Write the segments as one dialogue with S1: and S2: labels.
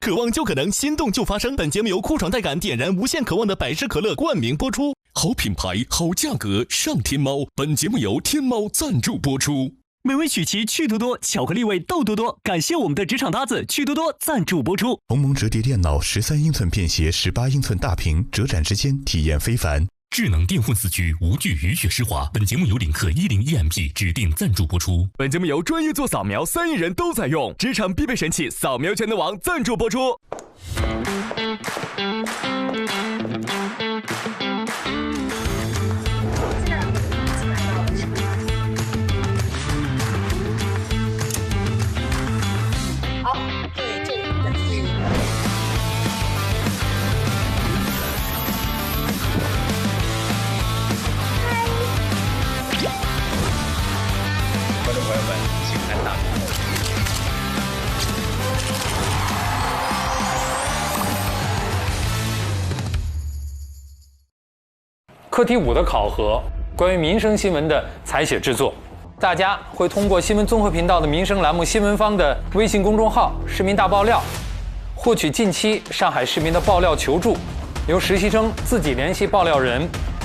S1: 渴望就可能，心动就发生。本节目由酷爽带感点燃无限渴望的百事可乐冠名播出。好品牌，好价格，上天猫。本节目由天猫赞助播出。
S2: 美味曲奇趣多多，巧克力味豆多多。感谢我们的职场搭子趣多多赞助播出。
S3: 鸿蒙折叠电脑13英寸便携，18英寸大屏，折展之间体验非凡。
S1: 智能电混4驱，无惧雨雪湿滑。本节目由领克101MP 指定赞助播出。
S2: 本节目由专业做扫描3亿人都在用，职场必备神器扫描全能王赞助播出。
S4: 课题5的考核，关于民生新闻的采写制作，大家会通过新闻综合频道的民生栏目新闻方的微信公众号“市民大爆料”，获取近期上海市民的爆料求助，由实习生自己联系爆料人，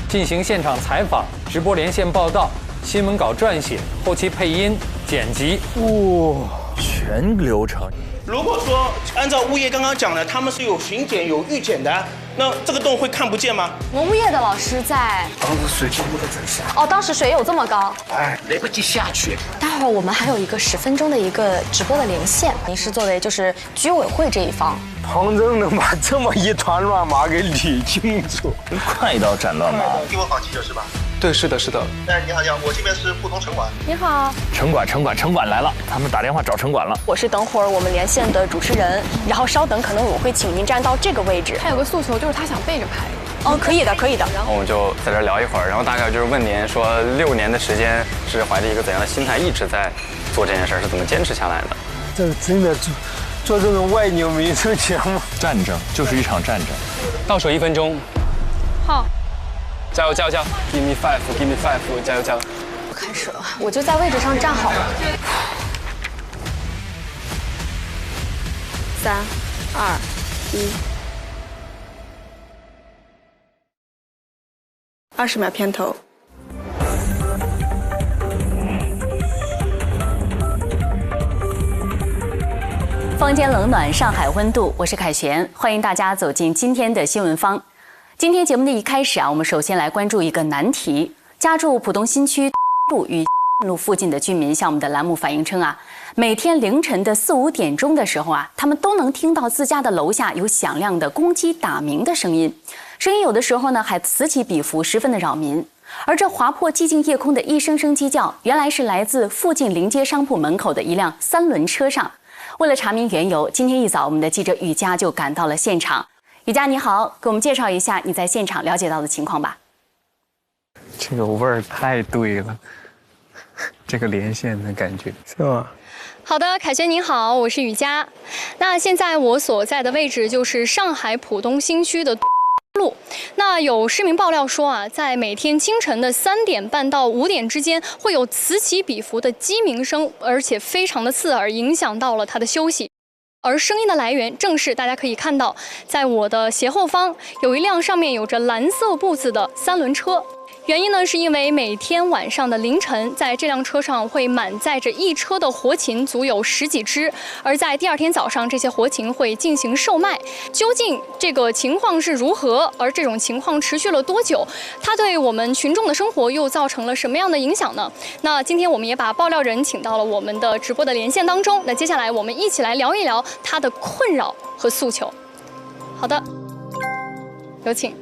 S4: 进行现场采访、直播连线报道、新闻稿撰写、后期配音、剪辑。
S5: 哇，全流程。
S6: 如果说按照物业刚刚讲的，他们是有巡检、有预检的，那这个洞会看不见吗？
S7: 我们物业的老师在。
S5: 水就不能真实。
S7: 哦，当时水有这么高？
S5: 哎，来不及下去。
S7: 待会儿我们还有一个10分钟的一个直播的连线，您是作为就是居委会这一方。
S5: 旁人能把这么一团乱麻给理清楚，快刀斩乱麻。
S8: 地方访记者是吧？
S5: 对，是的，是的。
S8: 哎，你好，我这边是浦东城管。
S7: 你好，
S5: 城管来了，他们打电话找城管了。
S7: 我是等会儿我们连线的主持人，然后稍等，可能我会请您站到这个位置。他有个诉求，就是他想背着拍。哦，可以的，可以的。
S9: 然后我们就在这聊一会儿，然后大概就是问您说，6年的时间是怀着一个怎样的心态一直在做这件事，是怎么坚持下来的？
S5: 这真的做这种外扭民生节目，
S9: 战争就是一场战争。倒数1分钟。
S7: 好。
S9: 加油！Give me 5，加油！
S7: 开始了，我就在位置上站好了。3、2、1。20秒片头。
S10: 坊间冷暖，上海温度，我是凯旋，欢迎大家走进今天的新闻坊。今天节目的一开始我们首先来关注一个难题。家住浦东新区路与路附近的居民向我们的栏目反映称每天凌晨的4、5点钟的时候他们都能听到自家的楼下有响亮的公鸡打鸣的声音，声音有的时候呢还此起彼伏，十分的扰民。而这划破寂静夜空的一声声鸡叫，原来是来自附近临街商铺门口的一辆3轮车上。为了查明缘由，今天一早我们的记者雨佳就赶到了现场。雨佳你好，给我们介绍一下你在现场了解到的情况吧。
S5: 这个味儿太对了，这个连线的感觉是吧？
S11: 好的，凯旋您好，我是雨佳。那现在我所在的位置就是上海浦东新区的路。那有市民爆料说在每天清晨的3点半到5点之间，会有此起彼伏的鸡鸣声，而且非常的刺耳，影响到了他的休息。而声音的来源正是大家可以看到，在我的斜后方有一辆上面有着蓝色布子的3轮车。原因呢，是因为每天晚上的凌晨，在这辆车上会满载着一车的活禽，足有10几只，而在第2天早上，这些活禽会进行售卖。究竟这个情况是如何？而这种情况持续了多久？它对我们群众的生活又造成了什么样的影响呢？那今天我们也把爆料人请到了我们的直播的连线当中。那接下来我们一起来聊一聊他的困扰和诉求。好的，有请。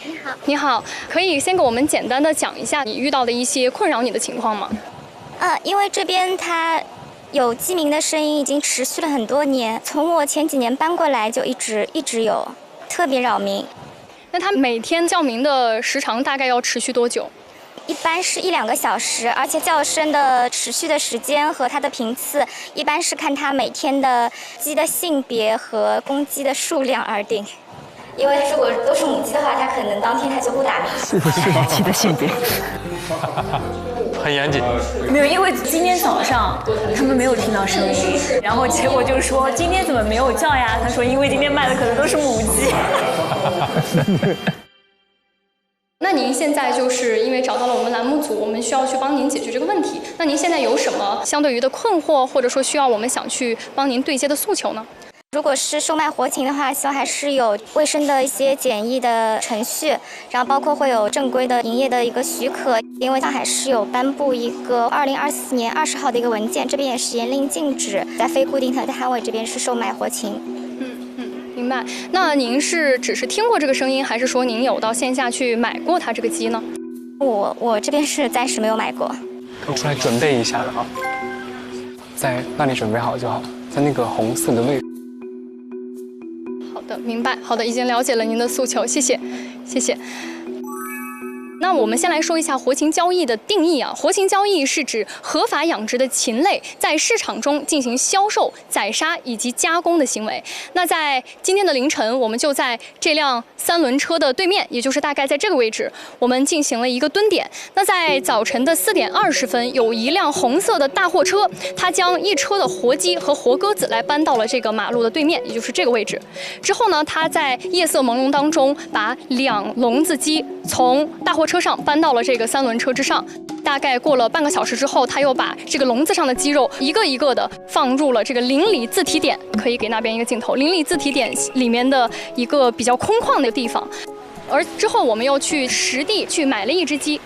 S7: 你好，
S11: 你好，可以先给我们简单的讲一下你遇到的一些困扰你的情况吗？
S12: 因为这边它有鸡鸣的声音，已经持续了很多年，从我前几年搬过来就一直有，特别扰民。
S11: 那它每天叫鸣的时长大概要持续多久？
S12: 一般是1、2个小时，而且叫声的持续的时间和它的频次，一般是看它每天的鸡的性别和公鸡的数量而定。因为如果都是母鸡的话，它可能当天它就不打鸣。
S5: 是的，鸡的性别。
S4: 很严谨。
S13: 没有，因为今天早上他们没有听到声音，然后结果就说今天怎么没有叫呀？他说因为今天卖的可能都是母鸡。
S11: 那您现在就是因为找到了我们栏目组，我们需要去帮您解决这个问题。那您现在有什么相对于的困惑，或者说需要我们想去帮您对接的诉求呢？
S12: 如果是售卖活禽的话，希望还是有卫生的一些检疫的程序，然后包括会有正规的营业的一个许可。因为上海市有颁布一个2024年20号的一个文件，这边也是严令禁止在非固定的摊位这边是售卖活禽。
S11: 明白。那您是只是听过这个声音，还是说您有到线下去买过它这个鸡呢？
S12: 我这边是暂时没有买过。
S5: 我出来准备一下的啊，在那里准备好就好，在那个红色的位置。
S11: 好的，明白。好的，已经了解了您的诉求，谢谢，谢谢。那我们先来说一下活禽交易的定义啊。活禽交易是指合法养殖的禽类在市场中进行销售、宰杀以及加工的行为。那在今天的凌晨，我们就在这辆3轮车的对面，也就是大概在这个位置，我们进行了一个蹲点。那在早晨的4点20分，有一辆红色的大货车，它将一车的活鸡和活鸽子来搬到了这个马路的对面，也就是这个位置。之后呢，它在夜色朦胧当中，把2笼子鸡从大货车上搬到了这个3轮车之上，大概过了半个小时之后，他又把这个笼子上的鸡肉一个一个的放入了这个邻里自提点，可以给那边一个镜头，邻里自提点里面的一个比较空旷的地方。而之后我们又去实地去买了一只鸡，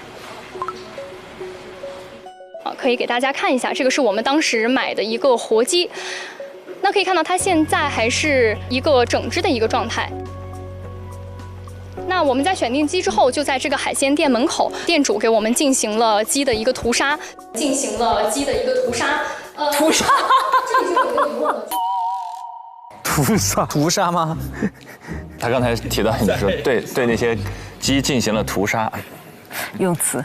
S11: 可以给大家看一下，这个是我们当时买的一个活鸡，那可以看到它现在还是一个整只的一个状态。那我们在选定鸡之后，就在这个海鲜店门口，店主给我们进行了鸡的一个屠杀，屠杀，
S14: 屠杀吗？他刚才提到你说对那些鸡进行了屠杀，
S13: 用词。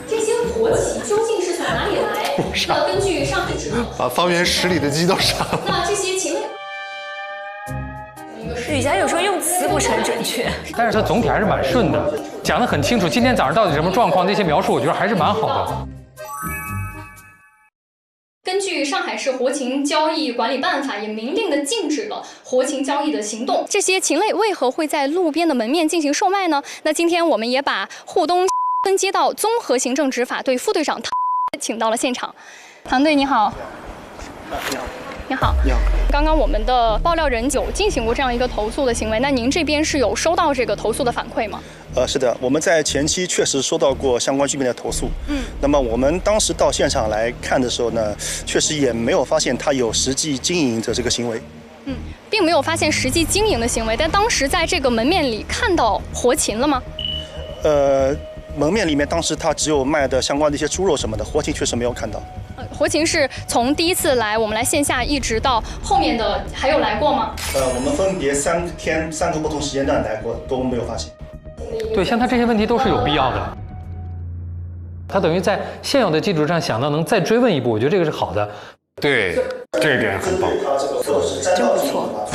S11: 这些活禽究竟是从哪里来？那根据上海指导，
S15: 把方圆10里的鸡都杀了。
S11: 那这些禽类。
S13: 雨霞有时候用词不是很准确，
S4: 但是它总体还是蛮顺的，讲得很清楚。今天早上到底什么状况，这些描述我觉得还是蛮好的。
S11: 根据上海市活禽交易管理办法，也明令的禁止了活禽交易的行动。这些禽类为何会在路边的门面进行售卖呢？那今天我们也把沪东村街道综合行政执法队副队长唐请到了现场。唐队你好。你好，你好。刚刚我们的爆料人有进行过这样一个投诉的行为，那您这边是有收到这个投诉的反馈吗？
S8: 是的，我们在前期确实收到过相关居民的投诉。那么我们当时到现场来看的时候呢，确实也没有发现他有实际经营的这个行为。
S11: 并没有发现实际经营的行为，但当时在这个门面里看到活禽了吗？
S8: 门面里面当时他只有卖的相关的一些猪肉什么的，活禽确实没有看到。
S11: 活禽是从第一次来，我们来线下一直到后面的还有来过吗？
S8: 我们分别3天3个不同时间段来过，都没有发现。
S4: 对，像他这些问题都是有必要的。他等于在现有的基础上想到能再追问一步，我觉得这个是好的。
S15: 对，这一点很棒，
S13: 真不错。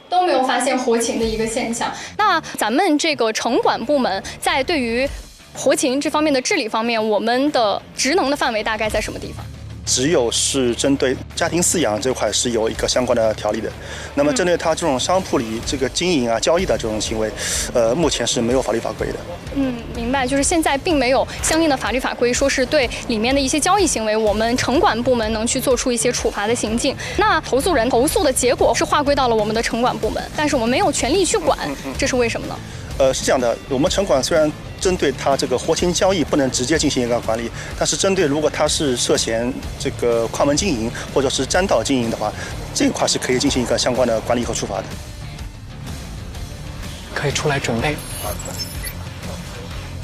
S11: 都没有发现活禽的一个现象。那咱们这个城管部门在对于活禽这方面的治理方面，我们的职能的范围大概在什么地方？
S8: 只有是针对家庭饲养这块是有一个相关的条例的。那么针对他这种商铺里这个经营啊、交易的这种行为，目前是没有法律法规的。
S11: 明白，就是现在并没有相应的法律法规，说是对里面的一些交易行为，我们城管部门能去做出一些处罚的行径。那投诉人投诉的结果是划归到了我们的城管部门，但是我们没有权利去管，这是为什么呢？
S8: 是这样的，我们城管虽然针对他这个活禽交易不能直接进行一个管理，但是针对如果他是涉嫌这个跨门经营或者是占道经营的话，这一块是可以进行一个相关的管理和处罚的。
S5: 可以出来准备。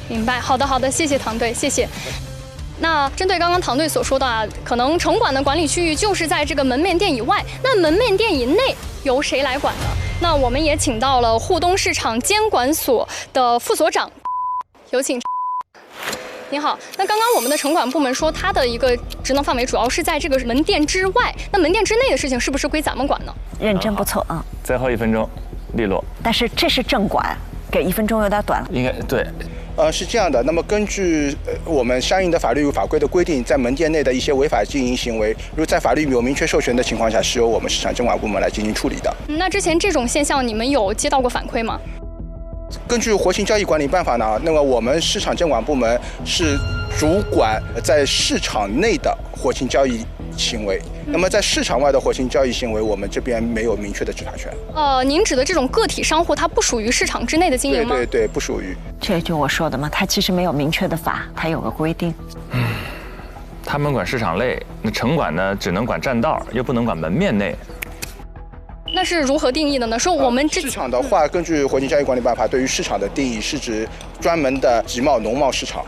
S11: 明白，好的，谢谢唐队，谢谢。那针对刚刚唐队所说的啊，可能城管的管理区域就是在这个门面店以外，那门面店以内由谁来管呢？那我们也请到了沪东市场监管所的副所长，有请。你好，那刚刚我们的城管部门说，它的一个职能范围主要是在这个门店之外，那门店之内的事情是不是归咱们管呢？
S13: 认真不错啊。
S14: 最后1分钟，利落。
S13: 但是这是正管，给1分钟有点短了。
S14: 应该对。
S8: 是这样的。那么根据我们相应的法律法规的规定，在门店内的一些违法经营行为，如在法律有明确授权的情况下，是由我们市场监管部门来进行处理的。
S11: 那之前这种现象，你们有接到过反馈吗？
S8: 根据活禽交易管理办法呢，那么我们市场监管部门是主管在市场内的活禽交易行为，那么在市场外的活禽交易行为，我们这边没有明确的执法权。
S11: 您指的这种个体商户，它不属于市场之内的经营吗？
S8: 对，不属于。
S16: 这就我说的嘛，它其实没有明确的法，它有个规定。
S14: 他们管市场内，那城管呢只能管占道，又不能管门面内。
S11: 那是如何定义的呢？说我们
S8: 市场的话，根据活禽交易管理办法，对于市场的定义是指专门的集贸农贸市场。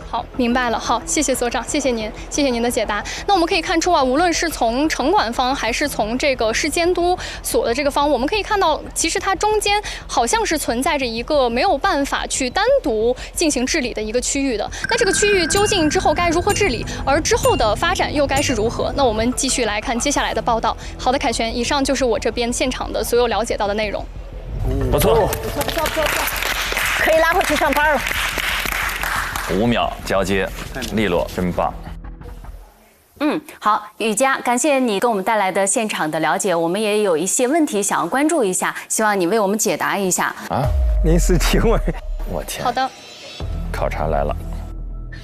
S11: 好，明白了。好，谢谢所长，谢谢您的解答。那我们可以看出啊，无论是从城管方还是从这个市监督所的这个方，我们可以看到，其实它中间好像是存在着一个没有办法去单独进行治理的一个区域的。那这个区域究竟之后该如何治理，而之后的发展又该是如何？那我们继续来看接下来的报道。好的，凯旋，以上就是我这边现场的所有了解到的内容。
S14: 不错，
S16: 可以拉回去上班了。
S14: 5秒交接，利落，真棒。
S10: 好，雨佳，感谢你给我们带来的现场的了解，我们也有一些问题想要关注一下，希望你为我们解答一下。
S5: 临时提问。
S14: 我天。
S11: 好的。
S14: 考察来了。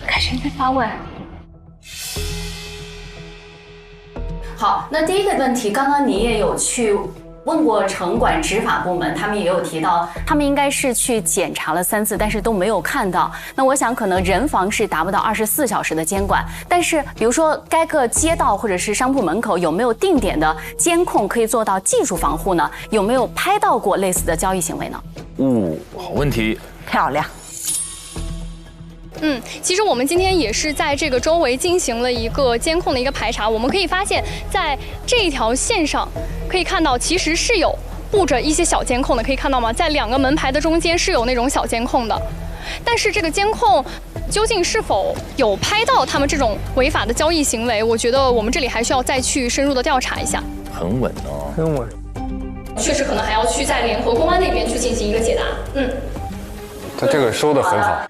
S13: 凯旋在发问。
S10: 好，那第一个问题，刚刚你也有去问过城管执法部门，他们也有提到，他们应该是去检查了3次，但是都没有看到。那我想可能人防是达不到24小时的监管，但是比如说该个街道或者是商铺门口有没有定点的监控可以做到技术防护呢？有没有拍到过类似的交易行为呢？
S14: 好问题。
S16: 漂亮。
S11: 其实我们今天也是在这个周围进行了一个监控的一个排查，我们可以发现，在这一条线上，可以看到其实是有布着一些小监控的，可以看到吗？在2个门牌的中间是有那种小监控的，但是这个监控究竟是否有拍到他们这种违法的交易行为，我觉得我们这里还需要再去深入的调查一下。
S14: 很稳哦，
S5: 很稳。
S11: 确实可能还要去在联合公安那边去进行一个解答。
S15: 他这个收得很好。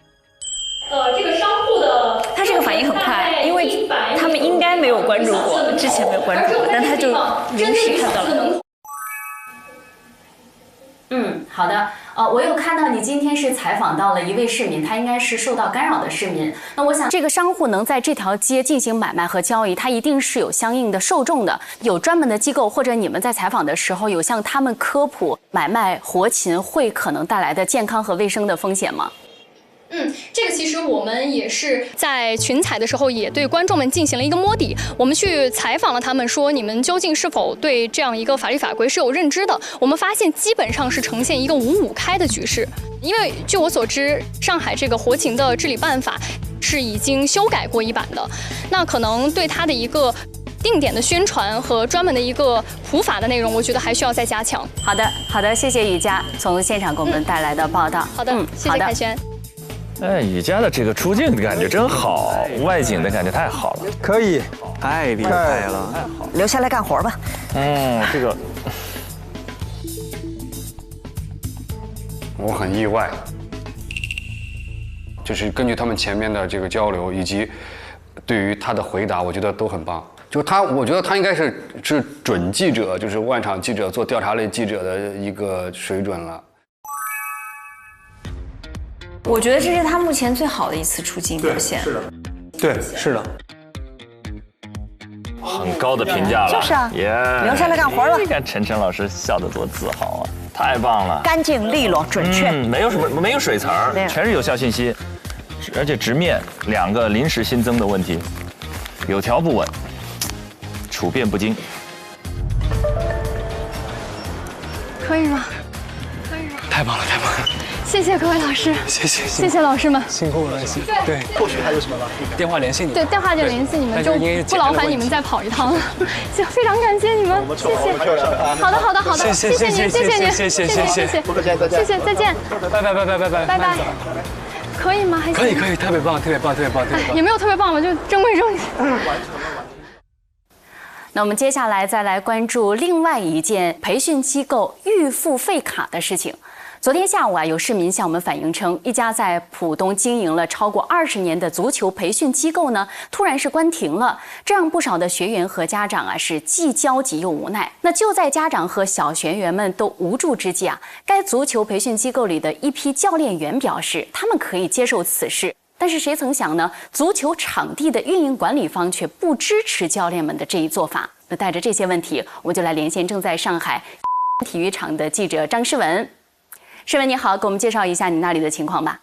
S11: 这个商户的
S13: 他这个反应很快，因为他们应该没有关注过，之前没有关注过，但他就临时看到了。
S10: 好的。我有看到你今天是采访到了一位市民，他应该是受到干扰的市民。那我想，这个商户能在这条街进行买卖和交易，他一定是有相应的受众的，有专门的机构，或者你们在采访的时候有向他们科普买卖活禽会可能带来的健康和卫生的风险吗？
S11: 这个其实我们也是在群采的时候，也对观众们进行了一个摸底。我们去采访了他们，说你们究竟是否对这样一个法律法规是有认知的？我们发现基本上是呈现一个5-5开的局势。因为据我所知，上海这个活禽的治理办法是已经修改过一版的，那可能对它的一个定点的宣传和专门的一个普法的内容，我觉得还需要再加强。
S10: 好的，谢谢雨佳从现场给我们带来的报道。
S11: 好的，谢谢凯旋。
S14: 雨佳的这个出镜的感觉真好，外景的感觉太好了，
S5: 可以，太厉害了，
S14: 太好了，
S16: 留下来干活吧。
S14: 这个
S15: 我很意外，就是根据他们前面的这个交流以及对于他的回答，我觉得都很棒。就他，我觉得他应该是准记者，就是万场记者做调查类记者的一个水准了。
S13: 我觉得这是他目前最好的一次出镜表现。
S5: 是的，对，是的，
S14: 很高的评价了。
S16: 就是啊，留下来干活了。
S14: 你看陈老师笑得多自豪啊，太棒了，
S16: 干净利落准确，
S14: 没有水词儿，全是有效信息，而且直面2个临时新增的问题，有条不紊，处变不惊。
S11: 可以吗？
S5: 太棒了，太棒了！
S11: 谢谢各位老师，谢谢老师们，
S5: 辛苦了，对，
S8: 后续还有什么吗？
S5: 电话联系你，
S11: 对，电话就联系你们，就不劳烦你们再跑一趟了。行，非常感谢你们，谢谢。好的，谢谢您，谢谢，
S8: 不客气，再见，
S11: 谢谢，再见，拜。可以吗？还
S5: 可以，特别棒。
S11: 也没有特别棒吧，就争归争。
S10: 那我们接下来再来关注另外一件培训机构预付费卡的事情。昨天下午有市民向我们反映称，一家在浦东经营了超过20年的足球培训机构呢，突然是关停了，这让不少的学员和家长是既焦急又无奈。那就在家长和小学员们都无助之际该足球培训机构里的一批教练员表示，他们可以接受此事。但是谁曾想呢？足球场地的运营管理方却不支持教练们的这一做法。那带着这些问题，我们就来连线正在上海体育场的记者张诗文。诗文你好，给我们介绍一下你那里的情况吧。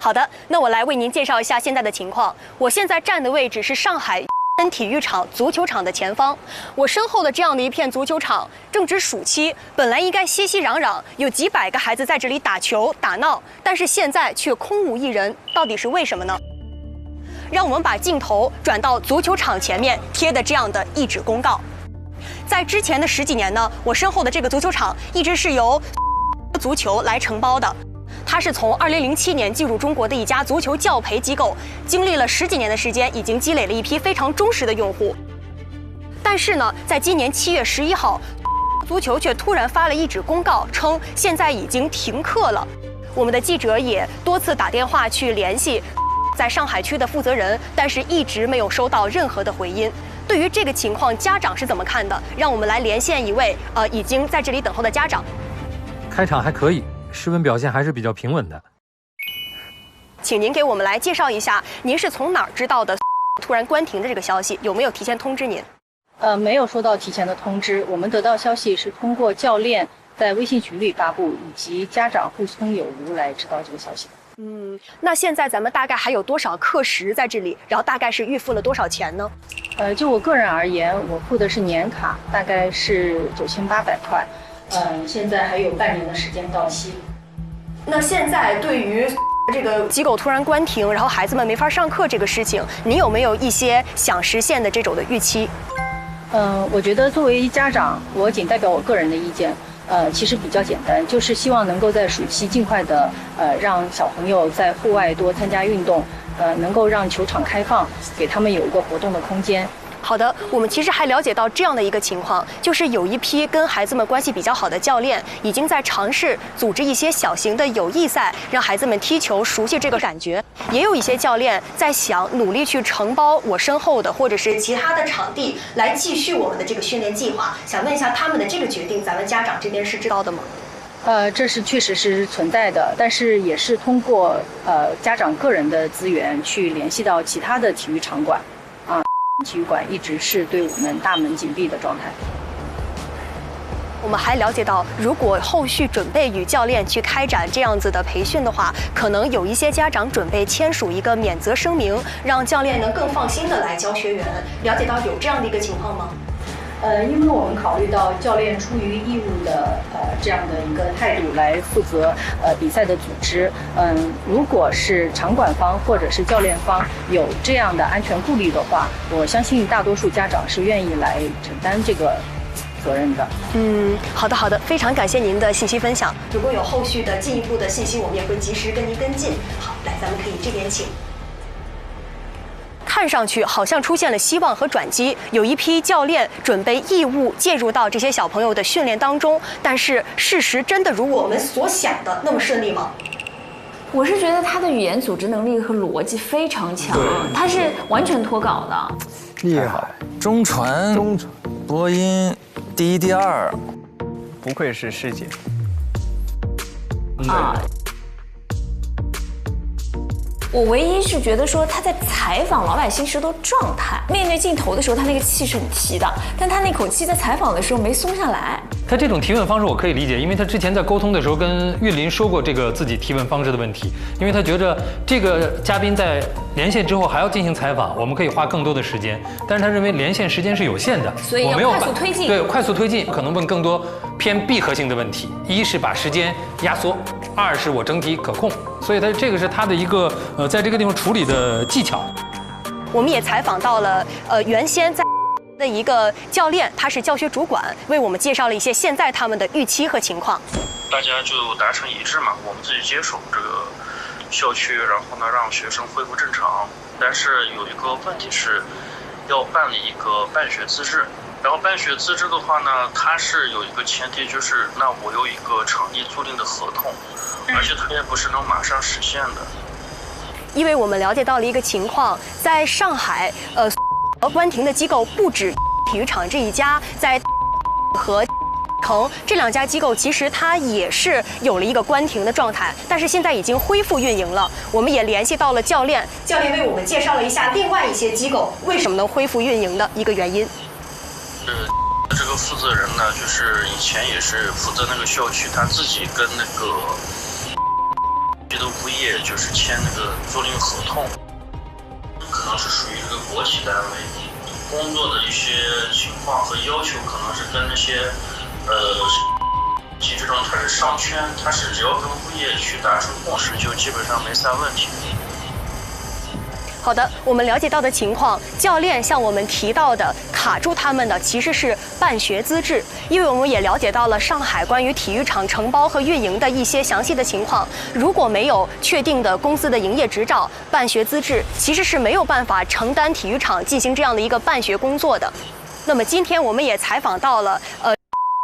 S7: 好的，那我来为您介绍一下现在的情况。我现在站的位置是上海体育场足球场的前方，我身后的这样的一片足球场正值暑期，本来应该熙熙攘攘，有几百个孩子在这里打球打闹，但是现在却空无一人，到底是为什么呢？让我们把镜头转到足球场前面贴的这样的一纸公告。在之前的10几年呢，我身后的这个足球场一直是由足球来承包的。它是从2007年进入中国的一家足球教培机构，经历了10几年的时间，已经积累了一批非常忠实的用户。但是呢，在今年7月11号，足球却突然发了一纸公告，称现在已经停课了。我们的记者也多次打电话去联系在上海区的负责人，但是一直没有收到任何的回音。对于这个情况，家长是怎么看的？让我们来连线一位已经在这里等候的家长。
S4: 开场还可以，诗文表现还是比较平稳的。
S7: 请您给我们来介绍一下，您是从哪儿知道的突然关停的这个消息？有没有提前通知您？
S17: 没有收到提前的通知，我们得到消息是通过教练在微信群里发布，以及家长互通有无来知道这个消息。
S7: 那现在咱们大概还有多少课时在这里？然后大概是预付了多少钱呢？
S17: 就我个人而言，我付的是年卡，大概是9800块。现在还有半年的时间到期。
S7: 那现在对于这个机构突然关停，然后孩子们没法上课这个事情，你有没有一些想实现的这种的预期？
S17: 我觉得作为家长，我仅代表我个人的意见。其实比较简单，就是希望能够在暑期尽快的让小朋友在户外多参加运动，能够让球场开放，给他们有一个活动的空间。
S7: 好的，我们其实还了解到这样的一个情况，就是有一批跟孩子们关系比较好的教练，已经在尝试组织一些小型的友谊赛，让孩子们踢球熟悉这个感觉。也有一些教练在想努力去承包我身后的或者是其他的场地，来继续我们的这个训练计划。想问一下他们的这个决定，咱们家长这边是知道的吗？
S17: 这是确实是存在的，但是也是通过家长个人的资源去联系到其他的体育场馆。体育馆一直是对我们大门紧闭的状态。
S7: 我们还了解到，如果后续准备与教练去开展这样子的培训的话，可能有一些家长准备签署一个免责声明，让教练能更放心的来教学员。了解到有这样的一个情况吗？
S17: 因为我们考虑到教练出于义务的这样的一个态度来负责比赛的组织，如果是场馆方或者是教练方有这样的安全顾虑的话，我相信大多数家长是愿意来承担这个责任的。
S7: 好的，非常感谢您的信息分享。如果有后续的进一步的信息，我们也会及时跟您跟进。好，来，咱们可以这边请。看上去好像出现了希望和转机，有一批教练准备义务介入到这些小朋友的训练当中，但是事实真的如我们所想的那么顺利吗？
S13: 我是觉得他的语言组织能力和逻辑非常强，他是完全脱稿的，
S5: 厉害。
S18: 中传、播音，第一、第二，
S5: 不愧是师姐。
S13: 我唯一是觉得说他在采访老百姓时的状态，面对镜头的时候，他那个气是很齐的，但他那口气在采访的时候没松下来。
S4: 他这种提问方式我可以理解，因为他之前在沟通的时候跟玉林说过这个自己提问方式的问题，因为他觉着这个嘉宾在连线之后还要进行采访，我们可以花更多的时间，但是他认为连线时间是有限的，
S13: 所以要快速推进。
S4: 对，快速推进，可能问更多偏闭合性的问题，一是把时间压缩，二是我整体可控，所以他这个是他的一个在这个地方处理的技巧。
S7: 我们也采访到了原先在的一个教练，他是教学主管，为我们介绍了一些现在他们的预期和情况。
S19: 大家就达成一致嘛，我们自己接手这个校区，然后呢让学生恢复正常。但是有一个问题是，要办理一个办学资质，然后办学资质的话呢，它是有一个前提，就是那我有一个场地租赁的合同，而且它也不是能马上实现的。
S7: 因为我们了解到了一个情况，在上海，关停的机构不止体育场这一家，在和城这2家机构，其实它也是有了一个关停的状态，但是现在已经恢复运营了。我们也联系到了教练，教练为我们介绍了一下另外一些机构为什么能恢复运营的一个原因。
S19: 这个负责人呢，就是以前也是负责那个校区，他自己跟那个别的物业就是签那个租赁合同，可能是属于这个国企单位，工作的一些情况和要求可能是跟那些这种它是商圈，它是只要跟物业去达成共识，就基本上没啥问题。
S7: 好的，我们了解到的情况，教练向我们提到的卡住他们的其实是办学资质，因为我们也了解到了上海关于体育场承包和运营的一些详细的情况。如果没有确定的公司的营业执照、办学资质，其实是没有办法承担体育场进行这样的一个办学工作的。那么今天我们也采访到了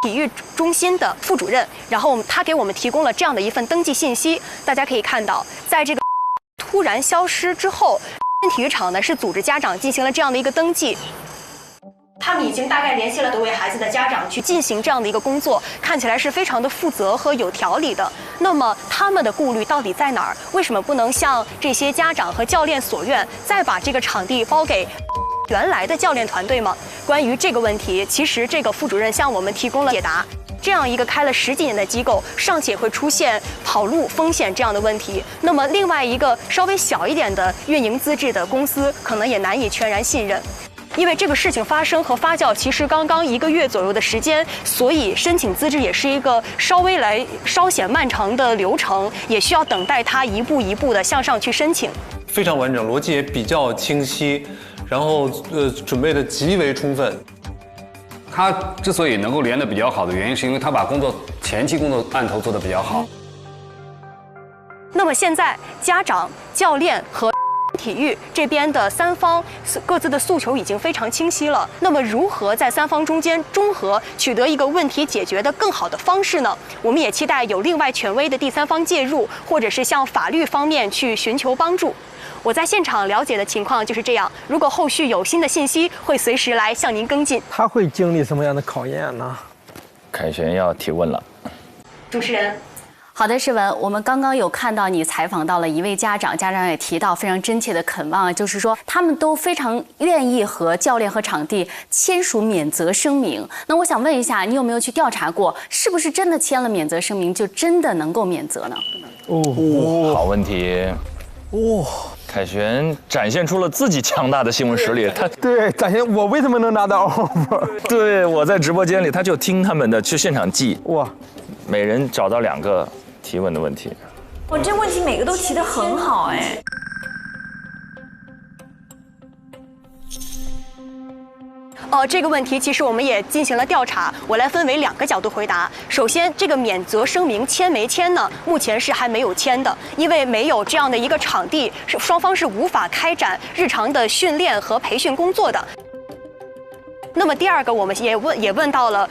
S7: 体育中心的副主任，然后他给我们提供了这样的一份登记信息。大家可以看到，在这个突然消失之后，体育场呢是组织家长进行了这样的一个登记。他们已经大概联系了多位孩子的家长去进行这样的一个工作，看起来是非常的负责和有条理的。那么他们的顾虑到底在哪儿？为什么不能向这些家长和教练所愿，再把这个场地包给原来的教练团队吗？关于这个问题，其实这个副主任向我们提供了解答。这样一个开了10几年的机构，尚且会出现跑路风险这样的问题，那么另外一个稍微小一点的运营资质的公司，可能也难以全然信任。因为这个事情发生和发酵其实刚刚1个月左右的时间，所以申请资质也是一个稍显漫长的流程，也需要等待它一步一步的向上去申请。
S20: 非常完整，逻辑也比较清晰，然后准备的极为充分。
S15: 他之所以能够连得比较好的原因，是因为他把前期工作案头做得比较好。
S7: 那么现在家长、教练和体育这边的3方各自的诉求已经非常清晰了。那么如何在3方中间中和，取得一个问题解决的更好的方式呢？我们也期待有另外权威的第3方介入，或者是向法律方面去寻求帮助。我在现场了解的情况就是这样，如果后续有新的信息，会随时来向您跟进。
S21: 他会经历什么样的考验呢？
S14: 凯旋要提问了。
S7: 主持人。
S10: 好的，诗文，我们刚刚有看到你采访到了一位家长，家长也提到非常真切的恳望，就是说他们都非常愿意和教练和场地签署免责声明。那我想问一下，你有没有去调查过，是不是真的签了免责声明就真的能够免责呢？
S14: 好问题。凯旋展现出了自己强大的新闻实力，他
S21: 对展现我为什么能拿到 offer？
S14: 对，我在直播间里，他就听他们的，去现场记。
S21: 哇，
S14: 每人找到2个提问的问题。
S13: 我这问题每个都提得很好哎。
S7: 这个问题其实我们也进行了调查，我来分为2个角度回答。首先，这个免责声明签没签呢？目前是还没有签的，因为没有这样的一个场地，双方是无法开展日常的训练和培训工作的。那么第2个，我们也问到了，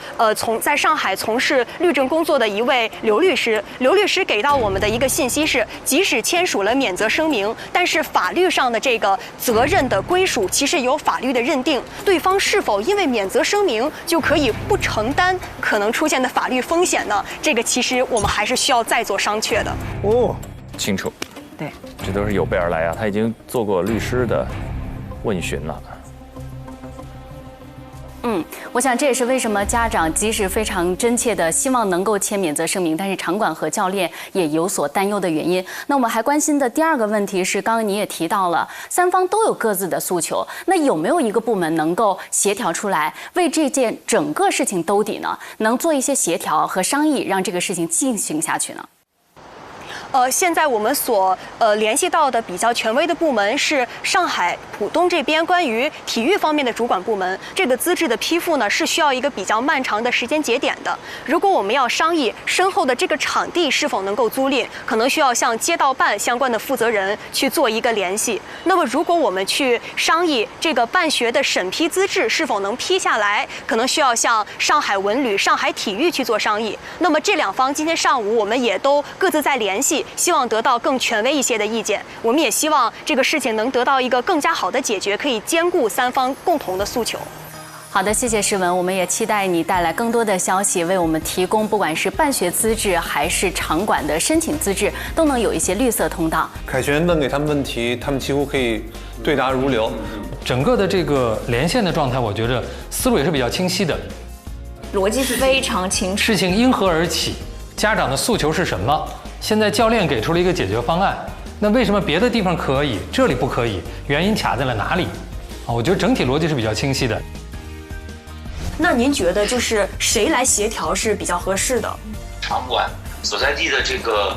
S7: 在上海从事律政工作的一位刘律师。刘律师给到我们的一个信息是，即使签署了免责声明，但是法律上的这个责任的归属其实有法律的认定，对方是否因为免责声明就可以不承担可能出现的法律风险呢？这个其实我们还是需要再做商榷的。
S14: 清楚。
S16: 对，
S14: 这都是有备而来啊，他已经做过律师的问询了。
S10: 我想这也是为什么家长即使非常真切的希望能够签免责声明，但是场馆和教练也有所担忧的原因。那我们还关心的第2个问题是，刚刚你也提到了3方都有各自的诉求，那有没有一个部门能够协调出来，为这件整个事情兜底呢？能做一些协调和商议，让这个事情进行下去呢？
S7: 现在我们所联系到的比较权威的部门是上海浦东这边关于体育方面的主管部门。这个资质的批复呢，是需要一个比较漫长的时间节点的。如果我们要商议身后的这个场地是否能够租赁，可能需要向街道办相关的负责人去做一个联系。那么，如果我们去商议这个办学的审批资质是否能批下来，可能需要向上海文旅、上海体育去做商议。那么这两方今天上午我们也都各自在联系，希望得到更权威一些的意见。我们也希望这个事情能得到一个更加好的解决，可以兼顾三方共同的诉求。
S10: 好的，谢谢诗文，我们也期待你带来更多的消息，为我们提供不管是办学资质还是场馆的申请资质，都能有一些绿色通道。
S20: 凯旋问给他们问题，他们几乎可以对答如流。
S4: 整个的这个连线的状态，我觉得思路也是比较清晰的，
S13: 逻辑非常清楚。
S4: 事情因何而起？家长的诉求是什么？现在教练给出了一个解决方案，那为什么别的地方可以，这里不可以？原因卡在了哪里？我觉得整体逻辑是比较清晰的。
S7: 那您觉得就是谁来协调是比较合适的？
S19: 场馆所在地的这个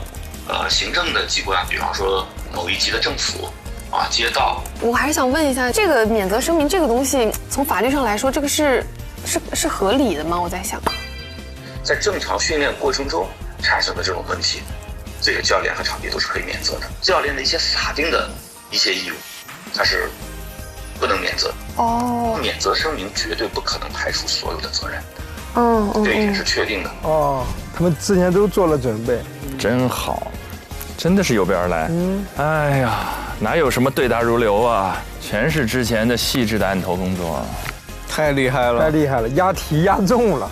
S19: 行政的机关，比方说某一级的政府啊、街道。
S3: 我还是想问一下，这个免责声明这个东西，从法律上来说，这个是合理的吗？我在想，
S19: 在正常训练过程中产生的这种问题，这个教练和场地都是可以免责的。教练的一些法定的一些义务，它是不能免责。
S3: 哦，
S19: 免责声明绝对不可能排除所有的责任。
S3: 这
S19: 一点是确定的。
S21: 哦，他们之前都做了准备，
S14: 真好，真的是有备而来。哎呀，哪有什么对答如流啊，全是之前的细致的案头工作。
S21: 太厉害了，太厉害了，押题押中了。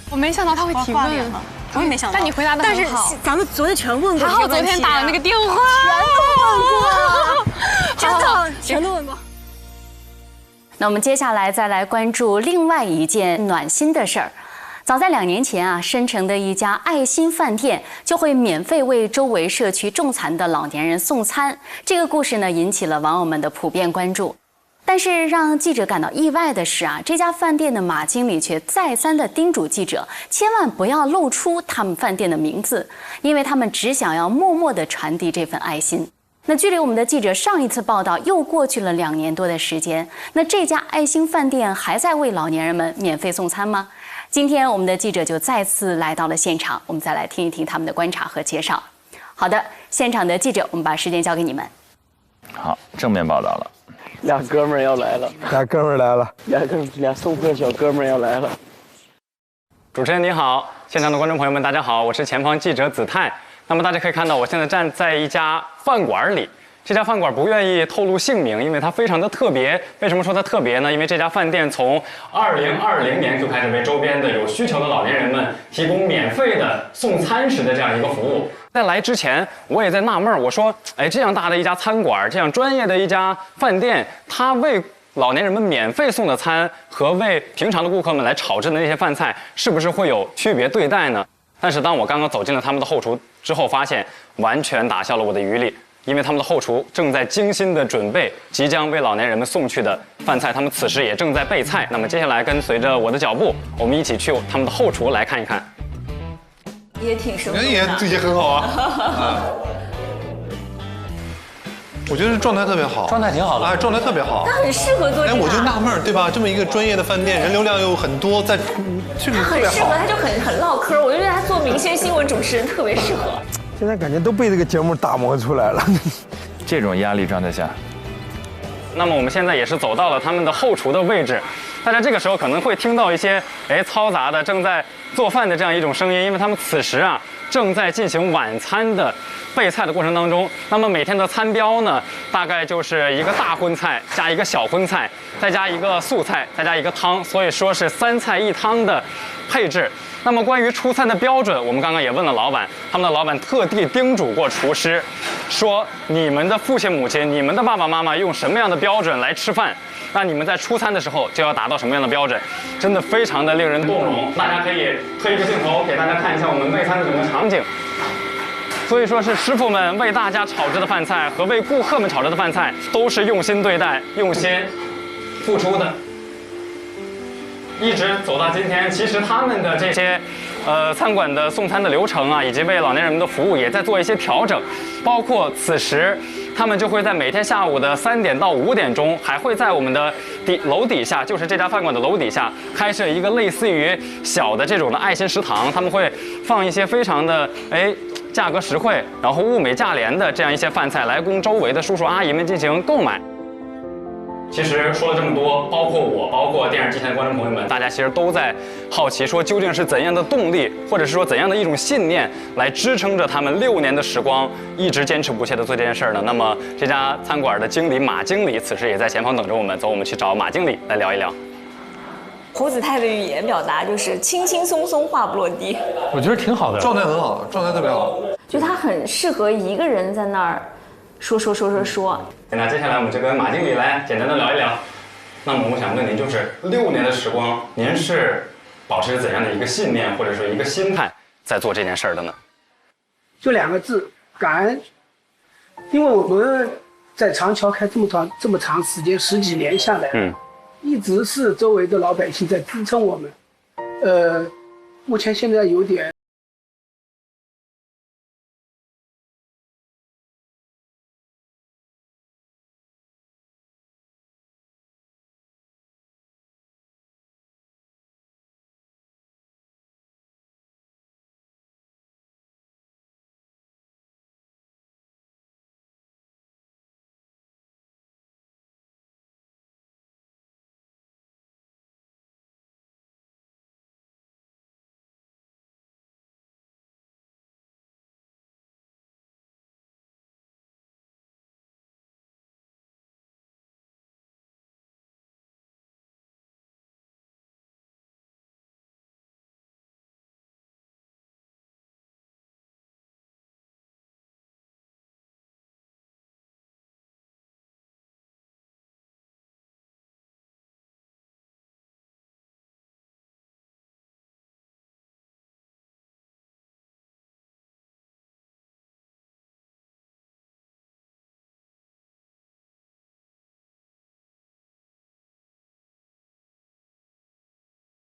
S3: 我没想到他会提问，
S7: 我也没想到。
S3: 但你回答的很好。
S7: 但是咱们昨天全问过，
S3: 还好昨天打的那个电话，
S7: 全都问过，全都问过。
S10: 那我们接下来再来关注另外一件暖心的事儿。早在2年前啊，深成的一家爱心饭店就会免费为周围社区重残的老年人送餐。这个故事呢，引起了网友们的普遍关注。但是让记者感到意外的是啊，这家饭店的马经理却再三地叮嘱记者，千万不要露出他们饭店的名字，因为他们只想要默默地传递这份爱心。那距离我们的记者上一次报道又过去了2年多的时间，那这家爱心饭店还在为老年人们免费送餐吗？今天我们的记者就再次来到了现场，我们再来听一听他们的观察和介绍。好的，现场的记者，我们把时间交给你们。
S14: 好，正面报道了。
S21: 俩哥们儿要来了，俩送货小哥们儿要来了。
S9: 主持人你好，现场的观众朋友们大家好，我是前方记者子泰。那么大家可以看到，我现在站在一家饭馆里。这家饭馆不愿意透露姓名，因为它非常的特别。为什么说它特别呢？因为这家饭店从2020年就开始为周边的有需求的老年人们提供免费的送餐食的这样一个服务。在来之前，我也在纳闷，我说，这样大的一家餐馆，这样专业的一家饭店，它为老年人们免费送的餐和为平常的顾客们来炒制的那些饭菜，是不是会有区别对待呢？但是当我刚刚走进了他们的后厨之后，发现完全打消了我的疑虑。因为他们的后厨正在精心的准备即将为老年人们送去的饭菜，他们此时也正在备菜。那么接下来跟随着我的脚步，我们一起去他们的后厨来看一看。
S13: 也挺生动的，
S20: 也很好啊。我觉得状态特别好，
S4: 状态挺好的，
S20: 状态特别好。
S13: 他很适合做这个。
S20: 我就纳闷，对吧？这么一个专业的饭店，人流量又很多，在这个特别好。
S13: 很适合，他就很唠嗑。我觉得他做明星新闻主持人特别适合。
S21: 现在感觉都被这个节目打磨出来了。
S14: 这种压力状态下，
S9: 那么我们现在也是走到了他们的后厨的位置。大家这个时候可能会听到一些嘈杂的正在做饭的这样一种声音，因为他们此时啊正在进行晚餐的备菜的过程当中。那么每天的餐标呢，大概就是一个大荤菜加一个小荤菜，再加一个素菜，再加一个汤，所以说是3菜1汤的配置。那么关于出餐的标准，我们刚刚也问了老板，他们的老板特地叮嘱过厨师，说你们的父亲母亲、你们的爸爸妈妈用什么样的标准来吃饭，那你们在出餐的时候就要达到什么样的标准，真的非常的令人动容。大家可以推一个镜头给大家看一下我们备餐的整个场景。所以说是师傅们为大家炒制的饭菜和为顾客们炒制的饭菜都是用心对待、用心付出的。一直走到今天，其实他们的这些餐馆的送餐的流程啊，以及为老年人们的服务也在做一些调整，包括此时他们就会在每天下午的3点到5点钟，还会在我们的楼底下，就是这家饭馆的楼底下开设一个类似于小的这种的爱心食堂，他们会放一些非常的价格实惠，然后物美价廉的这样一些饭菜来供周围的叔叔阿姨们进行购买。其实说了这么多，包括我，包括电视机前的观众朋友们，大家其实都在好奇说，究竟是怎样的动力，或者是说怎样的一种信念，来支撑着他们6年的时光，一直坚持不懈地做这件事儿呢？那么这家餐馆的经理马经理此时也在前方等着我们，走，我们去找马经理来聊一聊。
S13: 胡子泰的语言表达就是轻轻松松，话不落地。
S20: 我觉得挺好的，状态很好，状态特别好。
S13: 就他很适合一个人在那儿说。
S9: 那接下来我们就跟马经理来简单的聊一聊。那么我想问您，就是6年的时光，您是保持怎样的一个信念或者说一个心态在做这件事儿的呢？
S1: 就2个字：感恩。因为我们在长桥开这么长时间10几年下来，一直是周围的老百姓在支撑我们。目前现在有点。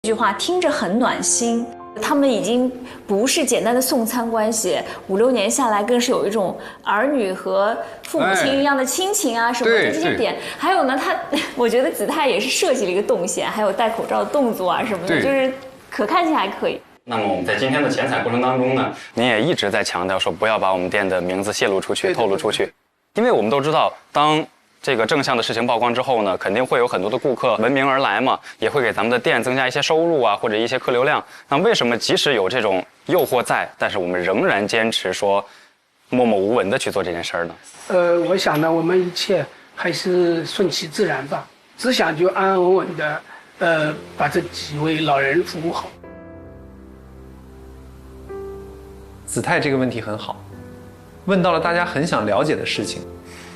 S13: 这句话听着很暖心，他们已经不是简单的送餐关系，5、6年下来更是有一种儿女和父母亲一样的亲情啊什么的这些点。还有呢，我觉得子泰也是设计了一个动线，还有戴口罩的动作啊什么的，就是可看起来还可以。
S9: 那么我们在今天的前采过程当中呢，您也一直在强调说不要把我们店的名字泄露出去、透露出去，因为我们都知道，当这个正向的事情曝光之后呢，肯定会有很多的顾客闻名而来嘛，也会给咱们的店增加一些收入啊，或者一些客流量。那为什么即使有这种诱惑在，但是我们仍然坚持说默默无闻的去做这件事儿呢？
S1: 我想呢，我们一切还是顺其自然吧，只想就安安稳稳的，把这几位老人服务好。
S20: 子泰这个问题很好，问到了大家很想了解的事情。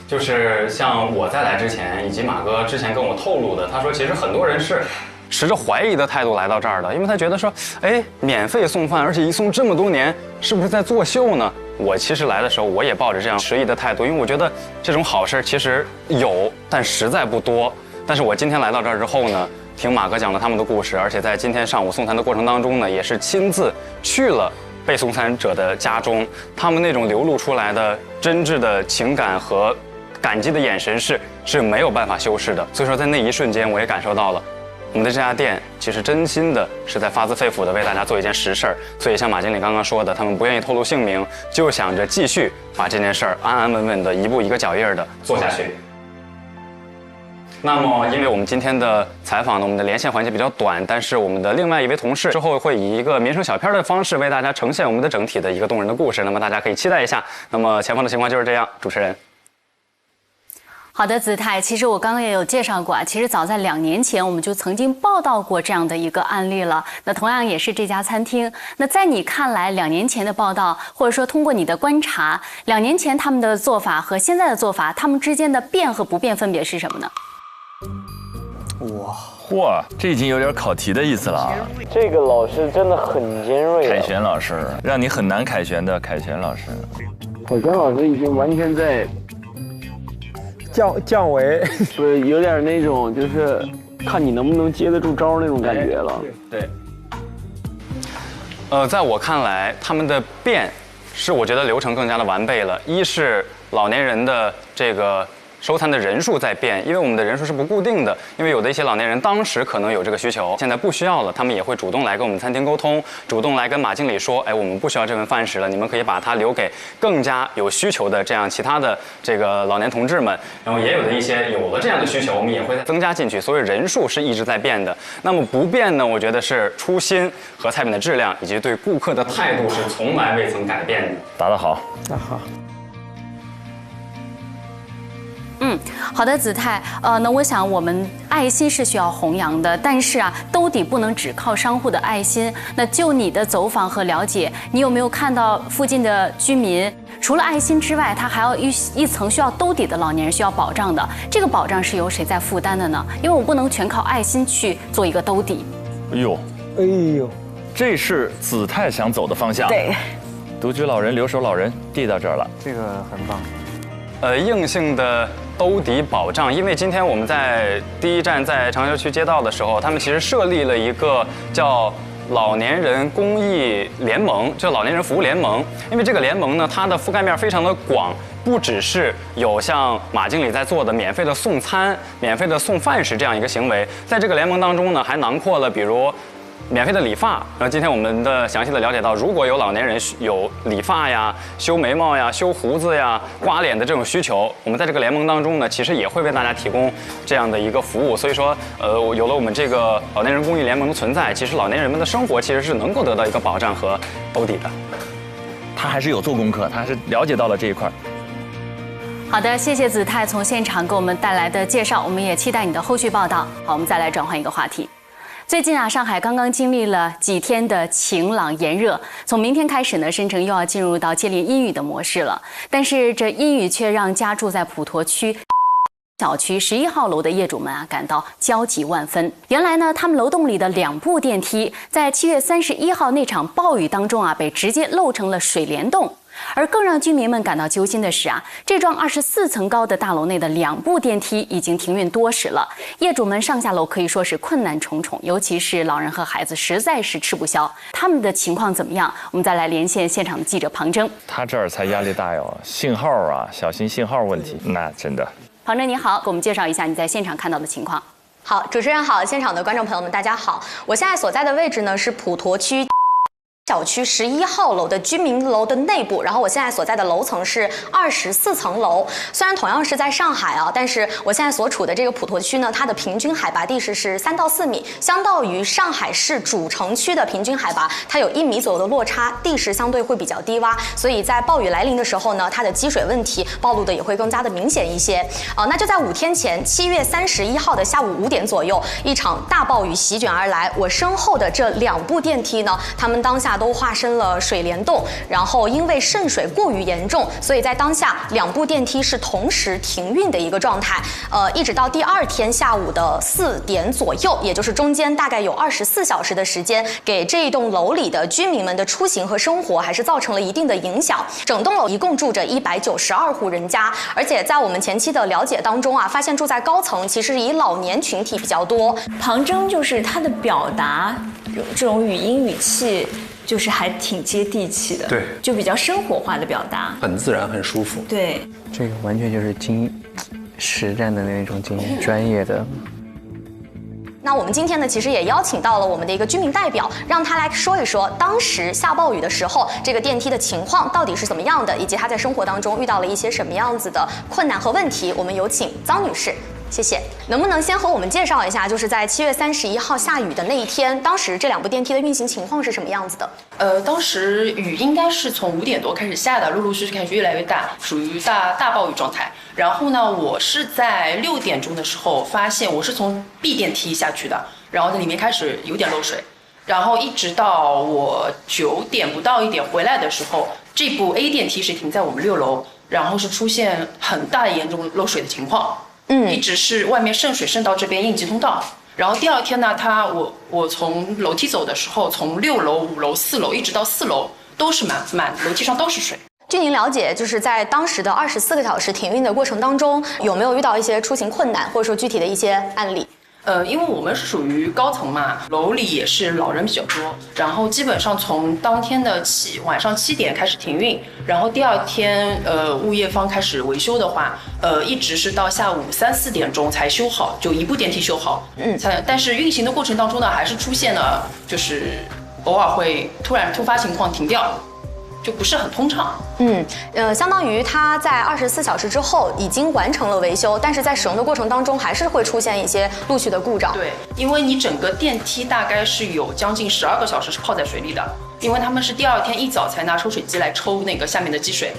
S9: 就是像我在来之前，以及马哥之前跟我透露的，他说其实很多人是持着怀疑的态度来到这儿的，因为他觉得说，免费送饭，而且一送这么多年，是不是在作秀呢？我其实来的时候，我也抱着这样迟疑的态度，因为我觉得这种好事其实有，但实在不多。但是我今天来到这儿之后呢，听马哥讲了他们的故事，而且在今天上午送餐的过程当中呢，也是亲自去了被送餐者的家中，他们那种流露出来的真挚的情感和感激的眼神是没有办法修饰的。所以说在那一瞬间我也感受到了我们的这家店其实真心的是在发自肺腑的为大家做一件实事儿。所以像马经理刚刚说的，他们不愿意透露姓名，就想着继续把这件事儿安安稳稳的一步一个脚印的做下去。那么因为我们今天的采访呢，我们的连线环节比较短，但是我们的另外一位同事之后会以一个民生小片的方式为大家呈现我们的整体的一个动人的故事，那么大家可以期待一下。那么前方的情况就是这样，主持人。
S10: 好的，子泰，其实我刚刚也有介绍过啊，其实早在2年前我们就曾经报道过这样的一个案例了。那同样也是这家餐厅。那在你看来，2年前的报道，或者说通过你的观察，2年前他们的做法和现在的做法，他们之间的变和不变分别是什么呢？
S14: 哇，嚯，这已经有点考题的意思了。
S21: 这个老师真的很尖锐。
S14: 凯旋老师，让你很难凯旋的凯旋老师。
S21: 凯旋老师已经完全在降维，不是有点那种就是看你能不能接得住招那种感觉了。
S9: 对。在我看来，他们的变是我觉得流程更加的完备了。一是老年人的这个收餐的人数在变，因为我们的人数是不固定的，因为有的一些老年人当时可能有这个需求，现在不需要了，他们也会主动来跟我们餐厅沟通，主动来跟马经理说，哎，我们不需要这份饭食了，你们可以把它留给更加有需求的这样其他的这个老年同志们。然后也有的一些有了这样的需求，我们也会增加进去，所以人数是一直在变的。那么不变呢，我觉得是初心和菜品的质量以及对顾客的态度是从来未曾改变的。
S14: 答得好，
S1: 那好。
S10: 好的，子泰，那我想我们爱心是需要弘扬的，但是啊，兜底不能只靠商户的爱心。那就你的走访和了解，你有没有看到附近的居民，除了爱心之外，他还有一层需要兜底的老年人需要保障的，这个保障是由谁在负担的呢？因为我不能全靠爱心去做一个兜底。
S14: 哎呦，这是子泰想走的方向。
S16: 对，
S14: 独居老人、留守老人递到这儿了，
S5: 这个很棒。
S9: 硬性的兜底保障，因为今天我们在第一站在长桥区街道的时候，他们其实设立了一个叫老年人公益联盟，叫老年人服务联盟。因为这个联盟呢，它的覆盖面非常的广，不只是有像马经理在做的免费的送餐、免费的送饭食这样一个行为，在这个联盟当中呢，还囊括了比如免费的理发。今天我们的详细的了解到，如果有老年人有理发呀、修眉毛呀、修胡子呀、刮脸的这种需求，我们在这个联盟当中呢，其实也会为大家提供这样的一个服务。所以说，有了我们这个老年人公益联盟的存在，其实老年人们的生活其实是能够得到一个保障和兜底的。
S14: 他还是有做功课，他还是了解到了这一块。
S10: 好的，谢谢子泰从现场给我们带来的介绍，我们也期待你的后续报道。好，我们再来转换一个话题。最近啊，上海刚刚经历了几天的晴朗炎热，从明天开始呢，深圳又要进入到接连阴雨的模式了。但是这阴雨却让家住在普陀区小区11号楼的业主们啊感到焦急万分。原来呢，他们楼栋里的2部电梯在7月31号那场暴雨当中啊，被直接漏成了水帘洞。而更让居民们感到揪心的是啊，这幢24层高的大楼内的2部电梯已经停运多时了，业主们上下楼可以说是困难重重，尤其是老人和孩子实在是吃不消。他们的情况怎么样？我们再来连线现场的记者庞征。
S14: 他这儿才压力大哟，信号啊，小心信号问题。那真的。
S10: 庞征你好，给我们介绍一下你在现场看到的情况。
S7: 好，主持人好，现场的观众朋友们大家好，我现在所在的位置呢是普陀区小区11号楼的居民楼的内部，然后我现在所在的楼层是24层楼。虽然同样是在上海啊，但是我现在所处的这个普陀区呢，它的平均海拔地势是3到4米，相当于上海市主城区的平均海拔，它有1米左右的落差，地势相对会比较低洼，所以在暴雨来临的时候呢，它的积水问题暴露的也会更加的明显一些。那就在5天前，7月31号的下午5点左右，一场大暴雨席卷而来，我身后的这2部电梯呢，它们当下都化身了水帘洞，然后因为渗水过于严重，所以在当下2部电梯是同时停运的一个状态。一直到第2天下午的4点左右，也就是中间大概有24小时的时间，给这一栋楼里的居民们的出行和生活还是造成了一定的影响。整栋楼一共住着192户人家，而且在我们前期的了解当中啊，发现住在高层其实以老年群体比较多。
S13: 庞征就是他的表达，这种语音语气。就是还挺接地气的，
S5: 对，
S13: 就比较生活化的表达，
S5: 很自然，很舒服。
S13: 对，
S5: 这个完全就是实战的那种经验，专业的。
S7: 那我们今天呢，其实也邀请到了我们的一个居民代表，让他来说一说当时下暴雨的时候，这个电梯的情况到底是怎么样的，以及他在生活当中遇到了一些什么样子的困难和问题。我们有请张女士。谢谢，能不能先和我们介绍一下，就是在7月31号下雨的那一天，当时这2部电梯的运行情况是什么样子的？
S2: 当时雨应该是从5点多开始下的，陆陆续续开始越来越大，属于大暴雨状态。然后呢，我是在6点钟的时候发现，我是从 B 电梯下去的，然后在里面开始有点漏水，然后一直到我9点不到1点回来的时候，这部 A 电梯是停在我们6楼，然后是出现很大的严重漏水的情况。一直是外面渗水渗到这边应急通道，然后第2天呢，我从楼梯走的时候，从6楼、5楼、4楼一直到4楼都是满楼梯上都是水。
S7: 据您了解，就是在当时的24个小时停运的过程当中，有没有遇到一些出行困难，或者说具体的一些案例？
S2: 因为我们是属于高层嘛，楼里也是老人比较多，然后基本上从当天的晚上7点开始停运，然后第二天物业方开始维修的话，一直是到下午3、4点钟才修好，就一部电梯修好。但是运行的过程当中呢，还是出现了就是偶尔会突发情况停掉。就不是很通畅。
S7: 相当于它在24小时之后已经完成了维修，但是在使用的过程当中还是会出现一些陆续的故障。
S2: 对，因为你整个电梯大概是有将近12个小时是泡在水里的，因为他们是第二天一早才拿抽水机来抽那个下面的积水。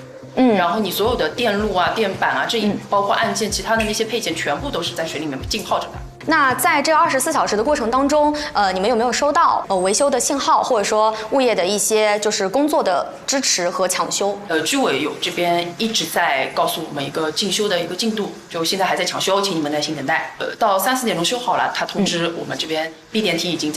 S2: 然后你所有的电路啊、电板啊，包括按键、其他的那些配件，全部都是在水里面浸泡着的。
S7: 那在这24小时的过程当中，你们有没有收到维修的信号，或者说物业的一些就是工作的支持和抢修？
S2: 居委有这边一直在告诉我们一个进修的一个进度，就现在还在抢修，请你们耐心等待。到3、4点钟修好了，他通知我们这边 B 电梯已经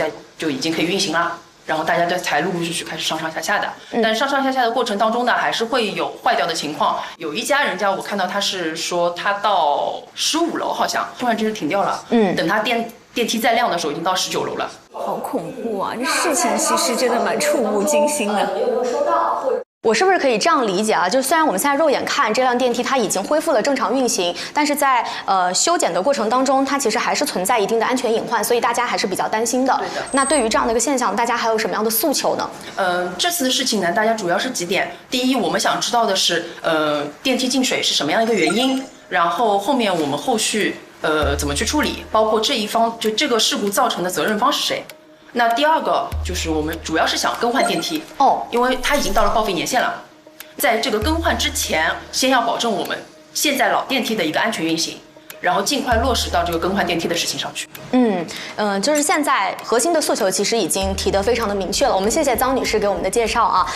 S2: 可以运行了。然后大家才陆陆续续开始上上下下的，但是上上下下的过程当中呢，还是会有坏掉的情况。有一家人家，我看到他是说他到15楼好像突然之间停掉了，等他电梯再亮的时候，已经到19楼了。
S13: 好恐怖啊！这事情其实真的蛮触目惊心的。
S7: 有没有收到？我是不是可以这样理解啊？就虽然我们现在肉眼看这辆电梯它已经恢复了正常运行，但是在修剪的过程当中，它其实还是存在一定的安全隐患，所以大家还是比较担心的。对的。那对于这样的一个现象，大家还有什么样的诉求呢？
S2: 这次的事情呢，大家主要是几点。第一，我们想知道的是，电梯进水是什么样一个原因，然后后面我们后续怎么去处理，包括这个事故造成的责任方是谁。那第二个就是我们主要是想更换电梯因为它已经到了报废年限了，在这个更换之前，先要保证我们现在老电梯的一个安全运行，然后尽快落实到这个更换电梯的事情上去。
S7: 就是现在核心的诉求其实已经提得非常的明确了。我们谢谢张女士给我们的介绍啊。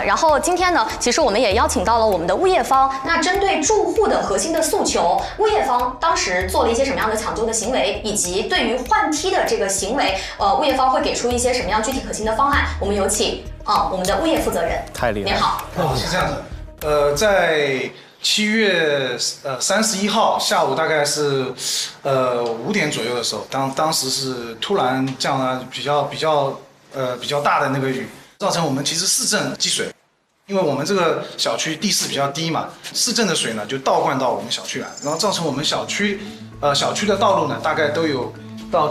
S7: 然后今天呢，其实我们也邀请到了我们的物业方。那针对住户的核心的诉求，物业方当时做了一些什么样的抢救的行为，以及对于换梯的这个行为，物业方会给出一些什么样具体可行的方案？我们有请我们的物业负责人。
S5: 太厉害了。
S7: 您好。
S6: 是这样的，在7月31号下午大概是5点左右的时候，当时是突然降了比较大的那个雨，造成我们其实市政积水，因为我们这个小区地势比较低嘛，市政的水呢就倒灌到我们小区来，然后造成我们小区的道路呢大概都有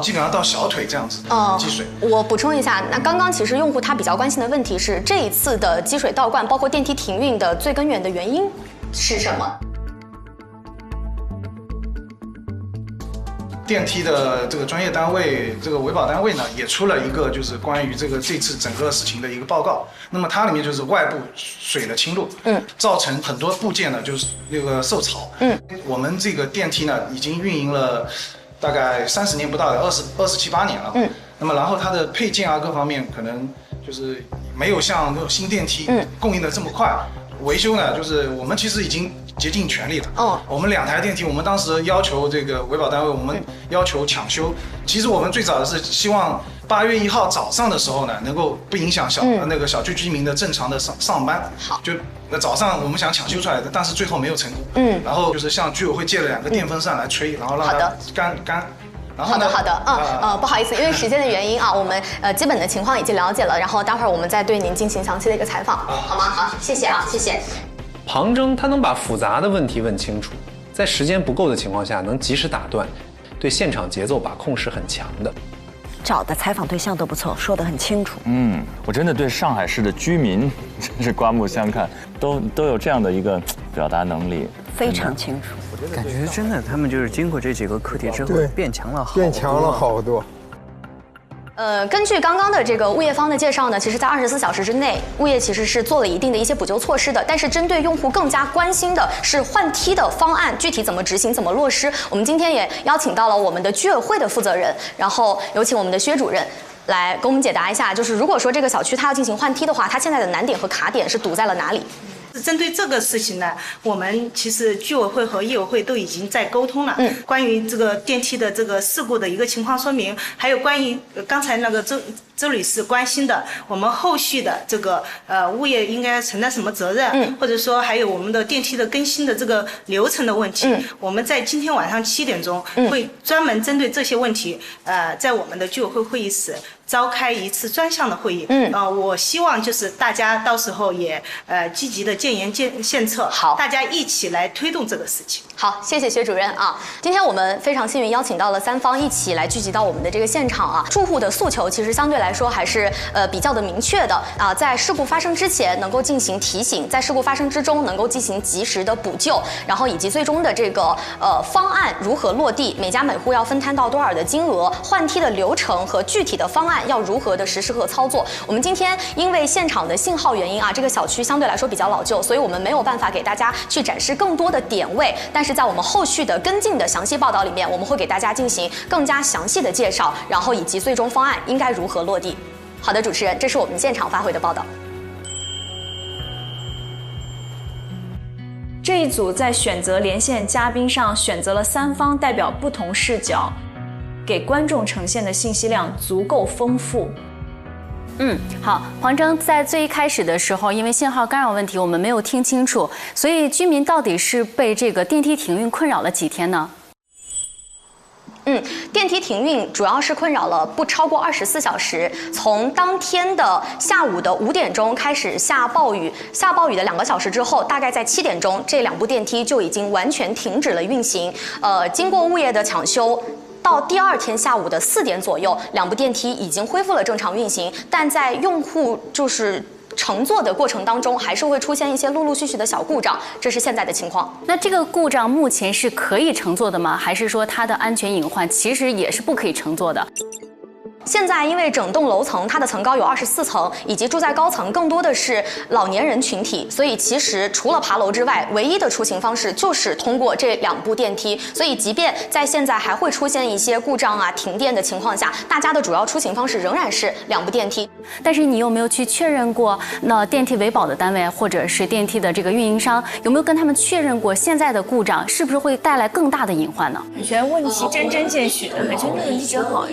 S6: 基本上到小腿这样子积水。
S7: 我补充一下，那刚刚其实用户他比较关心的问题是这一次的积水倒灌，包括电梯停运的最根源的原因是什么？
S6: 电梯的这个专业单位，这个维保单位呢，也出了一个就是关于这次整个事情的一个报告。那么它里面就是外部水的侵入，造成很多部件呢就是那个受潮。我们这个电梯呢已经运营了大概30年不到的27、8年了。那么然后它的配件啊各方面可能就是没有像那种新电梯供应的这么快。维修呢，就是我们其实已经竭尽全力了。我们2台电梯，我们当时要求这个维保单位，我们要求抢修。其实我们最早的是希望8月1号早上的时候呢，能够不影响那个小区居民的正常的上班。好，就早上我们想抢修出来的，但是最后没有成功。然后就是向居委会借了2个电风扇来吹，然后让它干。
S7: 好的，不好意思，因为时间的原因啊，我们基本的情况已经了解了，然后待会儿我们再对您进行详细的一个采访，好吗？好，谢谢啊，谢谢。
S20: 旁征他能把复杂的问题问清楚，在时间不够的情况下能及时打断，对现场节奏把控是很强的。
S16: 找的采访对象都不错，说得很清楚。
S14: 我真的对上海市的居民真是刮目相看，都有这样的一个表达能力，
S16: 非常清楚。
S5: 感觉真的，他们就是经过这几个课题之后，变强了好多。
S7: 根据刚刚的这个物业方的介绍呢，其实在24小时之内，物业其实是做了一定的一些补救措施的。但是针对用户更加关心的是换梯的方案具体怎么执行、怎么落实。我们今天也邀请到了我们的居委会的负责人，然后有请我们的薛主任来给我们解答一下，就是如果说这个小区它要进行换梯的话，它现在的难点和卡点是堵在了哪里？
S22: 针对这个事情呢，我们其实居委会和业委会都已经在沟通了。关于这个电梯的这个事故的一个情况说明，还有关于刚才那个周女士关心的，我们后续的这个物业应该承担什么责任，或者说还有我们的电梯的更新的这个流程的问题，我们在今天晚上7点钟会专门针对这些问题，在我们的居委会会议室召开一次专项的会议。我希望就是大家到时候也积极的建言献策，好，大家一起来推动这个事情。
S7: 好，谢谢薛主任啊。今天我们非常幸运邀请到了3方一起来聚集到我们的这个现场啊。住户的诉求其实相对来说还是比较的明确的啊，在事故发生之前能够进行提醒，在事故发生之中能够进行及时的补救，然后以及最终的这个方案如何落地，每家每户要分摊到多少的金额，换梯的流程和具体的方案要如何的实施和操作。我们今天因为现场的信号原因啊，这个小区相对来说比较老旧，所以我们没有办法给大家去展示更多的点位，但是在我们后续的跟进的详细报道里面，我们会给大家进行更加详细的介绍，然后以及最终方案应该如何落地。好的，主持人，这是我们现场发回的报道。
S13: 这一组在选择连线嘉宾上选择了3方代表不同视角，给观众呈现的信息量足够丰富。
S10: 好，黄征，在最一开始的时候，因为信号干扰问题，我们没有听清楚，所以居民到底是被这个电梯停运困扰了几天呢？
S7: 电梯停运主要是困扰了不超过24小时，从当天的下午的5点钟开始下暴雨，下暴雨的2个小时之后，大概在7点钟，这2部电梯就已经完全停止了运行。经过物业的抢修，到第2天下午的4点左右，2部电梯已经恢复了正常运行，但在用户乘坐的过程当中，还是会出现一些陆陆续续的小故障，这是现在的情况。
S10: 那这个故障目前是可以乘坐的吗？还是说它的安全隐患其实也是不可以乘坐的？
S7: 现在因为整栋楼层它的层高有24层，以及住在高层更多的是老年人群体，所以其实除了爬楼之外，唯一的出行方式就是通过这2部电梯。所以即便在现在还会出现一些故障啊、停电的情况下，大家的主要出行方式仍然是2部电梯。
S10: 但是你有没有去确认过，那电梯维保的单位或者是电梯的这个运营商有没有跟他们确认过现在的故障是不是会带来更大的隐患呢？
S13: 你觉得问题针针见血的，还真的一直好。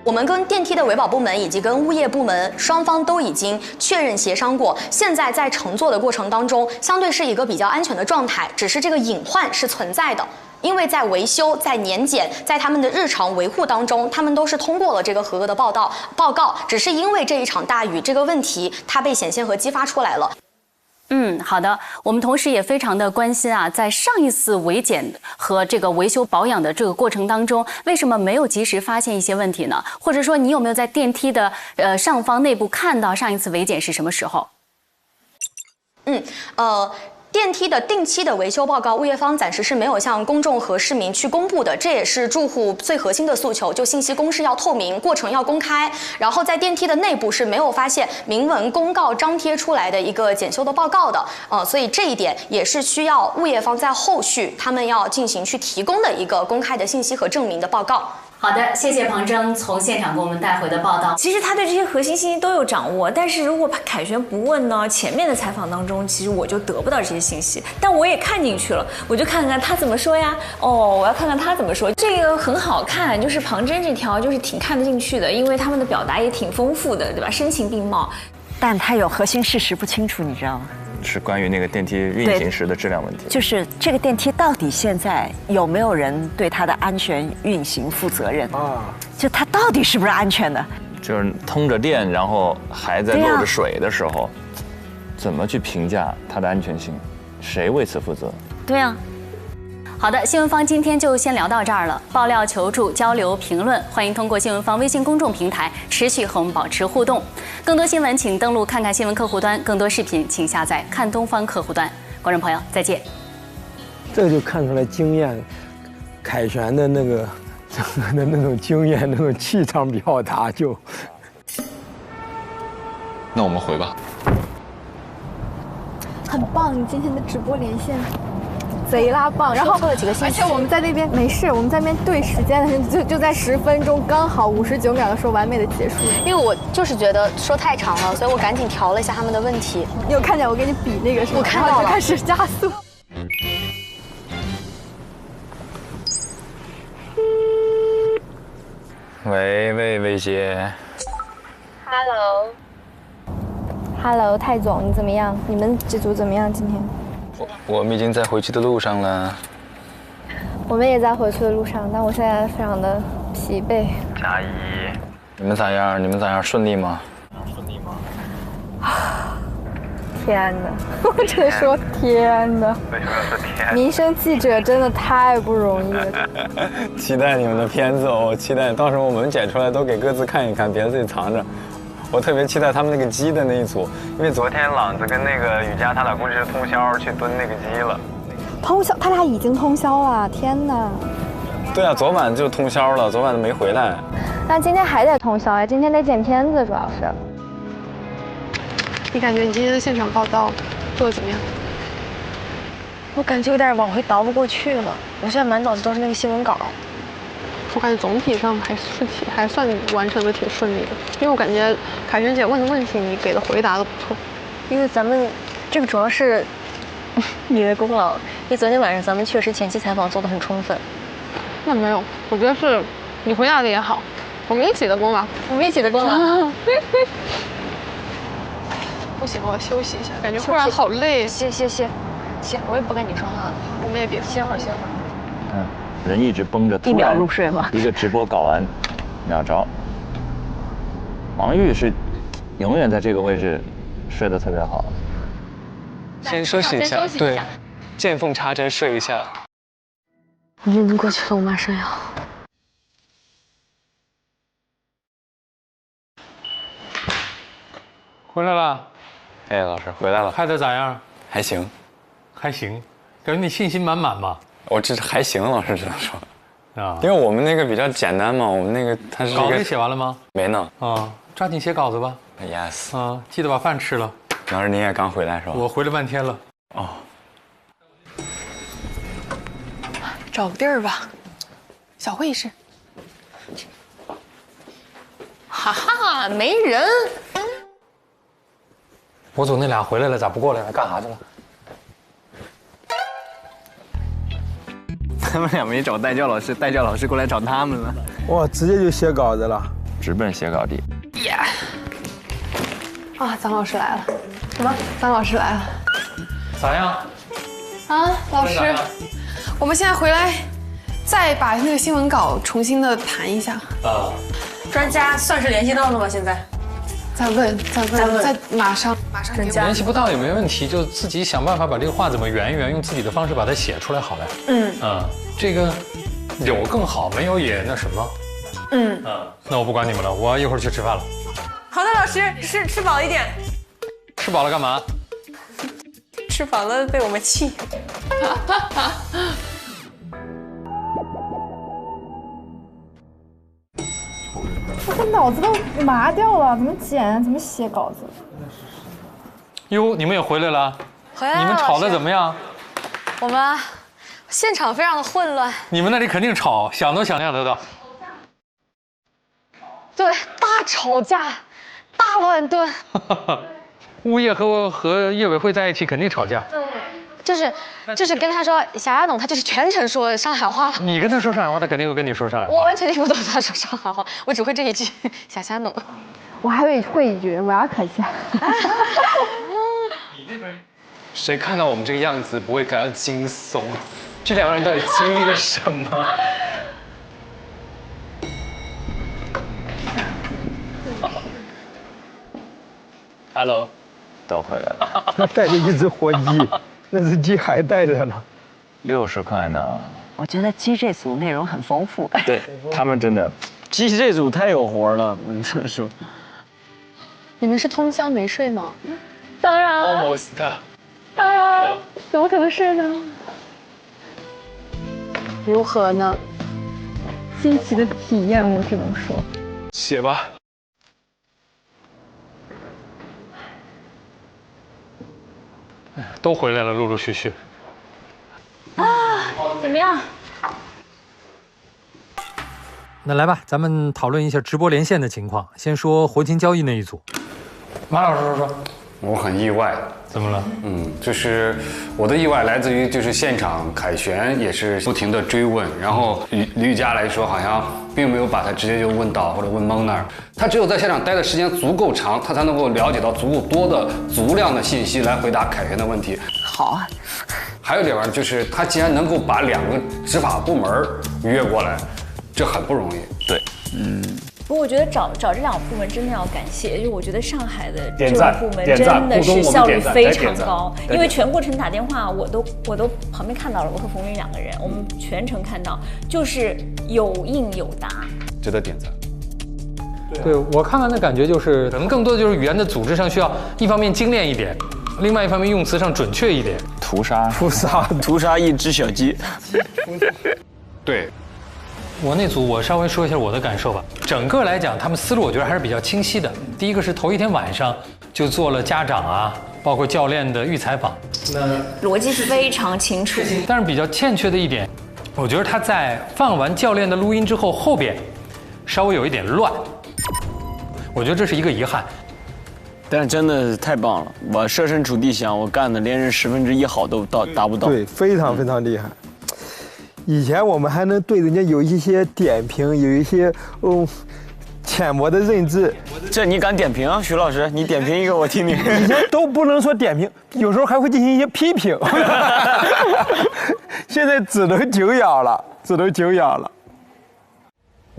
S7: 我们跟电梯的维保部门以及跟物业部门双方都已经确认协商过，现在在乘坐的过程当中，相对是一个比较安全的状态，只是这个隐患是存在的。因为在维修、在年检、在他们的日常维护当中，他们都是通过了这个合格的报告，只是因为这一场大雨，这个问题它被显现和激发出来了。
S10: 好的，我们同时也非常的关心啊，在上一次维检和这个维修保养的这个过程当中，为什么没有及时发现一些问题呢？或者说你有没有在电梯的上方内部看到上一次维检是什么时候？
S7: 电梯的定期的维修报告，物业方暂时是没有向公众和市民去公布的，这也是住户最核心的诉求，就信息公示要透明，过程要公开。然后在电梯的内部是没有发现明文公告张贴出来的一个检修的报告的，所以这一点也是需要物业方在后续他们要进行去提供的一个公开的信息和证明的报告。
S10: 好的，谢谢庞征从现场给我们带回的报道。
S13: 其实他对这些核心信息都有掌握，但是如果凯旋不问呢，前面的采访当中，其实我就得不到这些信息。但我也看进去了，我就看看他怎么说呀。我要看看他怎么说。这个很好看，就是庞征这条就是挺看得进去的，因为他们的表达也挺丰富的，对吧？声情并茂。
S16: 但他有核心事实不清楚，你知道吗？
S14: 是关于那个电梯运行时的质量问题，
S16: 就是这个电梯到底现在有没有人对它的安全运行负责任啊？就它到底是不是安全的？
S14: 就是通着电，然后还在漏着水的时候，怎么去评价它的安全性？谁为此负责？
S16: 对啊。
S10: 好的，新闻方今天就先聊到这儿了。爆料、求助、交流、评论，欢迎通过新闻方微信公众平台持续和我们保持互动。更多新闻请登录看看新闻客户端，更多视频请下载看东方客户端。观众朋友，再见。
S8: 这就看出来经验，凯旋的那个整个的那种经验、那种气场表达就。
S12: 那我们回吧。
S23: 很棒，你今天的直播连线。贼拉棒，然后而且我们在那边没事，我们在那边对时间就在10分钟，刚好59秒的时候完美的结束。
S7: 因为我就是觉得说太长了，所以我赶紧调了一下他们的问题。
S23: 你有看见我给你比那个是吗？
S7: 我看到了，
S23: 就开始加速。
S5: 喂，薇姐。
S23: Hello， 泰总，你怎么样？你们这组怎么样？今天？
S5: 我们已经在回去的路上了。
S23: 我们也在回去的路上，但我现在非常的疲惫。
S5: 佳怡，你们咋样？顺利吗？
S23: 天哪！我只能说天哪！
S5: 为什么要说天？
S23: 民生记者真的太不容易了。
S9: 期待你们的片子哦，期待到时候我们剪出来都给各自看一看，别自己藏着。我特别期待他们那个鸡的那一组，因为昨天朗子跟那个雨佳他俩估计是通宵去蹲那个鸡了。
S23: 通宵？他俩已经通宵了，天哪！
S9: 对啊，昨晚就通宵了，昨晚都没回来。
S23: 但今天还得通宵呀，今天得剪片子，主要是。
S3: 你感觉你今天的现场报道做得怎么样？
S23: 我感觉有点往回倒不过去了，我现在满脑子都是那个新闻稿。
S3: 我感觉总体上还算完成的挺顺利的，因为我感觉凯旋姐问的问题你给的回答都不错。
S7: 因为咱们这个主要是你的功劳，因为昨天晚上咱们确实前期采访做得很充分。
S3: 那没有，我觉得是你回答的也好，我们一起的功劳，不行，我要休息一下，感觉忽然好累。
S23: 歇，我也不跟你说话了，
S3: 我们也别歇会儿。
S14: 人一直绷着，
S23: 一秒入睡吗？
S14: 一个直播搞完，秒着。王玉是永远在这个位置睡得特别好。
S5: 先休息一下，对，见缝插针睡一下。
S23: 日子过去了，我马上要。
S4: 回来了。
S9: 哎，老师回来了，
S4: 拍的咋样？
S9: 还行，
S4: 感觉你信心满满嘛。
S9: 我这还行，老师只能说啊，因为我们那个比较简单嘛，我们那个它是
S4: 稿子写完了吗？
S9: 没呢。
S4: 啊，抓紧写稿子吧。
S9: Yes。
S4: 啊，记得把饭吃了。
S9: 老师您也刚回来是吧？
S4: 我回来半天了。
S9: 哦。
S3: 找个地儿吧，小会议室。哈哈，没人。
S4: 我组那俩回来了，咋不过来了？干啥去了？
S5: 他们俩没找代教老师，代教老师过来找他们了。
S8: 哇，直接就写稿子了，
S14: 直奔写稿地。
S3: 啊，张老师来了。什么？张老师来了。
S4: 咋样？
S3: 啊，老师，我们现在回来，再把那个新闻稿重新的谈一下。
S2: 啊。专家算是联系到了吗？现在？
S3: 再问，马上
S4: 专家联系不到也没问题，就自己想办法把这个话怎么圆一圆，用自己的方式把它写出来好了。这个有更好，没有也那什么。那我不管你们了，我一会儿去吃饭了。
S2: 好的，老师，吃饱一点。
S4: 吃饱了干嘛？
S2: 吃饱了被我们气。
S23: 我这脑子都麻掉了，怎么剪？怎么写稿子？
S4: 哟，你们也回来了？
S23: 回来了。
S4: 你们吵得怎么样？
S23: 我们现场非常的混乱。
S4: 你们那里肯定吵，想都想象得到。
S23: 对，大吵架，大乱炖。
S4: 物业和业委会在一起肯定吵架。
S23: 就是跟他说小丫董，他就是全程说上海话。
S4: 你跟他说上海话，他肯定会跟你说上海话。
S23: 我完全听不懂他说上海话，我只会这一句小丫董。我还会一句我要可下。
S5: 谁看到我们这个样子不会感到惊悚？这两个人到底经历了什么？Hello，
S14: 都回来了。
S8: 他带着一只活鸡，那只鸡还带着呢。
S14: 60块呢。
S16: 我觉得鸡这组内容很丰富。
S14: 对他们真的，
S5: 鸡这组太有活了，我这么说。
S3: 你们是通宵没睡吗？
S23: 当然。
S5: Almost。
S23: 当然，怎么可能睡呢？如何呢？新奇的体验，我只能说。
S5: 写吧。
S4: 都回来了，陆陆续续。
S23: 怎么样？
S4: 那来吧，咱们讨论一下直播连线的情况。先说活禽交易那一组。马老师说，
S15: 我很意外。
S4: 怎么了？
S15: 就是我的意外来自于就是现场凯旋也是不停的追问，然后李雨佳来说好像并没有把他直接就问到或者问懵那儿，他只有在现场待的时间足够长，他才能够了解到足够多的足量的信息来回答凯旋的问题。
S16: 好啊。
S15: 还有一点就是他竟然能够把2个执法部门约过来，这很不容易。
S14: 对，
S13: 不过我觉得找这2个部门真的要感谢，就我觉得上海的这种部门
S14: 点赞
S13: 真的是效率非常高，
S14: 点赞
S13: 因为全过程打电话我都旁边看到了，我和冯云2个人，我们全程看到，就是有应有答，
S15: 值得点赞。
S4: 对我看看的感觉就是，可能更多的就是语言的组织上需要一方面精炼一点，另外一方面用词上准确一点。
S14: 屠杀一只小鸡。
S15: 对。
S4: 我那组我稍微说一下我的感受吧。整个来讲，他们思路我觉得还是比较清晰的。第一个是头一天晚上就做了家长啊，包括教练的预采访，
S13: 逻辑非常清楚。
S4: 但是比较欠缺的一点，我觉得他在放完教练的录音之后，后边稍微有一点乱，我觉得这是一个遗憾。
S18: 但是真的太棒了，我设身处地想，我干的连人1/10好都达不到。
S8: 对，非常非常厉害。以前我们还能对人家有一些点评，有一些浅薄的认知。
S18: 这你敢点评啊，徐老师？你点评一个我听听。
S8: 以前都不能说点评，有时候还会进行一些批评。现在只能久仰了。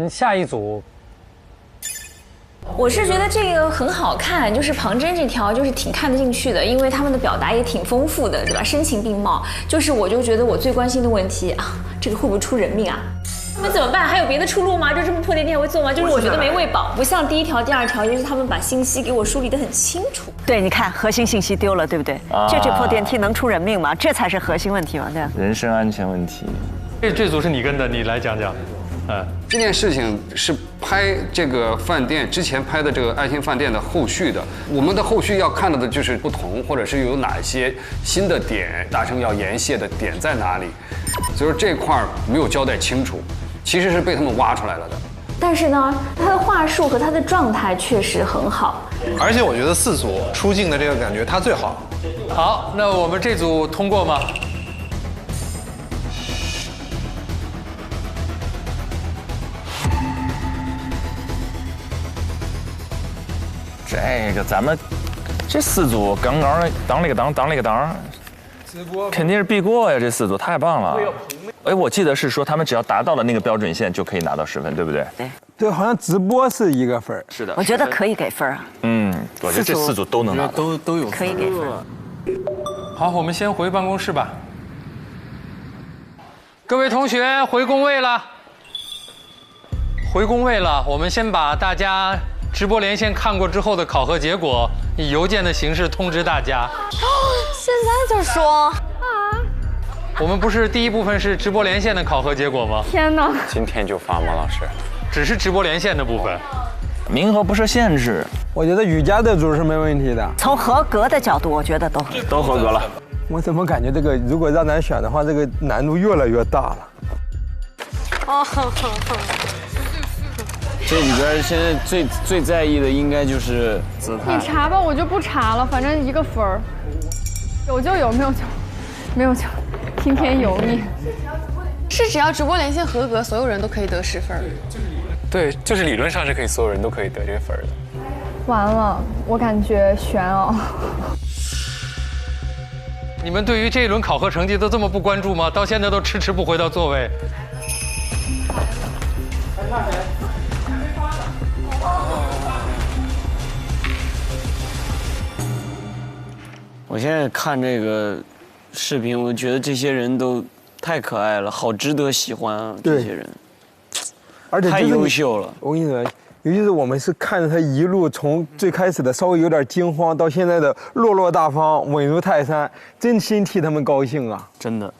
S4: 下一组。
S13: 我是觉得这个很好看，就是庞真这条就是挺看得进去的，因为他们的表达也挺丰富的，对吧？声情并茂。就是我就觉得我最关心的问题啊，这个会不会出人命啊？他们怎么办？还有别的出路吗？就这么破天还会做吗？就是我觉得没喂饱，不像第1条、第2条，就是他们把信息给我梳理得很清楚。
S16: 对，你看核心信息丢了，对不对？这破电梯能出人命吗？这才是核心问题嘛，对吧？
S14: 人身安全问题。
S4: 这组是你跟的，你来讲讲。
S15: 这件事情是拍这个饭店之前拍的这个爱心饭店的后续的，我们的后续要看到的就是不同，或者是有哪些新的点，大圣要言谢的点在哪里，所以说这块没有交代清楚，其实是被他们挖出来了的。
S13: 但是呢，他的话术和他的状态确实很好，
S20: 而且我觉得4组出镜的这个感觉他最好。
S4: 好，那我们这组通过吗？
S14: 这个咱们这4组刚刚当了个当，肯定是必过呀！这4组太棒了。哎，我记得是说他们只要达到了那个标准线就可以拿到10分，对不对？
S8: 对，好像直播是1个分。
S14: 是的，
S16: 我觉得可以给分啊。
S14: 我觉得这4组都能拿到，
S18: 都有
S16: 可以给分。
S4: 好，我们先回办公室吧。各位同学回工位了，我们先把大家直播连线看过之后的考核结果以邮件的形式通知大家。
S23: 现在就说
S4: 我们不是第一部分是直播连线的考核结果吗？
S23: 天哪！
S14: 今天就发吗，老师？
S4: 只是直播连线的部分，
S14: 名额不设限制。
S8: 我觉得瑜伽这组是没问题的。
S16: 从合格的角度，我觉得
S14: 都合格了。
S8: 我怎么感觉这个如果让咱选的话，这个难度越来越大了？
S18: 这里边现在最在意的应该就是姿态。
S23: 你查吧，我就不查了，反正1个分儿，有就有，没有就没有就听天由命。
S3: 是只要直播连线合格，所有人都可以得10分。
S5: 对，就是理论上是可以，所有人都可以得这个分的。
S23: 完了，我感觉悬哦。
S4: 你们对于这一轮考核成绩都这么不关注吗？到现在都迟迟不回到座位。
S18: 我现在看这个视频，我觉得这些人都太可爱了，好值得喜欢啊！这些人，
S8: 而且
S18: 太优秀了。
S8: 我跟你说，尤其是我们是看着他一路从最开始的稍微有点惊慌，到现在的落落大方、稳如泰山，真心替他们高兴啊！
S18: 真的。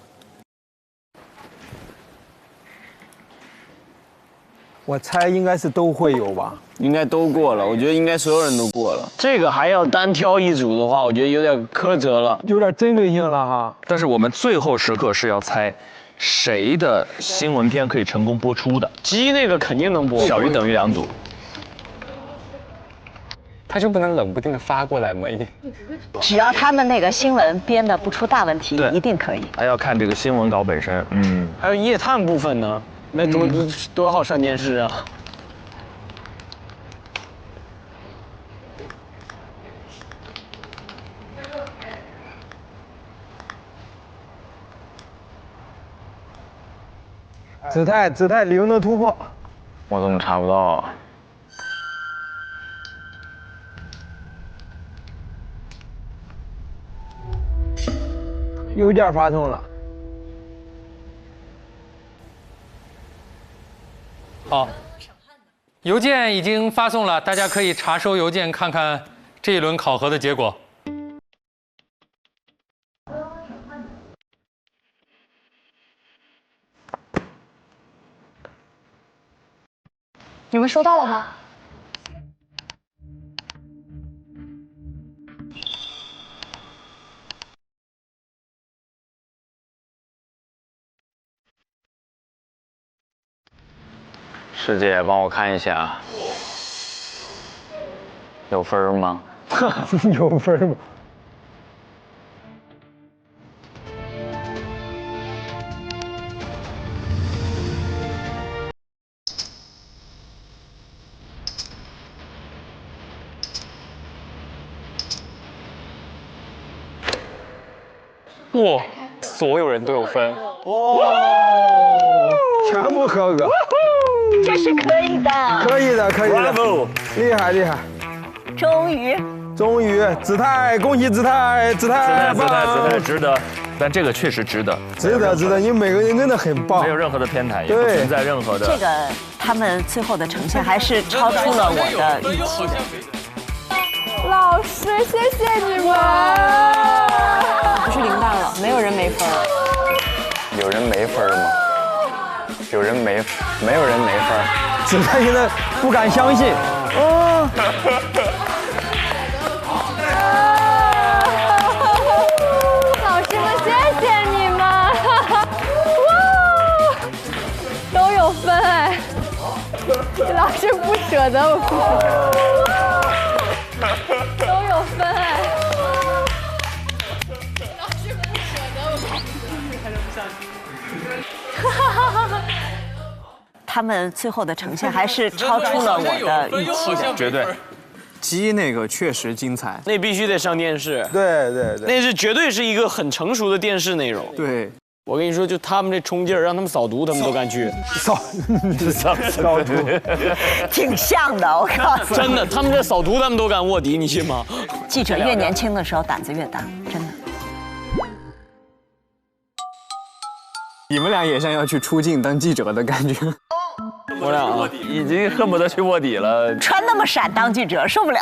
S8: 我猜应该是都会有吧，
S18: 应该都过了。我觉得应该所有人都过了。这个还要单挑一组的话，我觉得有点苛责了，
S8: 有点针对性了哈。
S14: 但是我们最后时刻是要猜谁的新闻片可以成功播出的。
S18: 鸡那个肯定能播，
S14: 小于等于2组。
S5: 他就不能冷不丁的发过来吗？
S16: 只要他们那个新闻编的不出大问题，一定可以。
S14: 还要看这个新闻稿本身，
S18: 还有夜探部分呢，那多好上电视啊！
S8: 姿态利用的突破，
S14: 我怎么查不到啊？
S8: 邮件发送了。
S4: 好，邮件已经发送了，大家可以查收邮件看看这一轮考核的结果。
S23: 你们收到了吗？
S18: 师姐，帮我看一下，有分吗？
S8: 有分吗？
S18: 哇，所有人都有分，
S8: 哇，全部合格，
S16: 这是可以的，
S8: 可以的，厉害，终于，姿态，恭喜姿态，
S14: 值得，但这个确实值得，
S8: 值得，你们每个人真的很棒，
S14: 没有任何的偏袒，也不存在任何的。
S16: 这个他们最后的呈现还是超出了我的预期的。
S23: 老师，谢谢你们。
S7: 不是零蛋了，没有人没分。
S18: 有人没分吗？没有人没分。
S8: 姿态现在不敢相信。
S23: 老师们，谢谢你们。哇，都有分哎。老师不舍得我。都有分哎！老师不舍得我，还能不上
S16: 去。他们最后的呈现还是超出了我的预期的，
S14: 绝对。
S5: 鸡那个确实精彩，
S18: 那必须得上电视。
S8: 对，
S18: 那是绝对是一个很成熟的电视内容。
S5: 对。
S18: 我跟你说，就他们这冲劲儿，让他们扫毒，他们都敢去。
S8: 扫毒，
S16: 挺像的，我告诉你。
S18: 真的，他们在扫毒，他们都敢卧底，你信吗？
S16: 记者越年轻的时候胆子越大，真的。
S5: 你们俩也像要去出镜当记者的感觉。
S14: 我俩已经恨不得去卧底了。
S16: 穿那么闪当记者受不了。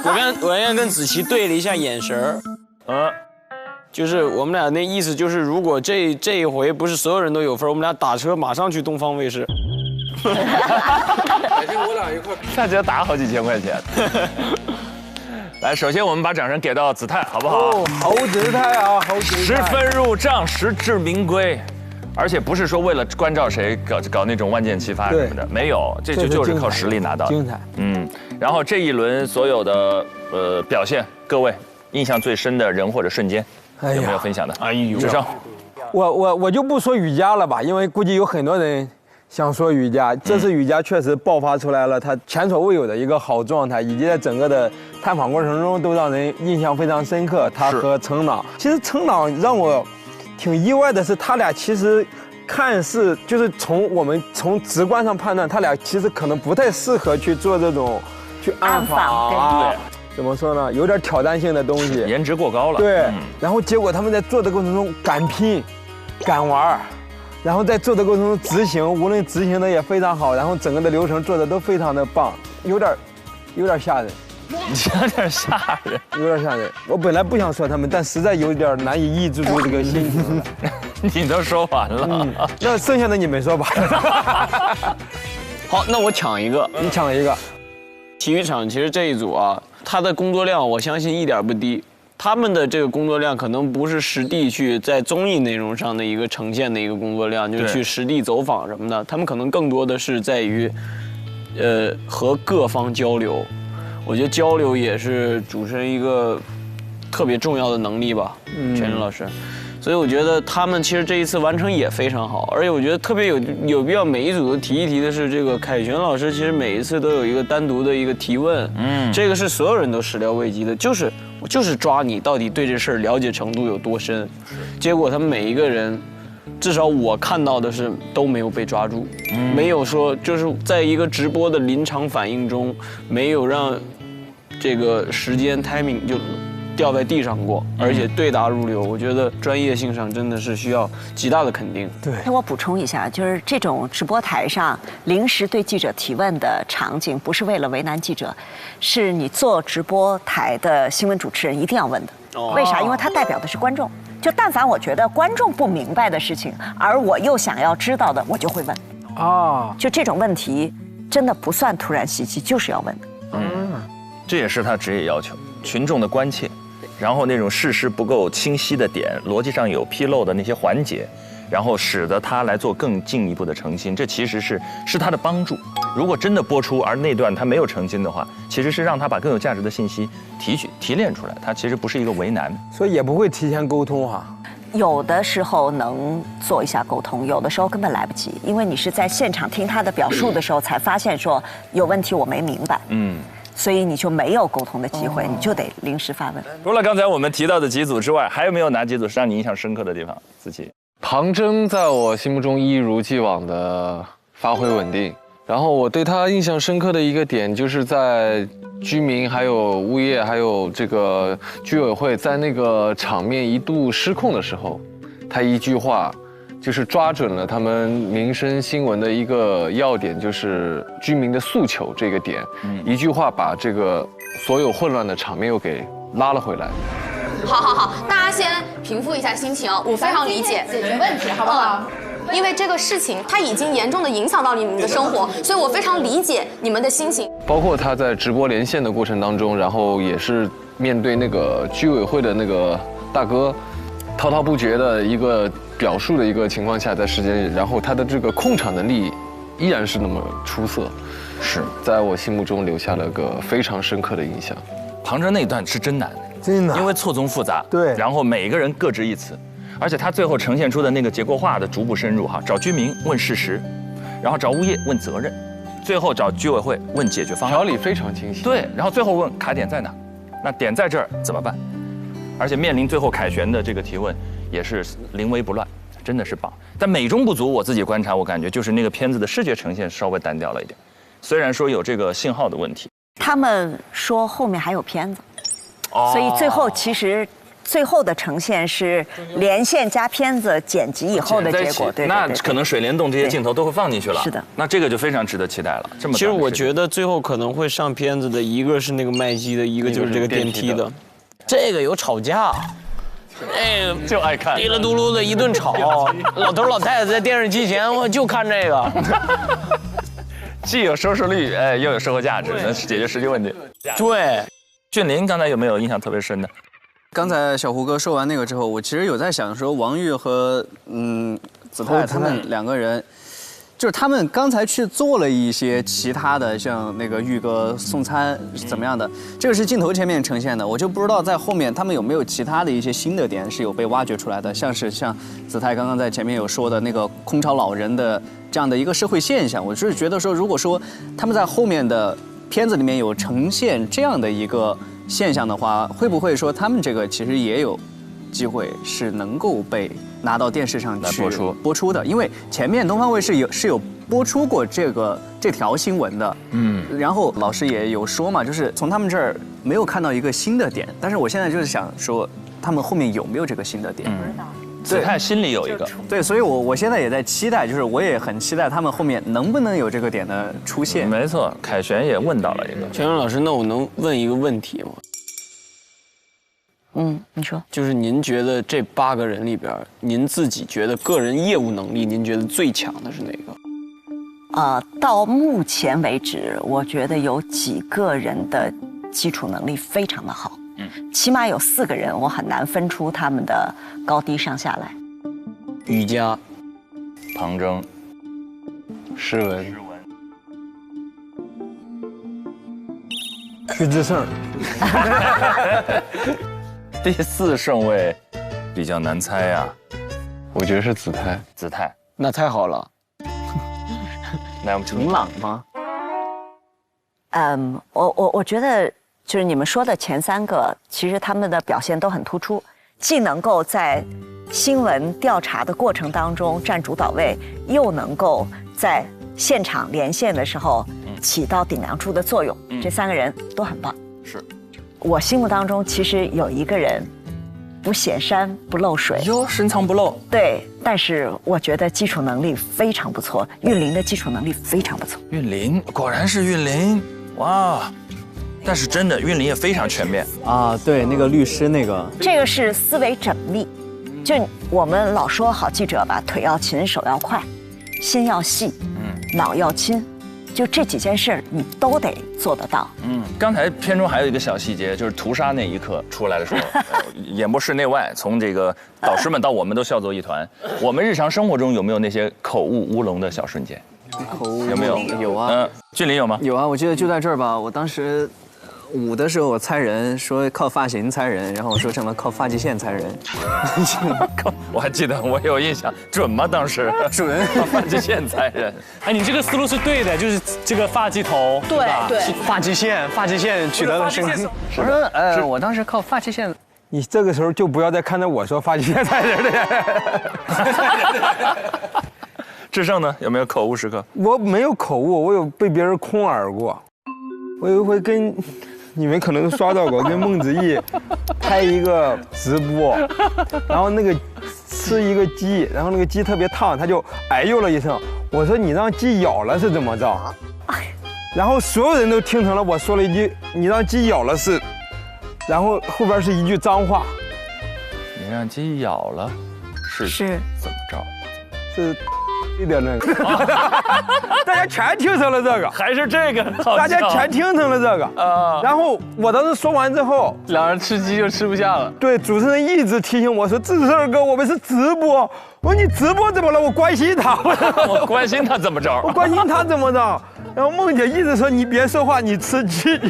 S18: 我刚才跟子琪对了一下眼神儿，就是我们俩那意思就是，如果这一回不是所有人都有分，我们俩打车马上去东方卫视。
S14: 改天我俩一块，那就要打好几千块钱。来，首先我们把掌声给到子泰，好不好？
S8: 好姿态啊，好姿态。
S14: 10分入账，实至名归。而且不是说为了关照谁搞那种万箭齐发什么的，没有，这就是靠实力拿到的。
S8: 精彩。
S14: 然后这一轮所有的表现，各位印象最深的人或者瞬间，有没有分享的？
S18: 哎呦，
S14: 志胜，
S8: 我就不说瑜伽了吧，因为估计有很多人想说瑜伽。这次瑜伽确实爆发出来了它前所未有的一个好状态，以及在整个的探访过程中都让人印象非常深刻。他和程朗，其实程朗让我挺意外的是，他俩其实看似就是从直观上判断，他俩其实可能不太适合去做这种去暗访啊。怎么说呢？有点挑战性的东西，
S14: 颜值过高了。
S8: 对，然后结果他们在做的过程中敢拼、敢玩，然后在做的过程中执行，无论执行的也非常好，然后整个的流程做的都非常的棒，有点吓人。
S14: 有点吓人，
S8: 有点吓人。我本来不想说他们，但实在有点难以抑制住这个心情。
S14: 你都说完了，
S8: 那剩下的你们说吧。
S18: 好，那我抢一个，
S8: 你抢一个。
S18: 体育场其实这一组啊，他的工作量我相信一点不低。他们的这个工作量可能不是实地去在综艺内容上的一个呈现的一个工作量，就是去实地走访什么的。他们可能更多的是在于，和各方交流。我觉得交流也是主持人一个特别重要的能力吧，全真老师。所以我觉得他们其实这一次完成也非常好，而且我觉得特别有必要每一组都提一提的是，这个凯旋老师其实每一次都有一个单独的一个提问，这个是所有人都始料未及的，我就是抓你到底对这事儿了解程度有多深，结果他们每一个人，至少我看到的是都没有被抓住，没有说就是在一个直播的临场反应中，没有让这个时间 timing 就掉在地上过，而且对答如流，我觉得专业性上真的是需要极大的肯定。
S16: 对，那我补充一下，就是这种直播台上临时对记者提问的场景，不是为了为难记者，是你做直播台的新闻主持人一定要问的。为啥？因为它代表的是观众。就但凡我觉得观众不明白的事情，而我又想要知道的，我就会问。就这种问题，真的不算突然袭击，就是要问的。
S14: 这也是他职业要求，群众的关切。然后那种事实不够清晰的点，逻辑上有纰漏的那些环节，然后使得他来做更进一步的澄清，这其实是他的帮助。如果真的播出而那段他没有澄清的话，其实是让他把更有价值的信息提炼出来，他其实不是一个为难，
S8: 所以也不会提前沟通哈。
S16: 有的时候能做一下沟通，有的时候根本来不及，因为你是在现场听他的表述的时候才发现说有问题我没明白。所以你就没有沟通的机会，你就得临时发问。
S14: 除了刚才我们提到的几组之外，还有没有哪几组是让你印象深刻的地方？子琪，
S11: 庞征在我心目中一如既往的发挥稳定，然后我对他印象深刻的一个点，就是在居民还有物业还有这个居委会在那个场面一度失控的时候，他一句话就是抓准了他们民生新闻的一个要点，就是居民的诉求这个点，一句话把这个所有混乱的场面又给拉了回来。
S12: 好，大家先平复一下心情，我非常理解，
S23: 解决问题好不好？
S12: 因为这个事情它已经严重的影响到你们的生活，所以我非常理解你们的心情。
S11: 包括他在直播连线的过程当中，然后也是面对那个居委会的那个大哥，滔滔不绝的一个表述的一个情况下，在时间里，然后他的这个控场能力依然是那么出色，是在我心目中留下了个非常深刻的印象。
S14: 庞征那段是真难，
S8: 真难，
S14: 因为错综复杂，
S8: 对，
S14: 然后每个人各执一词，而且他最后呈现出的那个结构化的逐步深入哈，找居民问事实，然后找物业问责任，最后找居委会问解决方案，
S11: 条理非常清晰。
S14: 对，然后最后问卡点在哪，那点在这儿怎么办？而且面临最后凯旋的这个提问，也是临危不乱，真的是棒。但美中不足，我自己观察，我感觉就是那个片子的视觉呈现稍微单调了一点，虽然说有这个信号的问题。
S16: 他们说后面还有片子，所以最后其实最后的呈现是连线加片子剪辑以后的结果。对，
S14: 那可能水帘洞这些镜头都会放进去了。
S16: 是的，
S14: 那这个就非常值得期待了。这么，
S18: 其实我觉得最后可能会上片子的一个是那个卖鸡的，一个就是这个电梯的。这个有吵架，
S14: 就爱看，
S18: 滴了嘟噜的一顿吵，老头老太太在电视机前我就看这个。
S14: 既有收视率，又有社会价值，能解决实际问题。
S18: 对，
S14: 俊林刚才有没有印象特别深的？
S17: 刚才小胡哥说完那个之后，我其实有在想说，王玉和子泰他们两个人，就是他们刚才去做了一些其他的，像那个玉哥送餐怎么样的，这个是镜头前面呈现的，我就不知道在后面他们有没有其他的一些新的点是有被挖掘出来的，像子泰刚刚在前面有说的那个空巢老人的这样的一个社会现象，我是觉得说，如果说他们在后面的片子里面有呈现这样的一个现象的话，会不会说他们这个其实也有机会是能够被拿到电视上去播出的？因为前面东方卫视有播出过这条新闻的，然后老师也有说嘛，就是从他们这儿没有看到一个新的点，但是我现在就是想说，他们后面有没有这个新的点？不知道。
S14: 子泰心里有一个，
S17: 对，所以我现在也在期待，就是我也很期待他们后面能不能有这个点的出现。
S14: 没错，凯旋也问到了一个。
S18: 全勇老师，那我能问一个问题吗？
S16: 你说，
S18: 就是您觉得这8个人里边，您自己觉得个人业务能力，您觉得最强的是哪个？
S16: 到目前为止，我觉得有几个人的基础能力非常的好。起码有4个人，我很难分出他们的高低上下来。
S18: 瑜伽、
S14: 庞征、
S11: 诗文。
S8: 徐志胜。
S14: 第4顺位比较难猜呀，
S11: 我觉得是子泰。
S14: 子泰，
S18: 那太好了。
S14: 来，我们
S18: 明朗吗？
S16: 我觉得就是你们说的前3个，其实他们的表现都很突出，既能够在新闻调查的过程当中占主导位，又能够在现场连线的时候起到顶梁柱的作用。这3个人都很棒。
S14: 是，
S16: 我心目当中其实有一个人不显山不漏水，
S14: 哟，深藏不露。
S16: 对，但是我觉得基础能力非常不错，韵林的基础能力非常不错。
S14: 韵林果然是韵林，哇！但是真的韵林也非常全面
S17: 啊，对，那个律师那个，
S16: 这个是思维缜密。就我们老说好记者吧，腿要勤，手要快，心要细，脑要轻，就这几件事你都得做得到。
S14: 刚才片中还有一个小细节，就是屠杀那一刻出来的时候，演播室内外，从这个导师们到我们都笑作一团。我们日常生活中有没有那些口误乌龙的小瞬间？
S17: 口误
S14: 有没有？
S17: 有啊。
S14: 俊林有吗？
S17: 有啊，我记得就在这儿吧。我当时舞的时候我猜人，说靠发型猜人，然后我说成了靠发际线猜人。
S14: 我还记得，我有印象，准吗？当时
S17: 准，
S14: 靠发际线猜人。
S1: 哎，你这个思路是对的，就是这个发际头，
S7: 对对，
S17: 发际线取得了胜利。我说我当时靠发际线。
S8: 你这个时候就不要再看着我说发际线猜人了。
S14: 志胜呢？有没有口误时刻？
S8: 我没有口误，我有被别人空耳过。我有一回跟你们可能刷到过，跟孟子义拍一个直播，然后那个吃一个鸡，然后那个鸡特别烫，他就哎呦了一声。我说你让鸡咬了是怎么着？然后所有人都听成了我说了一句你让鸡咬了是，然后后边是一句脏话。
S14: 你让鸡咬了是怎么着？
S8: 是。一点那个，大家全听成了这个，
S14: 还是这个，
S8: 大家全听成了这个啊。然后我当时说完之后，
S18: 两人吃鸡就吃不下了。
S8: 对，主持人一直提醒我说：“志胜哥，我们是直播。”我说：“你直播怎么了？我关心他。”
S14: 我关心他怎么着？
S8: 我关心他怎么着？然后梦姐一直说：“你别说话，你吃鸡。”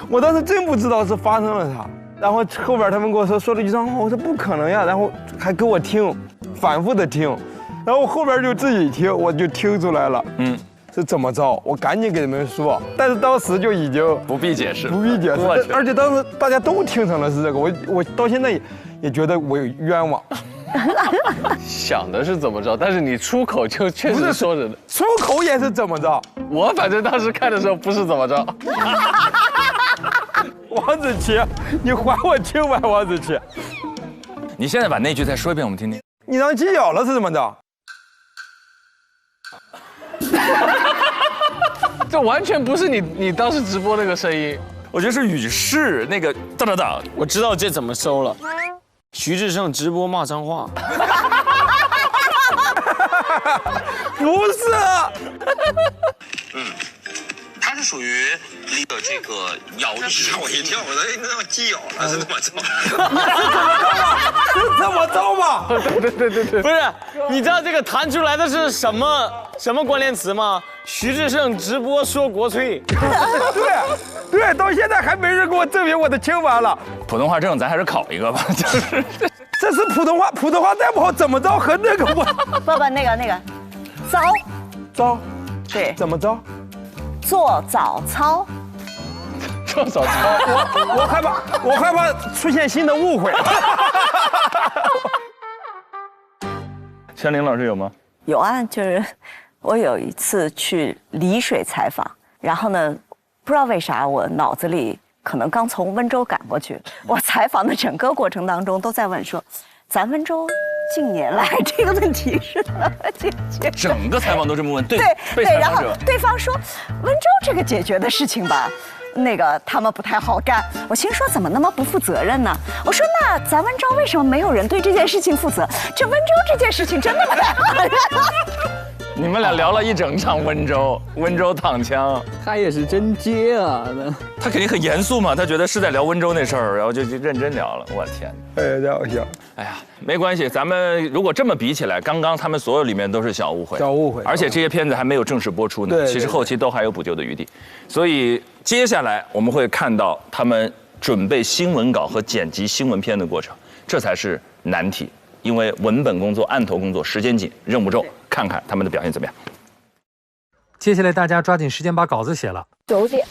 S8: 我当时真不知道是发生了啥。然后后边他们跟我说了一句脏话，我说不可能呀，然后还给我听，反复的听。然后后边就自己听，我就听出来了，是怎么着？我赶紧给你们说，但是当时就已经
S14: 不必解释，
S8: 而且当时大家都听成了是这个，我到现在也觉得我有冤枉。
S11: 想的是怎么着，但是你出口就确实说着的，
S8: 出口也是怎么着？
S11: 我反正当时看的时候不是怎么着。
S8: 王子琪，你还我清白，王子琪。
S14: 你现在把那句再说一遍，我们听听。
S8: 你让鸡咬了是怎么着？
S11: 这完全不是你当时直播那个声音，
S14: 我觉得是语势那个哒哒哒。
S18: 我知道这怎么收了。徐志胜直播骂脏话。
S8: 不是。
S19: 它是属于一个这个咬力，吓我一跳，我说那鸡咬了是怎么着？
S8: 是怎么着嘛？
S18: 对，不是，你知道这个弹出来的是什么关键词吗？徐志胜直播说国粹。
S8: 对，到现在还没人给我证明我的清白了。
S14: 普通话证咱还是考一个吧，就是
S8: 这是普通话再不好怎么着和那个我
S16: 不那个
S8: 招，
S16: 对，
S8: 怎么着？
S16: 做早操。
S11: 做早操，
S8: 我害怕出现新的误会。
S14: 香菱老师有吗？
S16: 有啊，就是我有一次去丽水采访，然后呢，不知道为啥我脑子里可能刚从温州赶过去，我采访的整个过程当中都在问说，咱温州近年来这个问题是怎么解决？
S14: 整个采访都这么问，对，
S16: 然后对方说，温州这个解决的事情吧，那个他们不太好干。我心说怎么那么不负责任呢？我说那咱温州为什么没有人对这件事情负责？这温州这件事情真的不太好干。
S14: 你们俩聊了一整场温州躺枪，
S17: 他也是真接啊，
S14: 他肯定很严肃嘛，他觉得是在聊温州那事儿，然后就认真聊了。我天，
S8: 哎，太好笑。
S14: 哎呀，没关系，咱们如果这么比起来，刚刚他们所有里面都是小误会，而且这些片子还没有正式播出呢，
S8: 对，
S14: 其实后期都还有补救的余地。所以接下来我们会看到他们准备新闻稿和剪辑新闻片的过程，这才是难题。因为文本工作、案头工作时间紧，任务重，看看他们的表现怎么样。
S4: 接下来大家抓紧时间把稿子写了。
S23: 9点，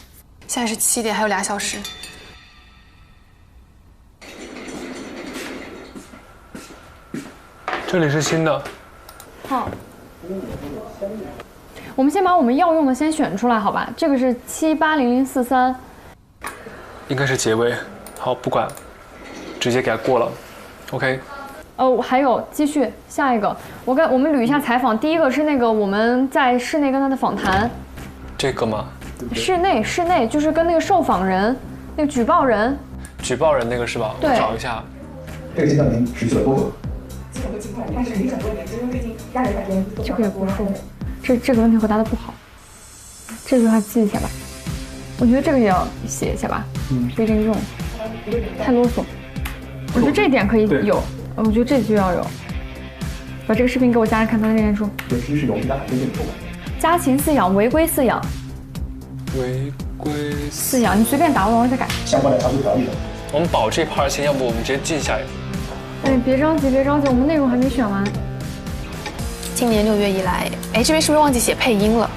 S12: 现在是7点，还有2小时。
S20: 这里是新的。
S23: 好，我们先把我们要用的先选出来，好吧？这个是780043，
S20: 应该是结尾。好，不管，直接给它过了。OK。
S23: 还有继续下一个，我们捋一下采访。第一个是那个我们在室内跟他的访谈。
S20: 这个吗？
S23: 室内就是跟那个受访人、那个举报人
S20: 那个是吧？
S23: 对，
S20: 我找一下。
S6: 这个阶段您持续了多久？
S23: 但是离很多年，因为最近家里改变。这个也不是，这个问题回答的不好，这句话记一下吧。我觉得这个也要写一下吧，不一定用，太啰嗦。我觉得这一点可以有。我觉得这句要有，把这个视频给我家人看，他那边说。
S6: 这其实是由家长跟进的。
S23: 家禽饲养、违规饲养。
S20: 违规
S23: 饲养，你随便打，我等会儿再改。
S6: 相关的查处条例。
S20: 我们保这 part 先，要不我们直接记下来。
S23: 哎，别着急，我们内容还没选完。
S12: 今年6月以来，哎，这边是不是忘记写配音了？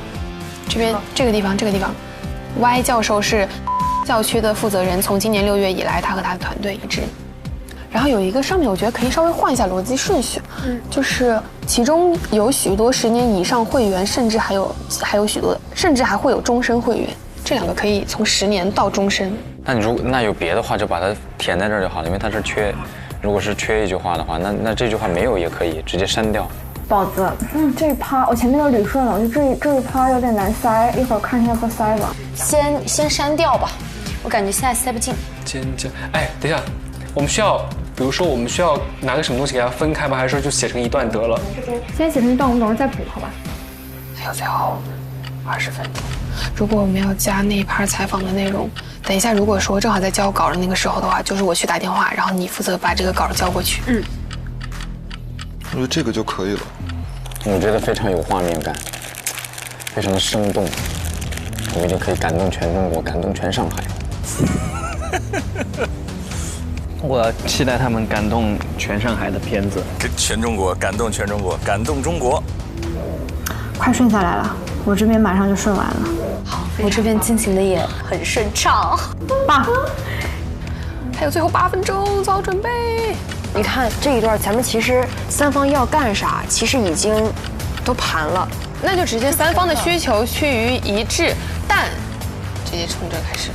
S12: 这边这个地方，Y 教授是校区的负责人，从今年6月以来，他和他的团队一直。然后有一个上面，我觉得可以稍微换一下逻辑顺序，就是其中有许多10年以上会员，甚至还有许多，甚至还会有终身会员，这2个可以从10年到终身。
S9: 那有别的话就把它填在这儿就好了，因为它是缺，如果是缺一句话的话，那这句话没有也可以直接删掉。
S23: 宝子，这一趴我前面都捋顺了，我觉得这一趴有点难塞，一会儿看一下不塞吧。
S12: 先删掉吧，我感觉现在塞不进。
S20: 哎，等一下。我们需要，比如说，我们需要拿个什么东西给它分开吗？还是说就写成一段得了？
S23: 先写成一段，我们等会儿再补，好吧？
S12: 还有最后20分钟。如果我们要加那一趴采访的内容，等一下，如果说正好在交稿的那个时候的话，就是我去打电话，然后你负责把这个稿交过去。
S21: 我觉得这个就可以了。
S9: 我觉得非常有画面感，非常的生动，我们就可以感动全中国，感动全上海。
S18: 我期待他们感动全上海的片子，
S14: 全中国感动全中国，感动中国。
S23: 快顺下来了，我这边马上就顺完了。
S12: 好，我这边进行的也很顺畅。
S23: 爸，
S12: 还有最后8分钟，做好准备。你看这一段，咱们其实3方要干啥，其实已经都盘了，那就直接3方的需求趋于一致，但直接从这开始。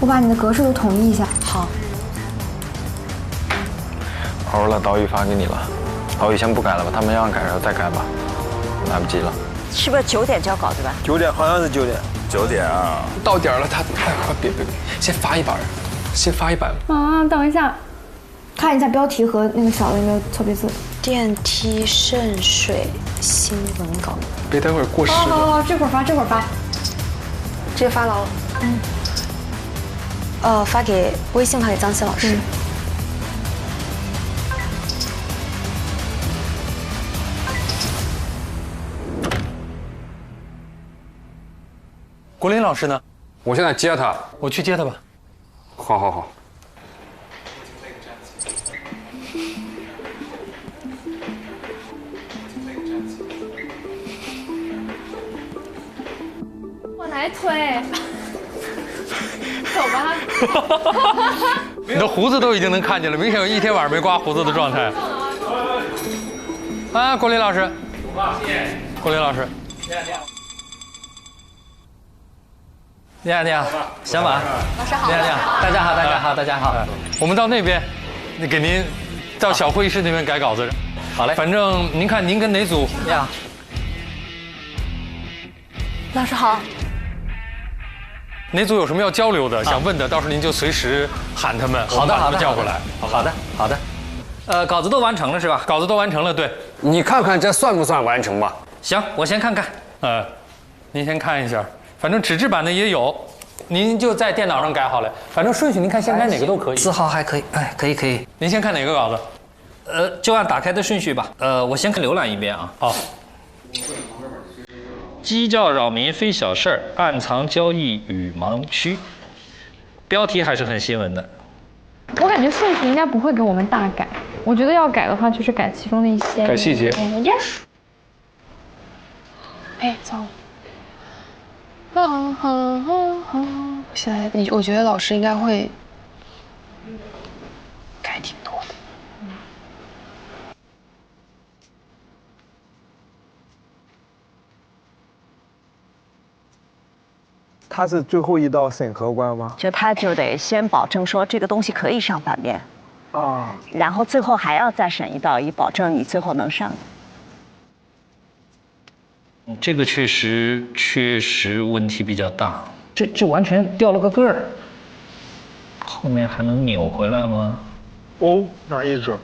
S23: 我把你的格式都统一一下。
S12: 好。
S11: 好了，导语发给你了，导语先不改了吧，他们让改然后再改吧，来不及了。
S16: 是不是9点交稿对吧
S8: ？9点，好像是9点。
S14: 9点啊，
S20: 到点了，他快别，先发一版。
S23: 啊，等一下，看一下标题和那个小的有没有错别字。
S12: 电梯渗水新闻稿。
S20: 别待会儿过时了。
S23: 好，这会儿发。
S12: 直接发了。发给微信，发给张希老师。
S4: 国林老师呢？
S15: 我现在接他，
S4: 我去接他吧。
S15: 好。
S23: 我来推。走吧。
S4: 你的胡子都已经能看见了，明显有一天晚上没刮胡子的状态。啊，国林老师，国林老师，你好，小马，
S12: 老师好，
S4: 你好，大家好。我们到那边，给您到小会议室那边改稿子。好嘞，反正您看您跟哪组？你好，
S12: 老师好。
S4: 哪组有什么要交流的、想问的，到时候您就随时喊他们，
S1: 好的，
S4: 把他们叫过来。
S1: 好的。稿子都完成了是吧？
S4: 稿子都完成了，对。
S15: 你看看这算不算完成吧？
S4: 行，我先看看。您先看一下，反正纸质版的也有，您就在电脑上改好了。反正顺序您看先改哪个都可以。
S2: 字号还可以，哎，可以。
S4: 您先看哪个稿子？
S2: 就按打开的顺序吧。我先看浏览一遍啊。
S4: 好。
S2: 鸡叫扰民非小事儿，暗藏交易与盲区。标题还是很新闻的。
S23: 我感觉顺序应该不会给我们大改，我觉得要改的话就是改其中的一些。
S4: 改细节。
S12: 哎，糟了。现在我觉得老师应该会改挺多的。
S8: 他是最后一道审核关吗？
S16: 就他就得先保证说这个东西可以上版面，然后最后还要再审一道，以保证你最后能上。
S2: 这个确实问题比较大，这完全掉了个个儿，后面还能扭回来吗？
S21: 哦，哪一只？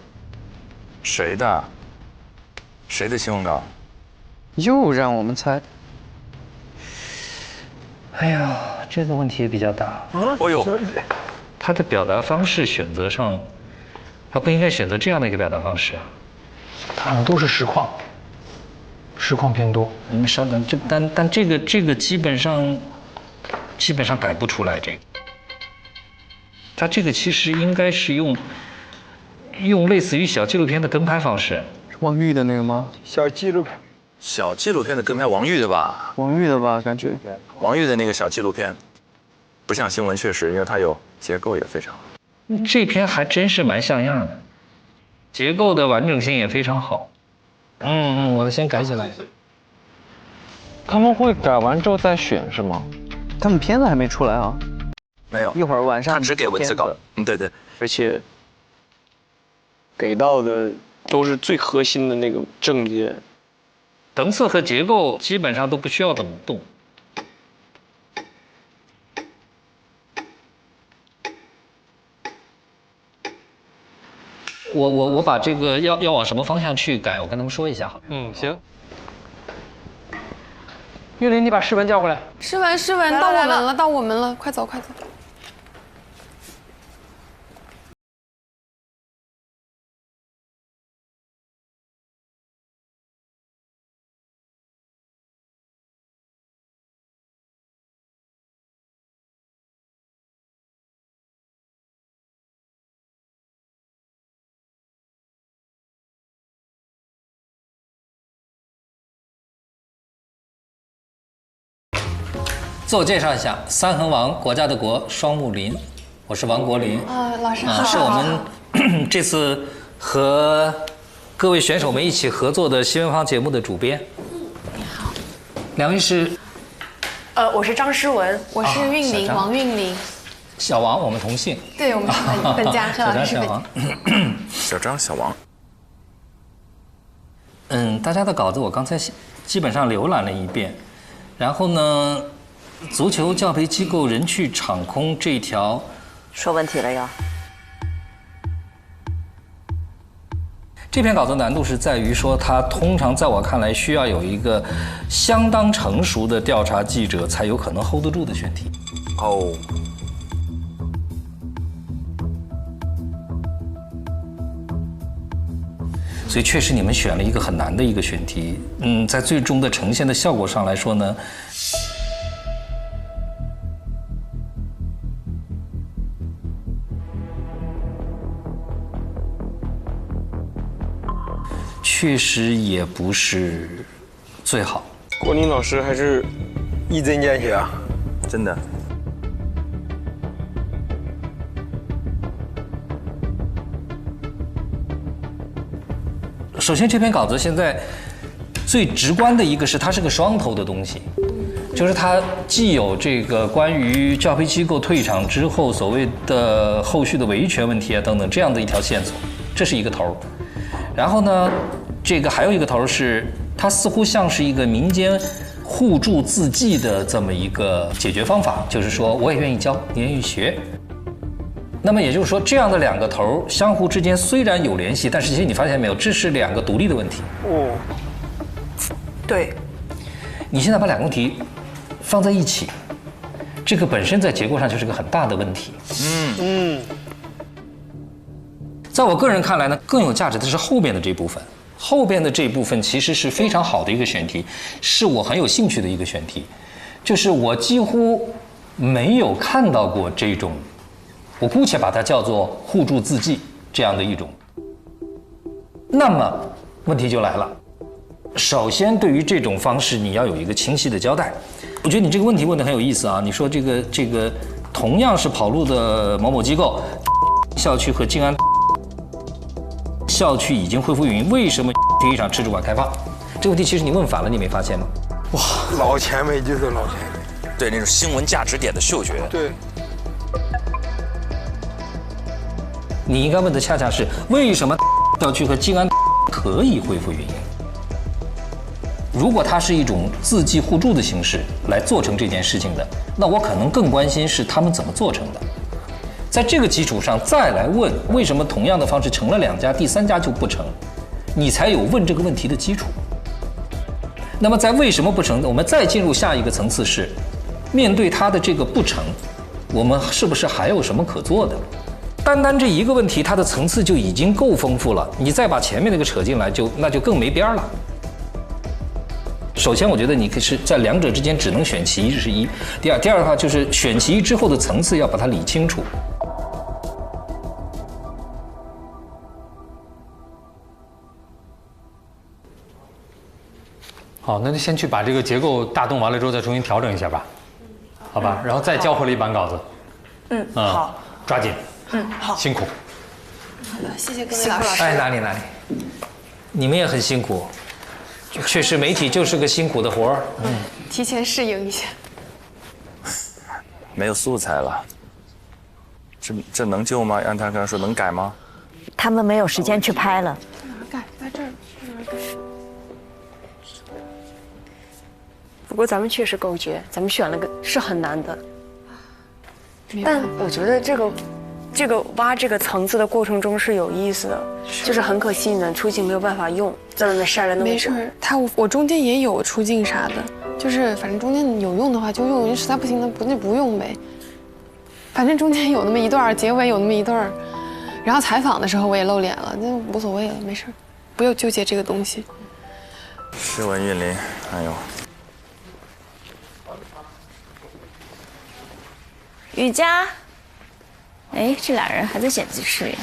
S14: 谁的新闻稿？
S17: 又让我们猜。
S2: 哎呀，这个问题也比较大。
S14: 哦呦，
S2: 他的表达方式选择上，他不应该选择这样的一个表达方式啊。
S1: 他好像都是实况偏多。
S2: 你们稍等，但这个基本上改不出来这个。他这个其实应该是用类似于小纪录片的跟拍方式。
S17: 王玉的那个吗？
S21: 小纪录片的跟拍，王玉的吧？
S17: 王玉的吧，感觉。
S14: 王玉的那个小纪录片，不像新闻，确实，因为它有结构也非常好。
S2: 这篇还真是蛮像样的，结构的完整性也非常好。我先改起来。
S18: 他们会改完之后再选是吗？
S17: 他们片子还没出来啊？
S14: 没有，
S17: 一会儿晚上
S14: 他只给文字稿。对。
S18: 而且给到的都是最核心的那个症结。
S2: 层次和结构基本上都不需要怎么动。我把这个要往什么方向去改，我跟他们说一下好了。
S1: 行。玉林，你把诗文叫过来。
S12: 诗文，到我们了，快走。
S2: 自我介绍一下，三横王，国家的国，双木林，我是王国林。
S12: 老师好。
S2: 是我们这次和各位选手们一起合作的新闻坊节目的主编。
S12: 你好。
S2: 两位是？
S7: 我是张诗文，
S12: 我是韵玲，王韵玲。
S2: 小王，我们同姓。
S12: 对，我们是本家，和老师是本家。
S14: 小张、小王。
S2: 大家的稿子我刚才基本上浏览了一遍，然后呢，足球教培机构人去场空这一条，
S16: 说问题了要。
S2: 这篇稿子难度是在于说，它通常在我看来需要有一个相当成熟的调查记者才有可能 hold 得住的选题。
S14: 哦。
S2: 所以确实你们选了一个很难的一个选题。在最终的呈现的效果上来说呢，确实也不是最好。
S18: 国林老师还是
S8: 一针见血啊，
S14: 真的。
S2: 首先，这篇稿子现在最直观的一个是，它是个双头的东西，就是它既有这个关于教培机构退场之后所谓的后续的维权问题啊等等这样的一条线索，这是一个头。然后呢，这个还有一个头是，它似乎像是一个民间互助自济的这么一个解决方法，就是说我也愿意教，你愿意学。那么也就是说，这样的两个头相互之间虽然有联系，但是其实你发现没有，这是两个独立的问题。
S7: 对。
S2: 你现在把两个问题放在一起，这个本身在结构上就是个很大的问题。在我个人看来呢，更有价值的是后边的这部分。后边的这一部分其实是非常好的一个选题，是我很有兴趣的一个选题，就是我几乎没有看到过这种，我姑且把它叫做互助自济这样的一种。那么问题就来了，首先对于这种方式你要有一个清晰的交代。我觉得你这个问题问得很有意思啊，你说这个同样是跑路的某某机构，校区和静安校区已经恢复运营，为什么体育场吃主管开放？这个问题其实你问反了，你没发现吗？
S8: 哇，老前辈就是老前辈，
S14: 对那种新闻价值点的嗅觉。
S8: 对，
S2: 你应该问的恰恰是为什么校区和静安可以恢复运营？如果它是一种自济互助的形式来做成这件事情的，那我可能更关心是他们怎么做成的。在这个基础上再来问为什么同样的方式成了2家，第3家就不成，你才有问这个问题的基础。那么在为什么不成，我们再进入下一个层次是，面对它的这个不成，我们是不是还有什么可做的？单单这一个问题，它的层次就已经够丰富了，你再把前面那个扯进来，那就更没边了。首先，我觉得你可是在两者之间只能选其一，这是一。第二的话就是选其一之后的层次要把它理清楚。
S4: 好，那就先去把这个结构大动完了之后，再重新调整一下吧，好吧？然后再交回了一版稿子。
S7: 好，
S4: 抓紧。
S7: 好，
S4: 辛苦。
S12: 好的，谢谢各位老师。
S2: 哎，哪里，你们也很辛苦，确实媒体就是个辛苦的活儿。
S12: 提前适应一下。
S14: 没有素材了，这能救吗？按他刚才说能改吗？
S16: 他们没有时间去拍了。
S12: 改在这儿。
S7: 不过咱们确实够绝，咱们选了个是很难的。但我觉得这个挖这个层次的过程中是有意思的，就是很可惜你的出镜没有办法用，在外面晒了那么久。
S12: 没事，我中间也有出镜啥的，就是反正中间有用的话就用，实在不行那就不用呗。反正中间有那么一段，结尾有那么一段，然后采访的时候我也露脸了，那无所谓了，没事，不用纠结这个东西。
S14: 诗文韵林，哎呦。
S10: 雨佳，哎，这俩人还在剪辑室里。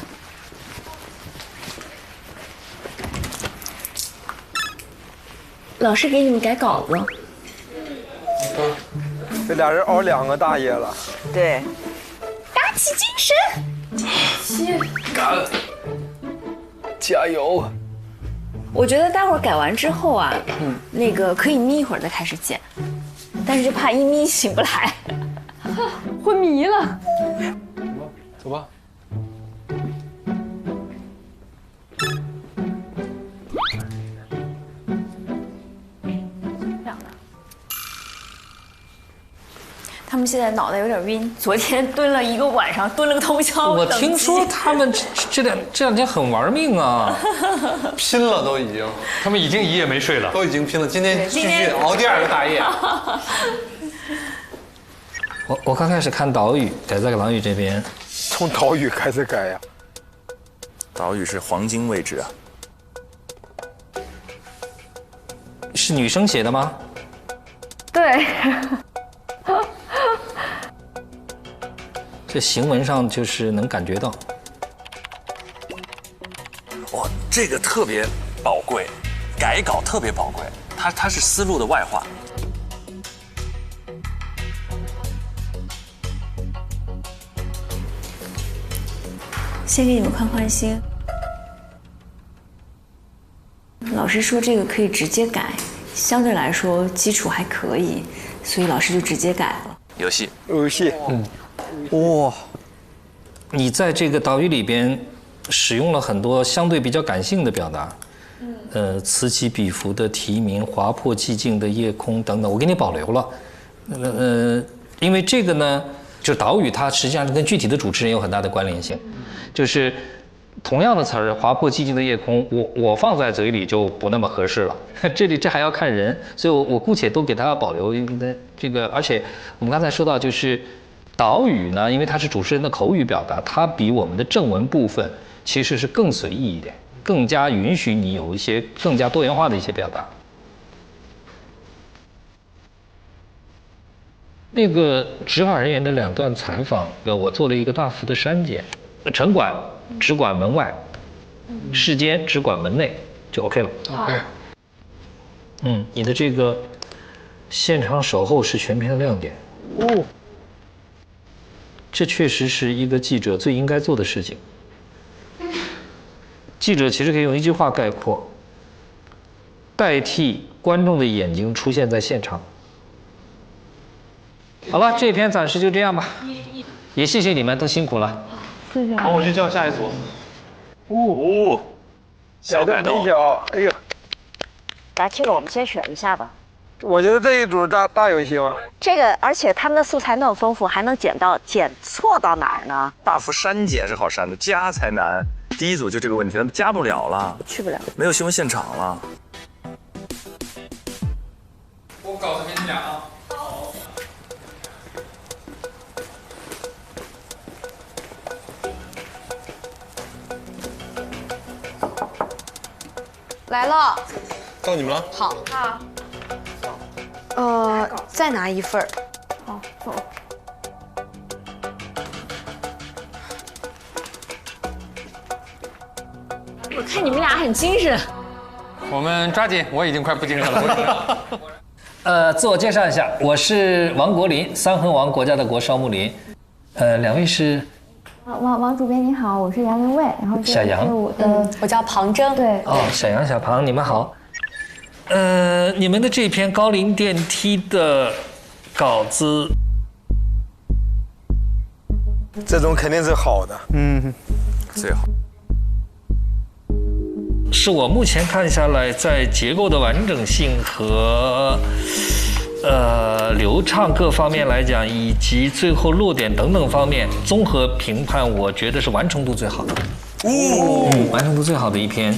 S10: 老师给你们改稿子。
S8: 这俩人熬2个大夜了。
S16: 对。
S10: 打起精神！
S11: 干！加油！
S10: 我觉得待会儿改完之后啊，那个可以眯一会儿再开始剪，但是就怕一眯醒不来。
S23: 昏迷了。
S11: 走吧。
S10: 他们现在脑袋有点晕，昨天蹲了1个晚上，蹲了个通宵。
S2: 我听说他们这两天很玩命啊，
S20: 拼了都已经，
S4: 他们已经1夜没睡了，
S20: 都已经拼了，今天继续熬第2个大夜。
S2: 我刚开始看岛屿，改在岛屿这边，
S8: 从岛屿开始改呀。
S14: 岛屿是黄金位置啊。
S2: 是女生写的吗？
S23: 对。
S2: 这行文上就是能感觉到。
S14: 哇，这个特别宝贵，改稿特别宝贵，它是思路的外化。
S10: 先给你们宽心。老师说这个可以直接改，相对来说基础还可以，所以老师就直接改了。
S14: 游戏，
S2: 哇，你在这个岛屿里边使用了很多相对比较感性的表达，此起彼伏的啼鸣，划破寂静的夜空等等，我给你保留了。因为这个呢，就岛屿它实际上跟具体的主持人有很大的关联性，就是同样的词儿，划破寂静的夜空，我放在嘴里就不那么合适了。这还要看人，所以我姑且都给它保留这个。而且我们刚才说到，就是岛屿呢，因为它是主持人的口语表达，它比我们的正文部分其实是更随意一点，更加允许你有一些更加多元化的一些表达。那个执法人员的2段采访，我做了一个大幅的删减，城管只管门外，市监只管门内，就 OK 了。
S1: OK。
S2: 你的这个现场守候是全片的亮点。哦，这确实是一个记者最应该做的事情。记者其实可以用一句话概括：代替观众的眼睛出现在现场。好了，这篇暂时就这样吧，也谢谢你们，都辛苦了。
S23: 谢谢。
S21: 好，我去叫下一组。
S8: 哦，小的比较，哎呦，
S16: 来，这个我们先选一下吧。
S8: 我觉得这一组大有希望。
S16: 这个，而且他们的素材那么丰富，还能剪错到哪儿呢？
S14: 大幅删减是好删的，加才难。第一组就这个问题，他们加不了了，
S16: 去不了，
S14: 没有新闻现场了。
S4: 我稿子给你俩啊。
S12: 来了，
S21: 到你们了。
S12: 好。再拿1份。
S23: 好，走。
S10: 我看你们俩很精神。
S4: 我们抓紧，我已经快不精神了。
S2: 自我介绍一下，我是王国林，三横王国家的国，少木林。2位是？
S23: 王主编你好，我是杨云卫，然后
S2: 小杨，
S7: 我叫庞征。
S23: 对。
S2: 哦，小杨、小庞，你们好。你们的这篇高龄电梯的稿子，
S8: 这种肯定是好的，
S14: 最好。
S2: 是我目前看下来，在结构的完整性和流畅各方面来讲，以及最后落点等等方面，综合评判，我觉得是完成度最好的。完成度最好的一篇。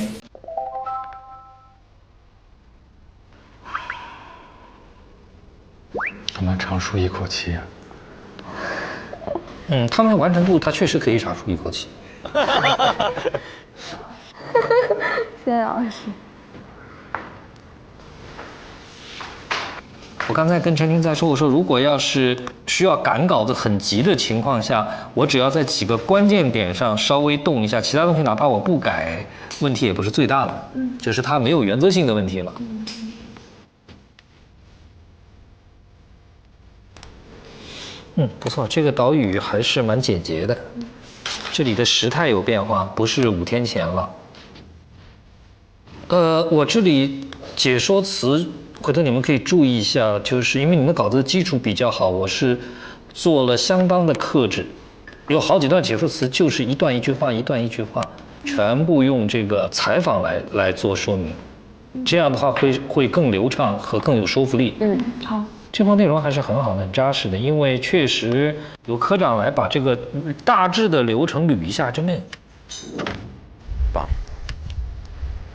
S1: 怎么长舒一口气啊？
S2: 他们完成度，它确实可以长舒一口气。
S23: 谢谢老师。
S2: 我刚才跟陈婷在说，我说如果要是需要赶稿子很急的情况下，我只要在几个关键点上稍微动一下，其他东西哪怕我不改，问题也不是最大的。就是它没有原则性的问题了。不错，这个岛屿还是蛮简洁的。这里的时态有变化，不是5天前了。我这里解说词，回头你们可以注意一下，就是因为你们稿子的基础比较好，我是做了相当的克制，有好几段解说词就是一段一句话，一段一句话，全部用这个采访来做说明，这样的话会更流畅和更有说服力。
S23: 好。
S2: 这方内容还是很好的，很扎实的，因为确实有科长来把这个大致的流程捋一下，真的
S14: 棒。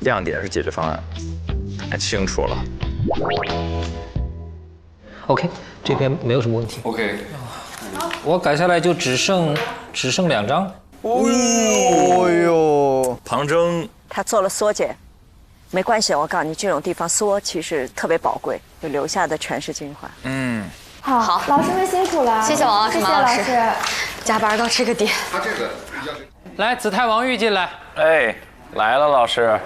S14: 亮点是解决方案，太清楚了。
S2: OK， 这篇没有什么问题。
S15: OK，
S2: 我改下来就只剩2张。
S8: 哦呦，
S14: 庞征
S16: 他做了缩减。没关系，我告诉你，这种地方缩其实特别宝贵，就留下的全是精华。
S23: 好，老师们辛苦了，
S7: 谢谢王老师，
S23: 谢谢老师，
S7: 加班到这个点。
S15: 他这个
S4: 来，子泰、王玉进来。
S9: 哎，来了，老师。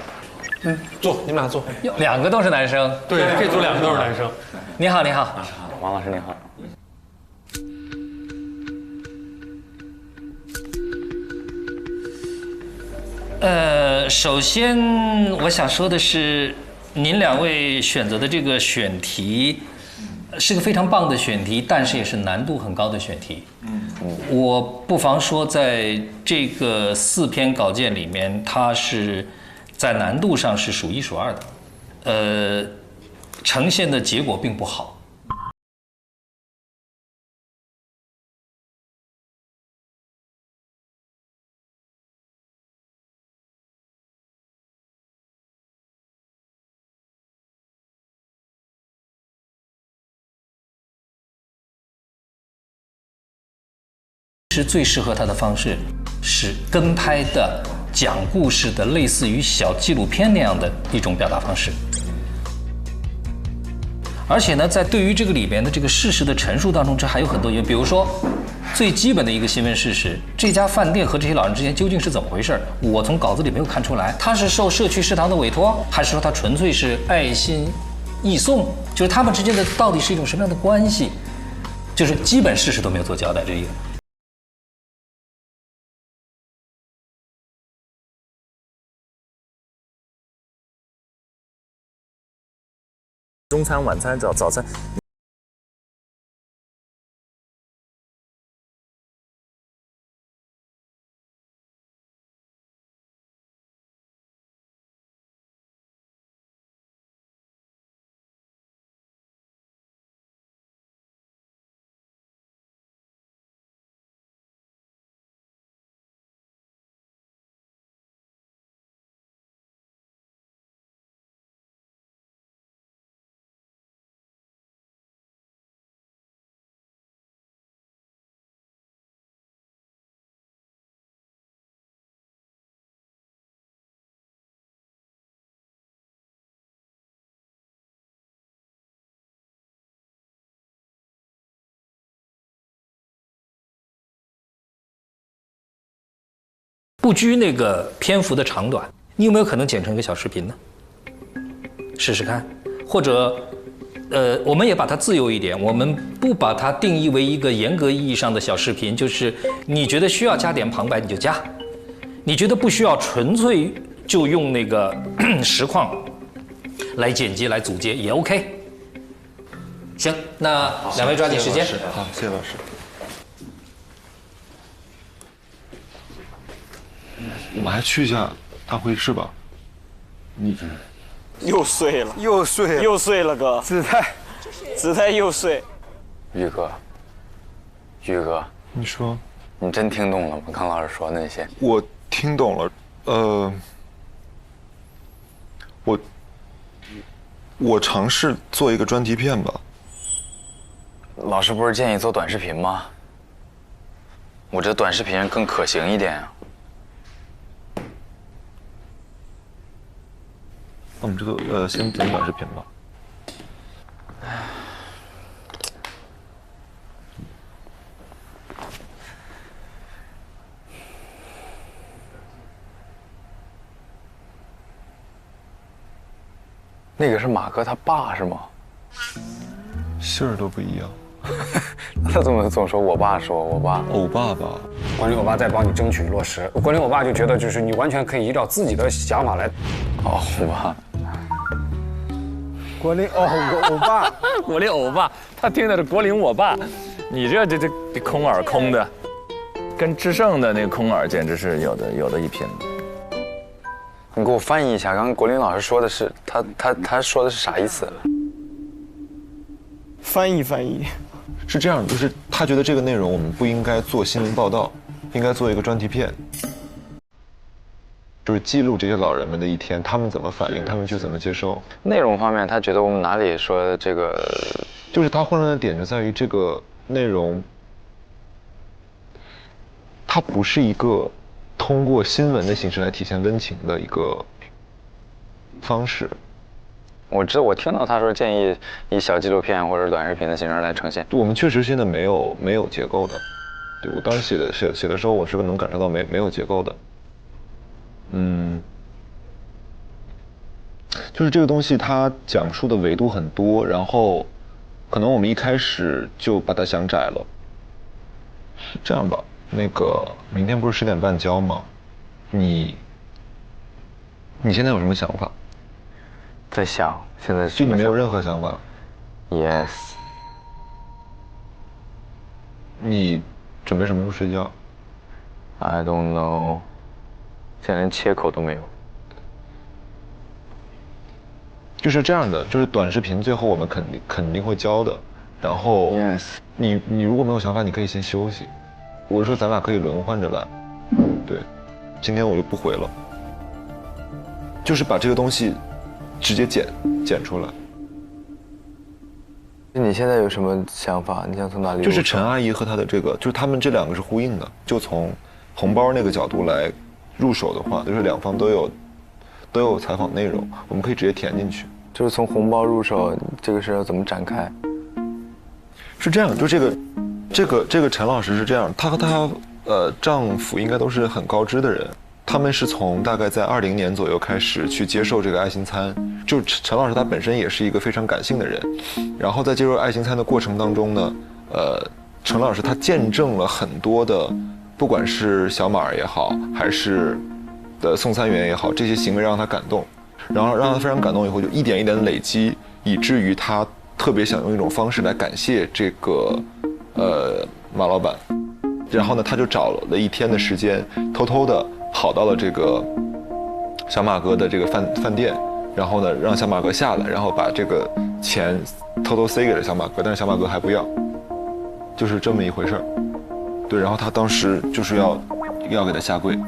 S20: 坐，你们俩坐。
S2: 2个都是男生。
S20: 对，这组2个都是男生。
S2: 你好，你好，
S9: 王老师您好。
S2: 首先我想说的是，您2位选择的这个选题是个非常棒的选题，但是也是难度很高的选题。我不妨说，在这个4篇稿件里面，它是在难度上是数1数2的，呈现的结果并不好。是最适合他的方式是跟拍的讲故事的，类似于小纪录片那样的一种表达方式。而且呢，在对于这个里边的这个事实的陈述当中，这还有很多原因，比如说最基本的一个新闻事实，这家饭店和这些老人之间究竟是怎么回事？我从稿子里没有看出来，他是受社区食堂的委托，还是说他纯粹是爱心义送？就是他们之间的到底是一种什么样的关系？就是基本事实都没有做交代，这一个。
S14: 中餐、晚餐、早餐。
S2: 不拘那个篇幅的长短，你有没有可能剪成一个小视频呢？试试看，或者，我们也把它自由一点，我们不把它定义为一个严格意义上的小视频，就是你觉得需要加点旁白你就加，你觉得不需要纯粹就用那个实况来剪辑来组接也 OK。行，那两位抓紧时间。
S21: 好，谢谢老师。我们还去一下大会议室吧。你
S18: 又碎了，
S8: 又碎，
S18: 又碎了，哥。
S8: 姿态
S18: 又碎。
S15: 宇哥，
S21: 你说，
S15: 你真听懂了吗？康老师说的那些，
S21: 我听懂了。我尝试做一个专题片吧。
S15: 老师不是建议做短视频吗？我这短视频更可行一点啊。
S21: 那我们这个先剪短视频吧。
S15: 那个是马哥他爸是吗？
S21: 姓儿都不一样。
S15: 他怎么总说我爸？说我爸？
S21: 欧爸爸。
S15: 关林欧巴在帮你争取落实。关林欧巴就觉得就是你完全可以依照自己的想法来。哦，欧巴。
S8: 国林欧巴，
S11: 国林欧巴，他听的是国林我爸，你这空耳空的，跟智胜的那个空耳简直是有的一拼。
S15: 你给我翻译一下，刚刚国林老师说的是他说的是啥意思？
S18: 翻译。
S21: 是这样，就是他觉得这个内容我们不应该做新闻报道，应该做一个专题片，就是记录这些老人们的一天，他们怎么反应，他们去怎么接受。
S15: 内容方面，他觉得我们哪里说这个，
S21: 就是他混乱的点就在于这个内容，它不是一个通过新闻的形式来体现温情的一个方式。
S15: 我听到他说建议以小纪录片或者短视频的形式来呈现。
S21: 我们确实现在没有结构的，对我当时写的时候，我是能感受到没有结构的。就是这个东西它讲述的维度很多，然后可能我们一开始就把它想窄了。这样吧，那个明天不是10点半交吗？你现在有什么想法？
S15: 在想，现在
S21: 就你没有任何想法
S15: ？Yes。
S21: 你准备什么时候睡觉
S15: ？I don't know。现在连切口都没有。
S21: 就是这样的，就是短视频最后我们肯定会交的，然后
S15: Yes。
S21: 你如果没有想法，你可以先休息。我是说咱俩可以轮换着来。对，今天我就不回了。就是把这个东西直接剪出来。
S5: 你现在有什么想法？你想从哪里？
S21: 就是陈阿姨和她的这个，就是他们这两个是呼应的。就从红包那个角度来入手的话，就是两方都有采访内容，我们可以直接填进去。
S5: 就是从红包入手，这个事要怎么展开？
S21: 是这样，就这个陈老师是这样，她和她丈夫应该都是很高知的人。他们是从大概在20年左右开始去接受这个爱心餐，就陈老师他本身也是一个非常感性的人，然后在接受爱心餐的过程当中呢，陈老师他见证了很多的，不管是小马也好，还是送餐员也好，这些行为让他感动，然后让他非常感动以后，就一点一点的累积，以至于他特别想用一种方式来感谢这个马老板，然后呢，他就找了一天的时间，偷偷的跑到了这个小马哥的这个饭店，然后呢，让小马哥下来，然后把这个钱偷偷塞给了小马哥，但是小马哥还不要，就是这么一回事儿。对，然后他当时就是要给他下跪，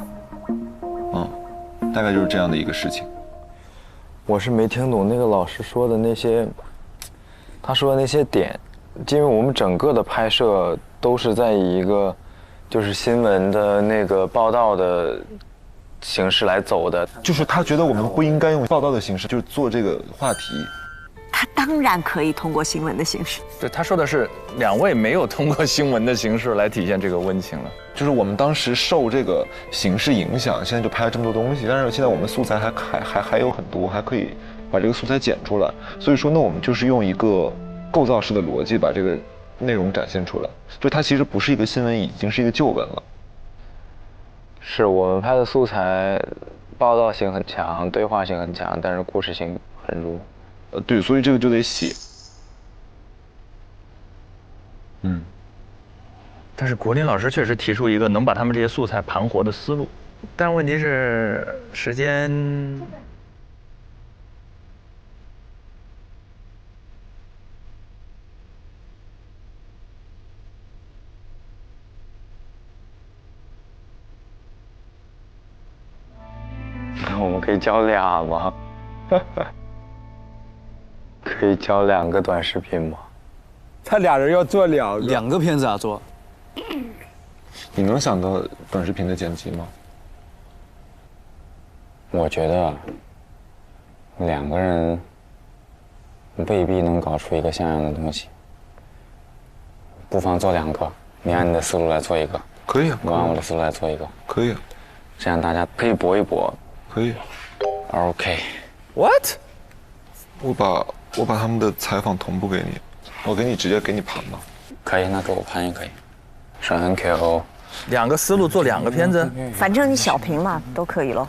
S21: 大概就是这样的一个事情。
S5: 我是没听懂那个老师说的那些，他说的那些点，因为我们整个的拍摄都是在以一个就是新闻的那个报道的形式来走的，
S21: 就是他觉得我们不应该用报道的形式，就是做这个话题。
S16: 他当然可以通过新闻的形式。
S14: 对，他说的是两位没有通过新闻的形式来体现这个温情了。
S21: 就是我们当时受这个形式影响，现在就拍了这么多东西，但是现在我们素材还有很多，还可以把这个素材剪出来。所以说，那我们就是用一个构造式的逻辑把这个内容展现出来。就它其实不是一个新闻，已经是一个旧闻了。
S5: 是我们拍的素材，报道性很强，对话性很强，但是故事性很弱。
S21: 对，所以这个就得写。
S14: 但是国林老师确实提出一个能把他们这些素材盘活的思路，但问题是时间。
S5: 我们可以交俩吗？可以交2个短视频吗？
S8: 他俩人要做
S17: 两个片子啊做。
S21: 你能想到短视频的剪辑吗？
S9: 我觉得2个人未必能搞出一个像样的东西，不妨做2个，你按你的思路来做一个，
S21: 可以啊，
S9: 我按我的思路来做一个，
S21: 可以啊，
S9: 这样大家可以搏一搏，
S21: 可以。
S5: OK。What？
S21: 我把他们的采访同步给你，我直接给你盘吧。
S9: 可以，那给我盘也可以。上 NKO。
S14: 2个思路做2个片子，
S16: 反正你小屏嘛，都可以咯。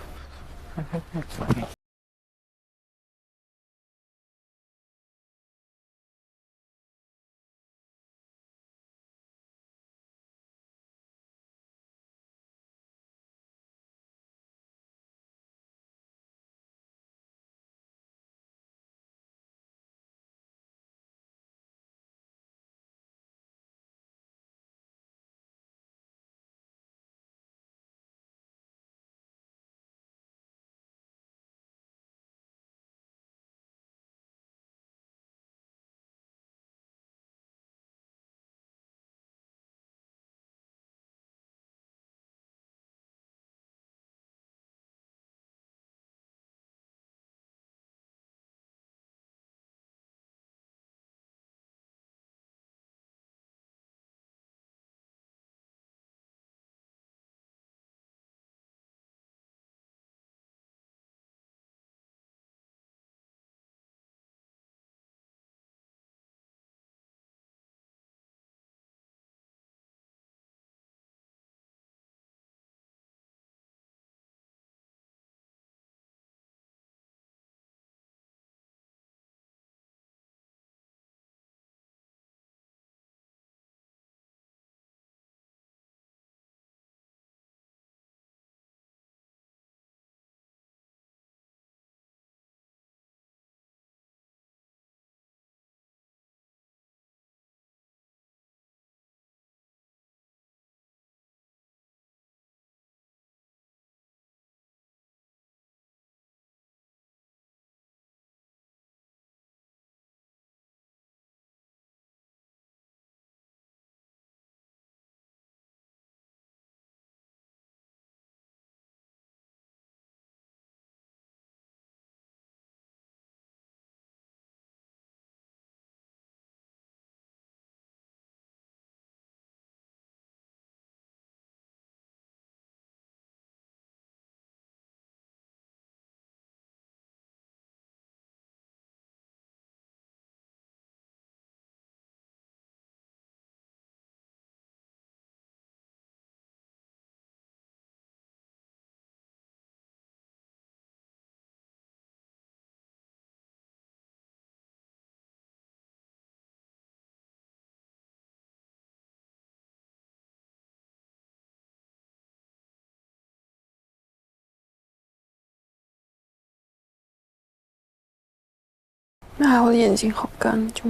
S12: 那还好我的眼睛好干，就。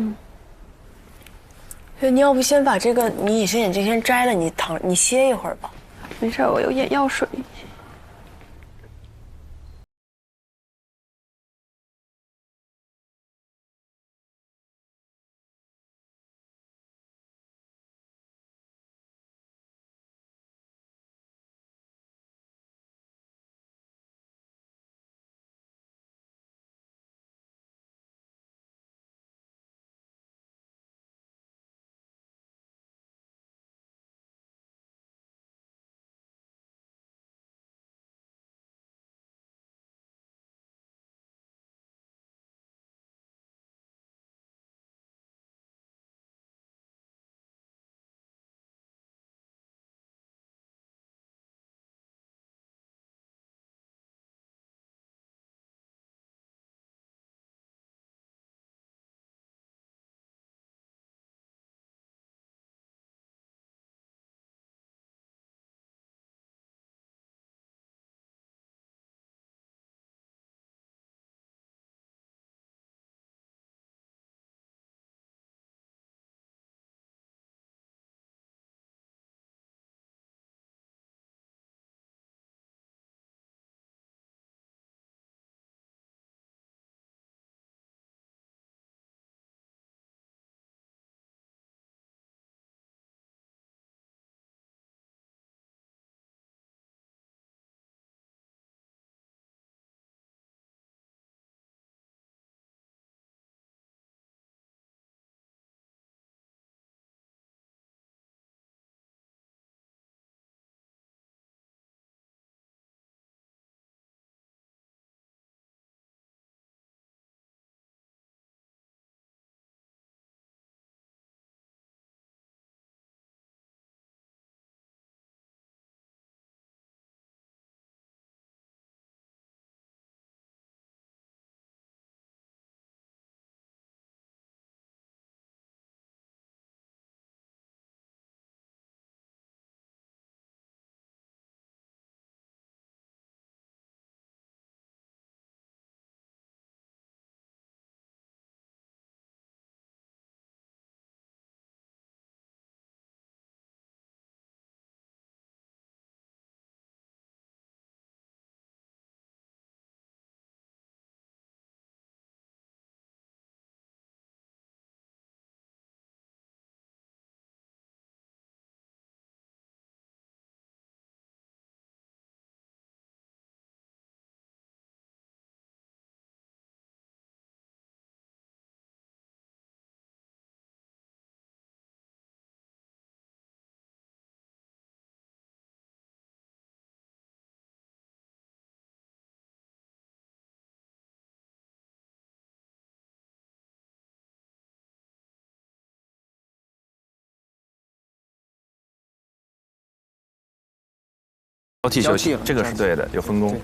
S10: 你要不先把这个你隐形眼镜先摘了，你歇一会儿吧。
S12: 没事，我有眼药水。
S14: 交替休息，这个是对的，有分工。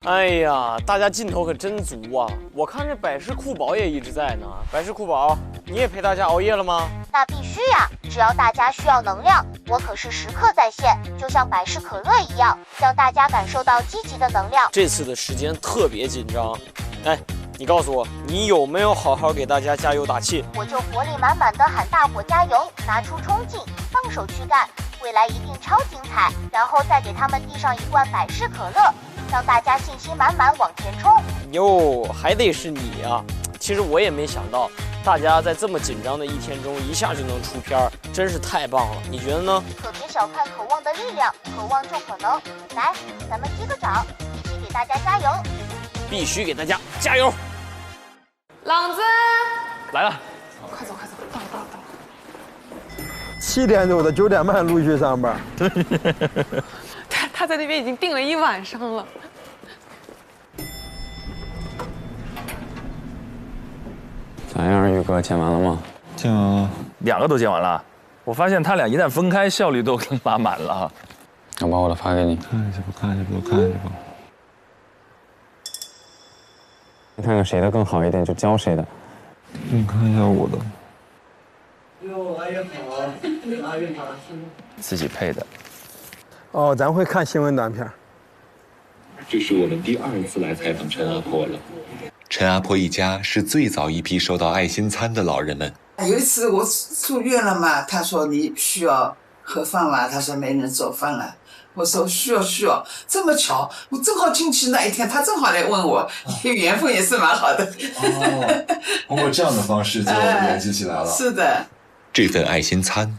S18: 哎呀，大家劲头可真足啊！我看这百事酷宝也一直在呢。百事酷宝，你也陪大家熬夜了吗？
S3: 那必须呀！只要大家需要能量，我可是时刻在线，就像百事可乐一样，让大家感受到积极的能量。
S18: 这次的时间特别紧张，哎，你告诉我，你有没有好好给大家加油打气？
S3: 我就活力满满的喊大伙加油，拿出冲劲，放手去干，未来一定超精彩。然后再给他们递上一罐百事可乐，让大家信心满满往前冲。
S18: 哟，还得是你啊！其实我也没想到，大家在这么紧张的一天中一下就能出片儿，真是太棒了。你觉得呢？
S3: 可别小看渴望的力量，渴望就可能。来，咱们击个掌，一起给大家加油！
S18: 必须给大家加油！
S12: 朗子
S14: 来了，
S12: 快走快走，到了到了到了。
S8: 7点走的，9点半陆续上班。
S12: 他在那边已经订了一晚上了。
S9: 咋样，宇哥剪完了吗？
S14: 剪完了，2个都剪完了。我发现他俩一旦分开，效率都能拉满了。
S9: 我把我的发给你，
S21: 看一下吧，看一下吧，看一下吧。
S9: 你看看谁的更好一点，就教谁的。
S21: 你看一下我的。
S6: 阿姨好，阿姨好，
S14: 自己配的。
S8: 哦，咱会看新闻短片。
S13: 这是我们第2次来采访陈阿婆了。
S19: 陈阿婆一家是最早一批收到爱心餐的老人们。
S22: 有一次我住院了嘛，他说你需要盒饭吗？他说没人做饭了。我说需要，这么巧，我正好进去那一天，他正好来问我，缘分也是蛮好的。
S21: 通过这样的方式就联系起来了。
S22: 是的，
S19: 这份爱心餐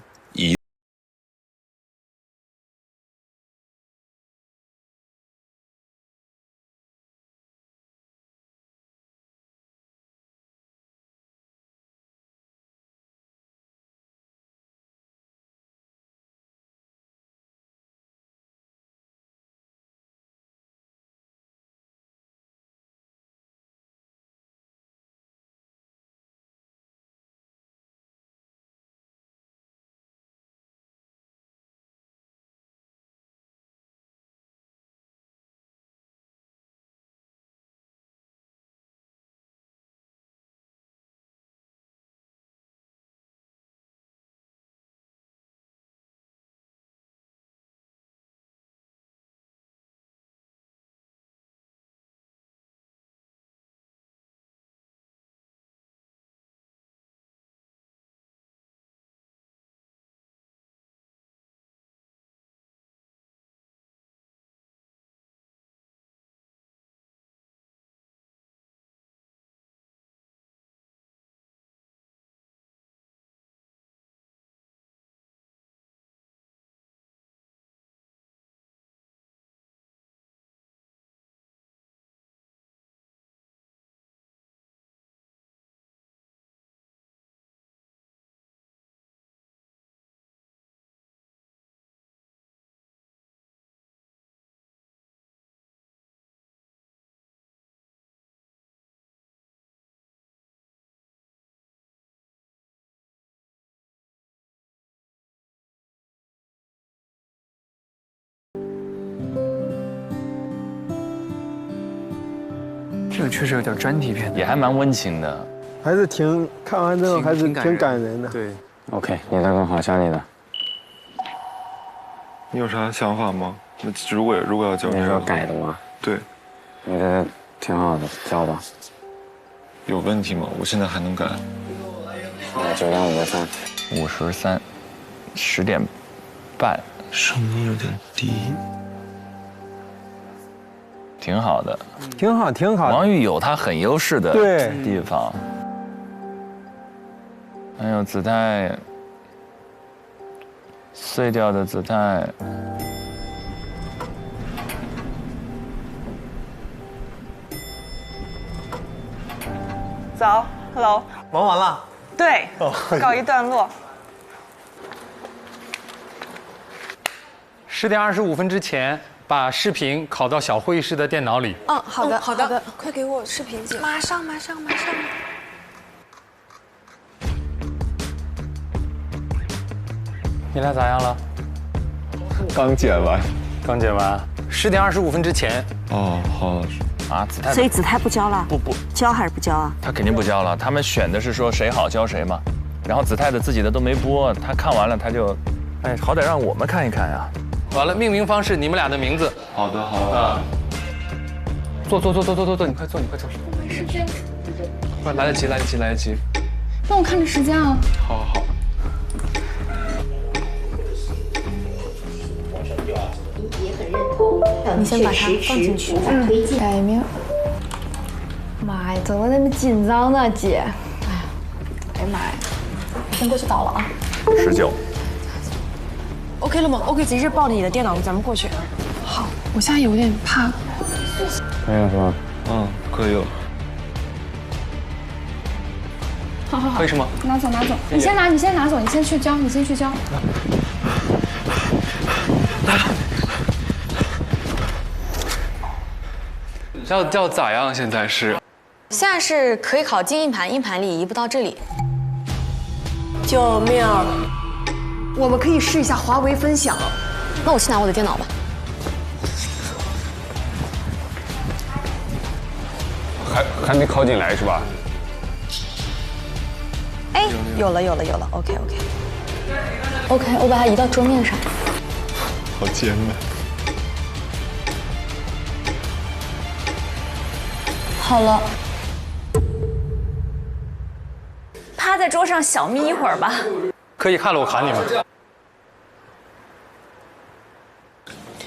S24: 这个确实有点专题片，
S11: 也还蛮温情的，
S8: 还是看完之后还是挺感人的。
S9: 对 ，OK， 你的更好，想你的。
S21: 你有啥想法吗？那如果要交这个，
S9: 你说改的吗？
S21: 对，
S9: 你的挺好的，交吧。
S21: 有问题吗？我现在还能改。
S9: 9点53，
S11: 53，10点半，
S21: 声音有点低。
S11: 挺好的，
S8: 挺好。
S11: 王宇有他很优势的地方，还有子泰碎掉的子泰，
S25: 早 ，Hello，
S20: 忙完了。
S25: 对，告一段落。
S4: 10点25分之前。把视频拷到小会议室的电脑里。
S12: 嗯，好的，快给我视频姐。马上。
S4: 你俩咋样了？
S21: 刚剪完。
S4: 10点25分之前。
S21: 哦，好。
S11: 啊，子泰。
S16: 所以子泰不交了？
S11: 不，
S16: 交还是不交啊？
S11: 他肯定不交了。他们选的是说谁好交谁嘛。然后子泰的自己的都没播，他看完了他就，哎，好歹让我们看一看呀。
S4: 完了，命名方式你们俩的名字。
S21: 好的啊。
S4: 坐，你快坐。
S23: 时间。
S20: 快，来得及。
S23: 帮我看着时间啊。
S21: 好。
S12: 你先把它放进去。
S23: 改名。妈呀，怎么那么紧张呢，姐？哎呀妈呀！先过去倒了啊。
S11: 19。
S12: OK 了吗 ？OK， 直接抱着你的电脑，咱们过去。
S23: 好，我现在有点怕。
S9: 可以了是吧？
S21: 嗯，可以了。
S23: 好。
S20: 为什么？
S23: 拿走。你先拿走，你先去交。
S20: 叫咋样？现在是
S12: 可以拷进硬盘，硬盘里移不到这里。
S25: 救命！
S12: 我们可以试一下华为分享。那我去拿我的电脑吧。
S15: 还没拷进来是吧？
S12: 哎，有了 ，OK，
S23: 我把它移到桌面上。
S21: 好艰难。
S12: 好了。
S10: 趴在桌上小眯一会儿吧。
S4: 可以看了，我砍你们。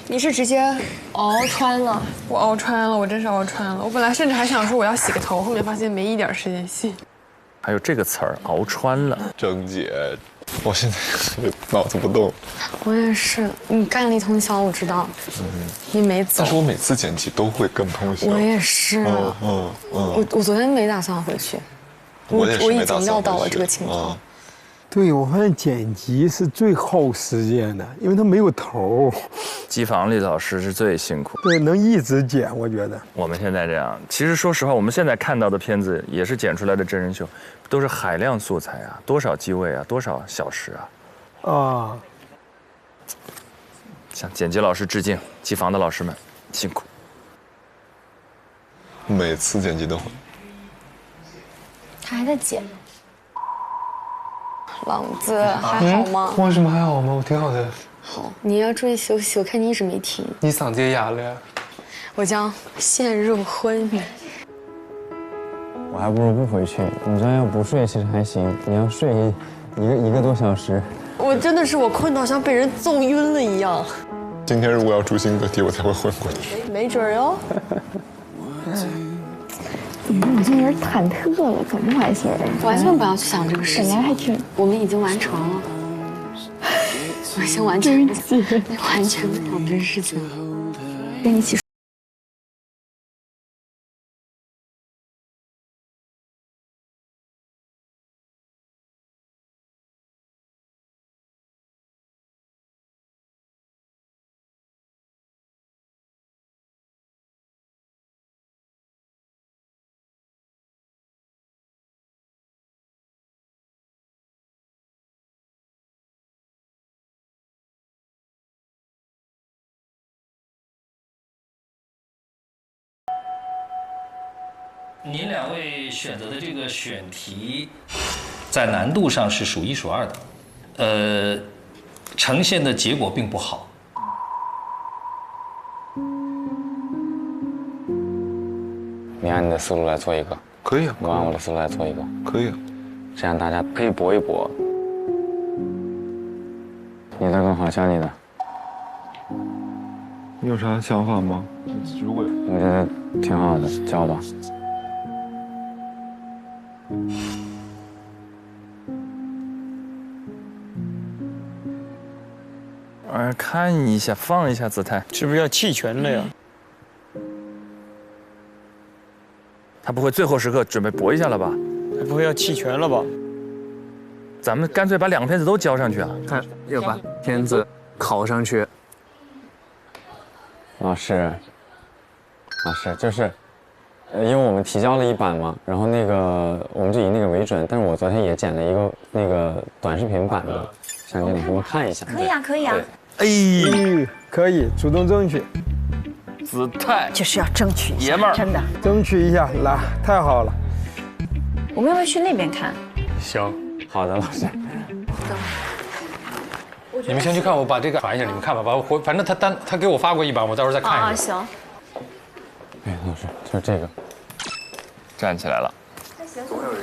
S12: 你是直接熬穿了，我熬穿了，我真是熬穿了。我本来甚至还想说我要洗个头，后面发现没一点时间洗。
S14: 还有这个词儿，熬穿了。
S21: 郑姐，我现在脑子不动。
S12: 我也是，你干了一通宵，我知道。你没走。
S21: 但是我每次剪辑都会跟通宵。
S12: 我也是。我昨天没打算回去。我已经料到了这个情况。
S8: 对，我发现剪辑是最耗时间的，因为它没有头。
S14: 机房里老师是最辛苦，
S8: 对，能一直剪，我觉得。
S14: 我们现在这样，其实说实话，我们现在看到的片子也是剪出来的真人秀，都是海量素材啊，多少机位啊，多少小时啊。
S8: 啊！
S14: 向剪辑老师致敬，机房的老师们辛苦。
S21: 每次剪辑都会。
S12: 他还在剪。朗子还好吗？
S20: 为什么还好吗？我挺好的。
S12: 好，你要注意休息。我看你一直没停。
S20: 你嗓子也哑了呀。
S12: 我将陷入昏迷。
S1: 我还不如不回去。你这样要不睡其实还行，你要睡一个多小时。
S12: 我真的是我困到像被人揍晕了一样。
S21: 今天如果要出新课题，我才会昏过去。
S12: 没准哟。
S23: 我现在有点忐忑了，怎么回事？
S12: 完全不要去想这个事情。
S23: 本来还挺，
S12: 我们已经完成了。我已经完全不想这个事情了。
S23: 跟你一起。
S4: 您两位选择的这个选题，在难度上是数一数二的，呈现的结果并不好。
S9: 你按你的思路来做一个，
S21: 可以啊。
S9: 我按我的思路来做一个，
S21: 可以啊。
S9: 这样大家可以搏一搏。你的更好，像你的。
S21: 你有啥想法吗？如果
S9: 我觉得挺好的，教吧。
S14: 看一下，放一下姿态，
S18: 是不是要弃权了呀？
S14: 他不会最后时刻准备搏一下了吧？
S18: 他不会要弃权了吧？
S14: 咱们干脆把两个片子都交上去啊！
S20: 看，要把片子考上去。
S9: 老师，就是，因为我们提交了一版嘛，然后那个我们就以那个为准。但是我昨天也剪了一个那个短视频版的，想给你们看一下。
S10: 可以啊，可以啊。
S8: 哎，可以，主动争取。
S14: 姿态
S16: 就是要争取一下，
S14: 爷们儿，
S16: 真的
S8: 争取一下，来，太好了。
S10: 我们要不要去那边看？
S9: 行，好的，老师。
S4: 你们先去看，我把这个传一下，你们看吧。反正他给我发过一版，我到时候再看一下。
S10: 行。
S9: 哎，老师，就是这个。
S14: 站起来了。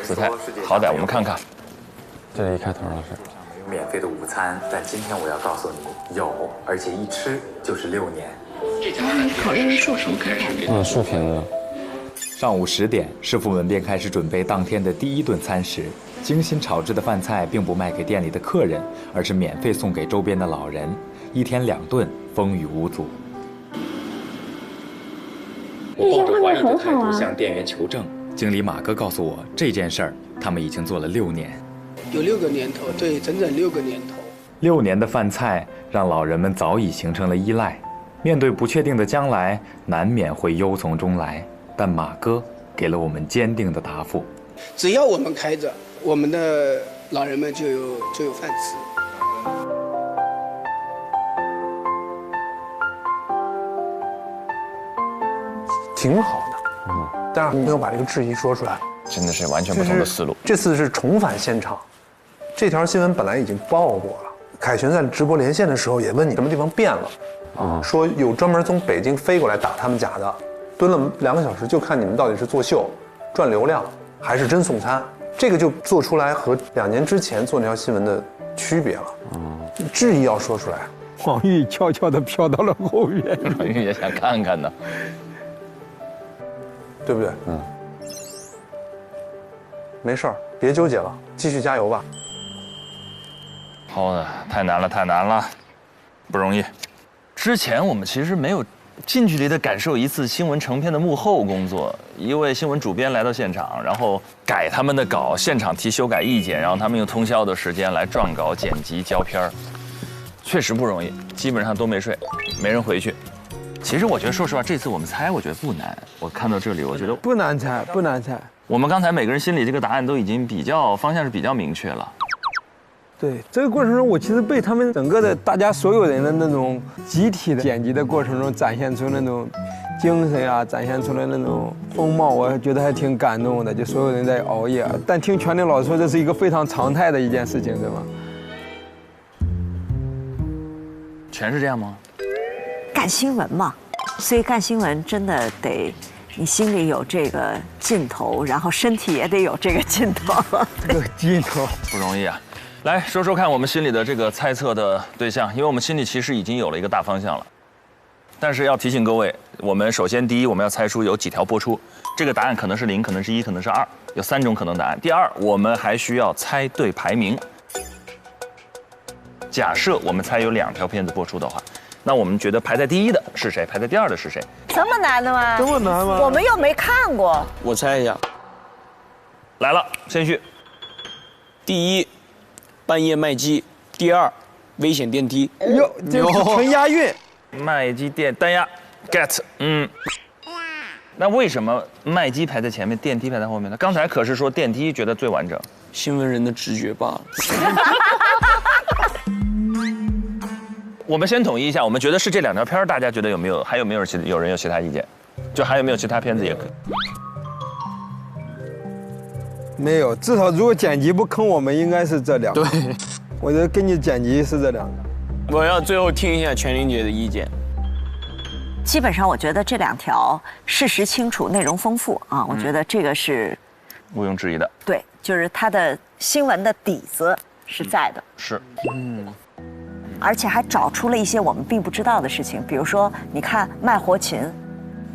S14: 姿态，好歹我们看看。
S9: 这里一开头，老师。
S2: 免费的午餐，但今天我要告诉你，有，而且一吃就是6年。
S23: 你考虑竖屏可以。
S9: 竖屏的。
S2: 上午10点，师傅们便开始准备当天的第一顿餐食。精心炒制的饭菜并不卖给店里的客人，而是免费送给周边的老人，1天2顿，风雨无阻。我抱着怀疑的态度向店员求证，经理马哥告诉我，这件事儿他们已经做了6年。
S5: 有6个年头，对，整整6个年头。
S2: 6年的饭菜让老人们早已形成了依赖，面对不确定的将来，难免会忧从中来。但马哥给了我们坚定的答复：
S5: 只要我们开着，我们的老人们就有饭吃。
S20: 挺好的，当然没有把这个质疑说出来。
S14: 真的是完全不同的思路。
S20: 这次是重返现场，这条新闻本来已经报过了。凯旋在直播连线的时候也问你什么地方变了，说有专门从北京飞过来打他们家的，蹲了2个小时，就看你们到底是作秀、赚流量，还是真送餐。这个就做出来和2年之前做那条新闻的区别了。质疑要说出来。
S8: 黄玉悄悄地飘到了后院，
S14: 黄玉也想看看呢，
S20: 对不对？没事儿，别纠结了，继续加油吧。
S14: 好的，太难了，太难了，不容易。之前我们其实没有近距离的感受一次新闻成片的幕后工作。一位新闻主编来到现场，然后改他们的稿，现场提修改意见，然后他们用通宵的时间来撰稿、剪辑、胶片儿，确实不容易，基本上都没睡，没人回去。其实我觉得，说实话，这次我们猜，我觉得不难。我看到这里，我觉得
S8: 不难猜，不难猜。
S14: 我们刚才每个人心里这个答案都已经方向是比较明确了。
S8: 对，这个过程中，我其实被他们整个的大家所有人的那种集体的剪辑的过程中展现出那种精神啊，展现出来那种风貌，我觉得还挺感动的。就所有人在熬夜，但听全林老师说，这是一个非常常态的一件事情，对吗？
S14: 全是这样吗？
S16: 干新闻嘛，所以干新闻真的得你心里有这个劲头，然后身体也得有这个劲头。
S8: 这个劲头
S14: 不容易啊。来说说看，我们心里的这个猜测的对象，因为我们心里其实已经有了一个大方向了。但是要提醒各位，我们首先第一，我们要猜出有几条播出，这个答案可能是0，可能是1，可能是2，有3种可能答案。第二，我们还需要猜对排名。假设我们猜有2条片子播出的话，那我们觉得排在第1的是谁，排在第2的是谁？
S16: 这么难的吗？
S8: 这么难吗？
S16: 我们又没看过。
S18: 我猜一下，
S14: 来了，先序。
S18: 第1，半夜卖鸡；第2，危险电梯。
S8: 哟，这是纯押韵。
S14: 卖鸡单押 ，get， 那为什么卖鸡排在前面，电梯排在后面呢？刚才可是说电梯觉得最完整。
S18: 新闻人的直觉罢了。
S14: 我们先统一一下，我们觉得是这2条片，大家觉得还有没有人有其他意见？就还有没有其他片子也可以？
S8: 没有，至少如果剪辑不坑我们，应该是这2个。对，我觉得根据剪辑是这2个。
S18: 我要最后听一下全玲姐的意见。
S16: 基本上，我觉得这2条事实清楚、内容丰富啊，我觉得这个是
S14: 毋庸置疑的。
S16: 对，就是它的新闻的底子是在的。
S14: 是，
S16: 而且还找出了一些我们并不知道的事情，比如说，你看卖活禽，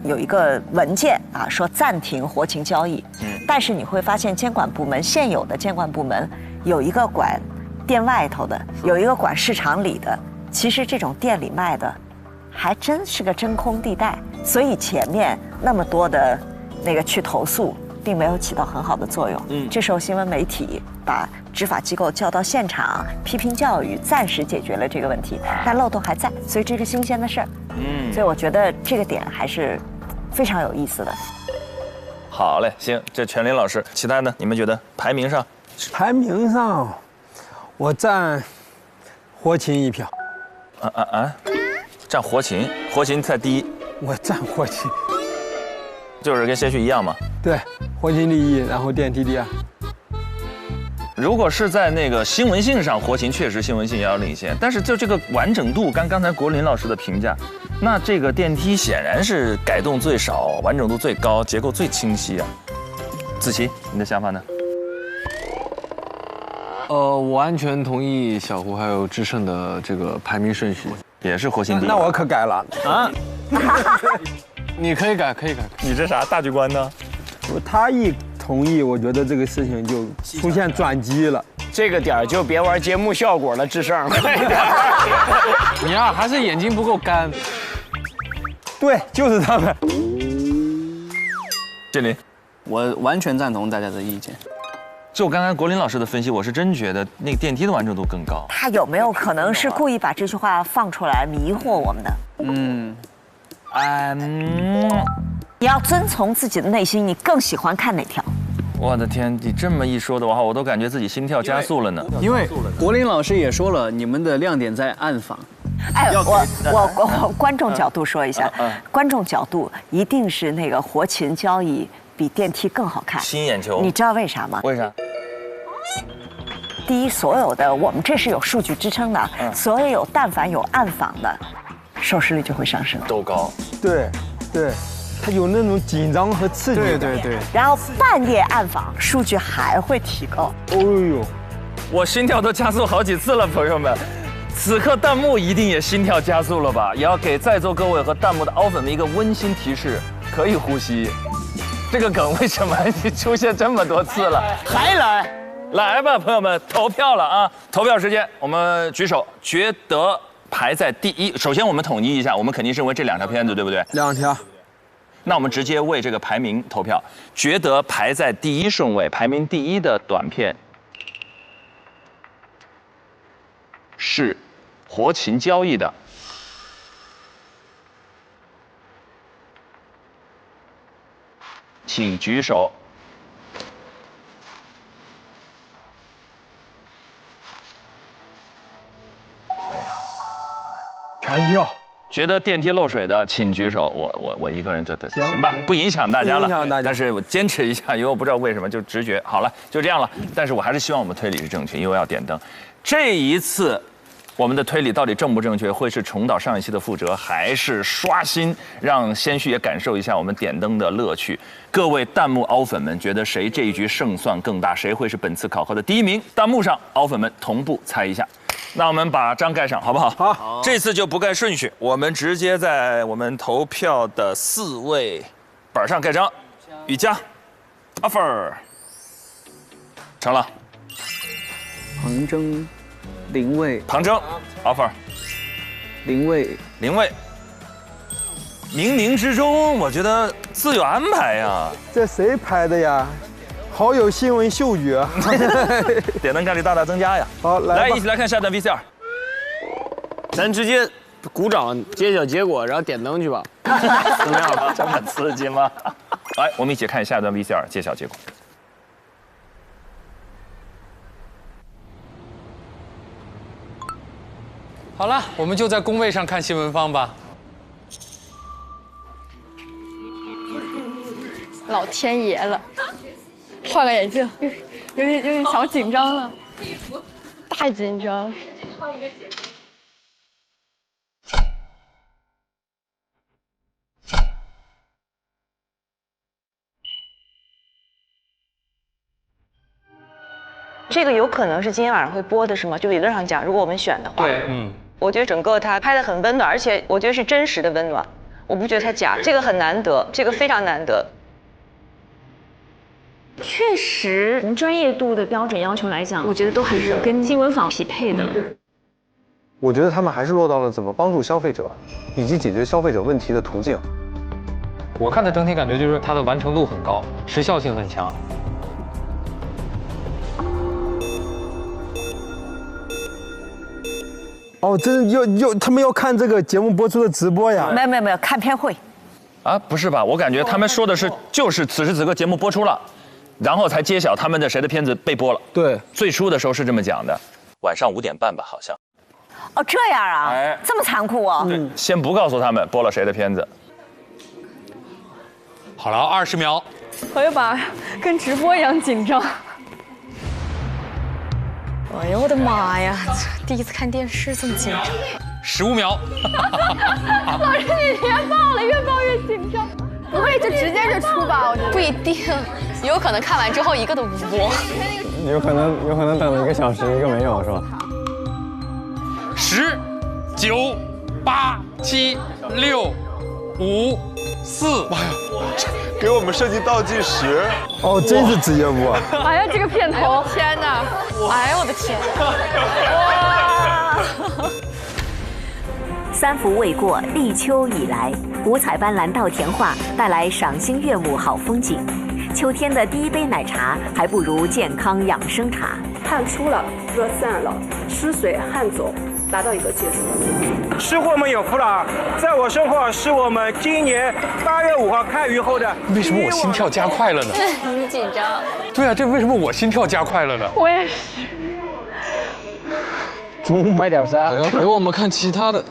S16: 有一个文件啊，说暂停活禽交易，但是你会发现监管部门现有的监管部门有一个管店外头的，有一个管市场里的，其实这种店里卖的，还真是个真空地带，所以前面那么多的那个去投诉，并没有起到很好的作用。这时候新闻媒体把执法机构叫到现场，批评教育，暂时解决了这个问题，但漏洞还在，所以这是新鲜的事儿。所以我觉得这个点还是非常有意思的。
S14: 好嘞，行，这全林老师，其他呢？你们觉得排名上？
S8: 排名上，我占活禽1票。
S14: 占活禽，活禽在第1。
S8: 我占活禽，
S14: 就是跟先序一样嘛。
S8: 对，活禽第1，然后电梯第2。
S14: 如果是在那个新闻性上，活禽确实新闻性要领先，但是就这个完整度，刚才国林老师的评价，那这个电梯显然是改动最少，完整度最高，结构最清晰啊。子琪，你的想法呢？
S11: 我完全同意小胡还有智胜的这个排名顺序，
S14: 也是活禽第1。
S8: 那我可改了啊！
S11: 你可以改，可以改。
S14: 你这啥大局观呢？
S8: 他一同意，我觉得这个事情就出现转机了。
S18: 这个点儿就别玩节目效果了，智胜。
S11: 你呀，还是眼睛不够干。
S8: 对，就是他们。
S14: 建林，
S3: 我完全赞同大家的意见。
S14: 就刚才国林老师的分析，我是真觉得那个电梯的完整度更高。
S16: 他有没有可能是故意把这句话放出来迷惑我们的？你要遵从自己的内心，你更喜欢看哪条？
S14: 我的天，你这么一说的话，我都感觉自己心跳加速了呢。
S3: 因为国林老师也说了，你们的亮点在暗访。
S16: 哎，我观众角度说一下，观众角度一定是那个活禽交易比电梯更好看，
S14: 吸引眼球。
S16: 你知道为啥吗？
S14: 为啥？
S16: 第一，所有的我们这是有数据支撑的，所有但凡有暗访的，收视率就会上升，
S14: 都高。
S8: 对，对。它有那种紧张和刺激。
S3: 对。
S16: 然后半夜暗访，数据还会提高。
S8: 哦呦，
S14: 我心跳都加速好几次了，朋友们。此刻弹幕一定也心跳加速了吧？也要给在座各位和弹幕的凹粉们一个温馨提示：可以呼吸。这个梗为什么出现这么多次了？还来吧，朋友们，投票了啊！投票时间，我们举手，觉得排在第一。首先我们统一一下，我们肯定是为这2条片子，对不对
S8: ？2条。
S14: 那我们直接为这个排名投票，觉得排在第1顺位、排名第1的短片是活禽交易的，请举手。
S8: 全票。
S14: 觉得电梯漏水的，请举手。我一个人行吧，不影响大家了。
S8: 不影响大家，
S14: 但是我坚持一下，因为我不知道为什么就直觉。好了，就这样了。但是我还是希望我们推理是正确，因为要点灯。这一次，我们的推理到底正不正确？会是重蹈上一期的覆辙，还是刷新，让先旭也感受一下我们点灯的乐趣？各位弹幕凹粉们，觉得谁这一局胜算更大？谁会是本次考核的第1名？弹幕上凹粉们同步猜一下。那我们把章盖上，好不好？好。这次就不盖顺序，我们直接在我们投票的4位板上盖章。雨佳 ，offer， 成了。
S3: 庞铮，林蔚。
S14: 庞铮 ，offer。
S3: 林蔚。
S14: 冥冥之中，我觉得自有安排呀。
S8: 这谁拍的呀？好有新闻嗅觉啊！
S14: 点灯概率大大增加呀。
S8: 好，
S14: 来一起来看下段 VCR。
S18: 咱直接鼓掌揭晓结果，然后点灯去吧。怎么样？
S14: 这么刺激吗？来，我们一起看下段 VCR 揭晓结果。
S4: 好了，我们就在工位上看新闻方吧。
S23: 老天爷了，换个眼镜，有点小紧张了，太紧张了。
S25: 这个有可能是今天晚上会播的，是吗？就理论上讲，如果我们选的话，
S4: 对，
S25: 我觉得整个它拍得很温暖，而且我觉得是真实的温暖，我不觉得它假，这个很难得，这个非常难得。
S10: 确实，从专业度的标准要求来讲，我觉得都还是跟新闻坊匹配的。
S20: 我觉得他们还是落到了怎么帮助消费者，以及解决消费者问题的途径。
S1: 我看的整体感觉就是它的完成度很高，时效性很强。
S8: 哦，真要他们要看这个节目播出的直播呀？
S16: 没有，看片会。
S14: 啊，不是吧？我感觉他们说的是，就是此时此刻节目播出了，然后才揭晓他们的谁的片子被播了。
S8: 对，
S14: 最初的时候是这么讲的，晚上5点半吧，好像。
S16: 哦，这样啊？哎，这么残酷啊？
S14: 对，先不告诉他们播了谁的片子。
S4: 好了，20秒。
S23: 我有把跟直播一样紧张。
S10: 哎呦我的妈呀！第一次看电视这么紧张。
S4: 15秒。
S23: 老师，你别报了，越报越紧张。不会就直接就出吧？我觉得
S12: 不一定，有可能看完之后一个都不播。
S1: 有可能等了1个小时，一个没有是吧
S4: ？10、9、8、7、6、5、4。
S21: 妈呀！给我们设计倒计时。
S8: 哦，真是职业播。
S23: 哎呀，这个片头，
S12: 天哪！哎呦我的天！
S16: 哇！3伏未过，立秋已来，五彩斑斓稻田画带来赏心悦目好风景。秋天的第一杯奶茶，还不如健康养生茶。
S6: 汗出了，热散了，湿水汗走，达到一个结束。
S7: 吃货们有福了啊！在我身后是我们今年8月5号开鱼后的。
S4: 为什么我心跳加快了呢？
S12: 你紧张。
S4: 对啊，这为什么我心跳加快了呢？
S23: 我也是。
S18: 中午买点啥？还要陪我们看其他的。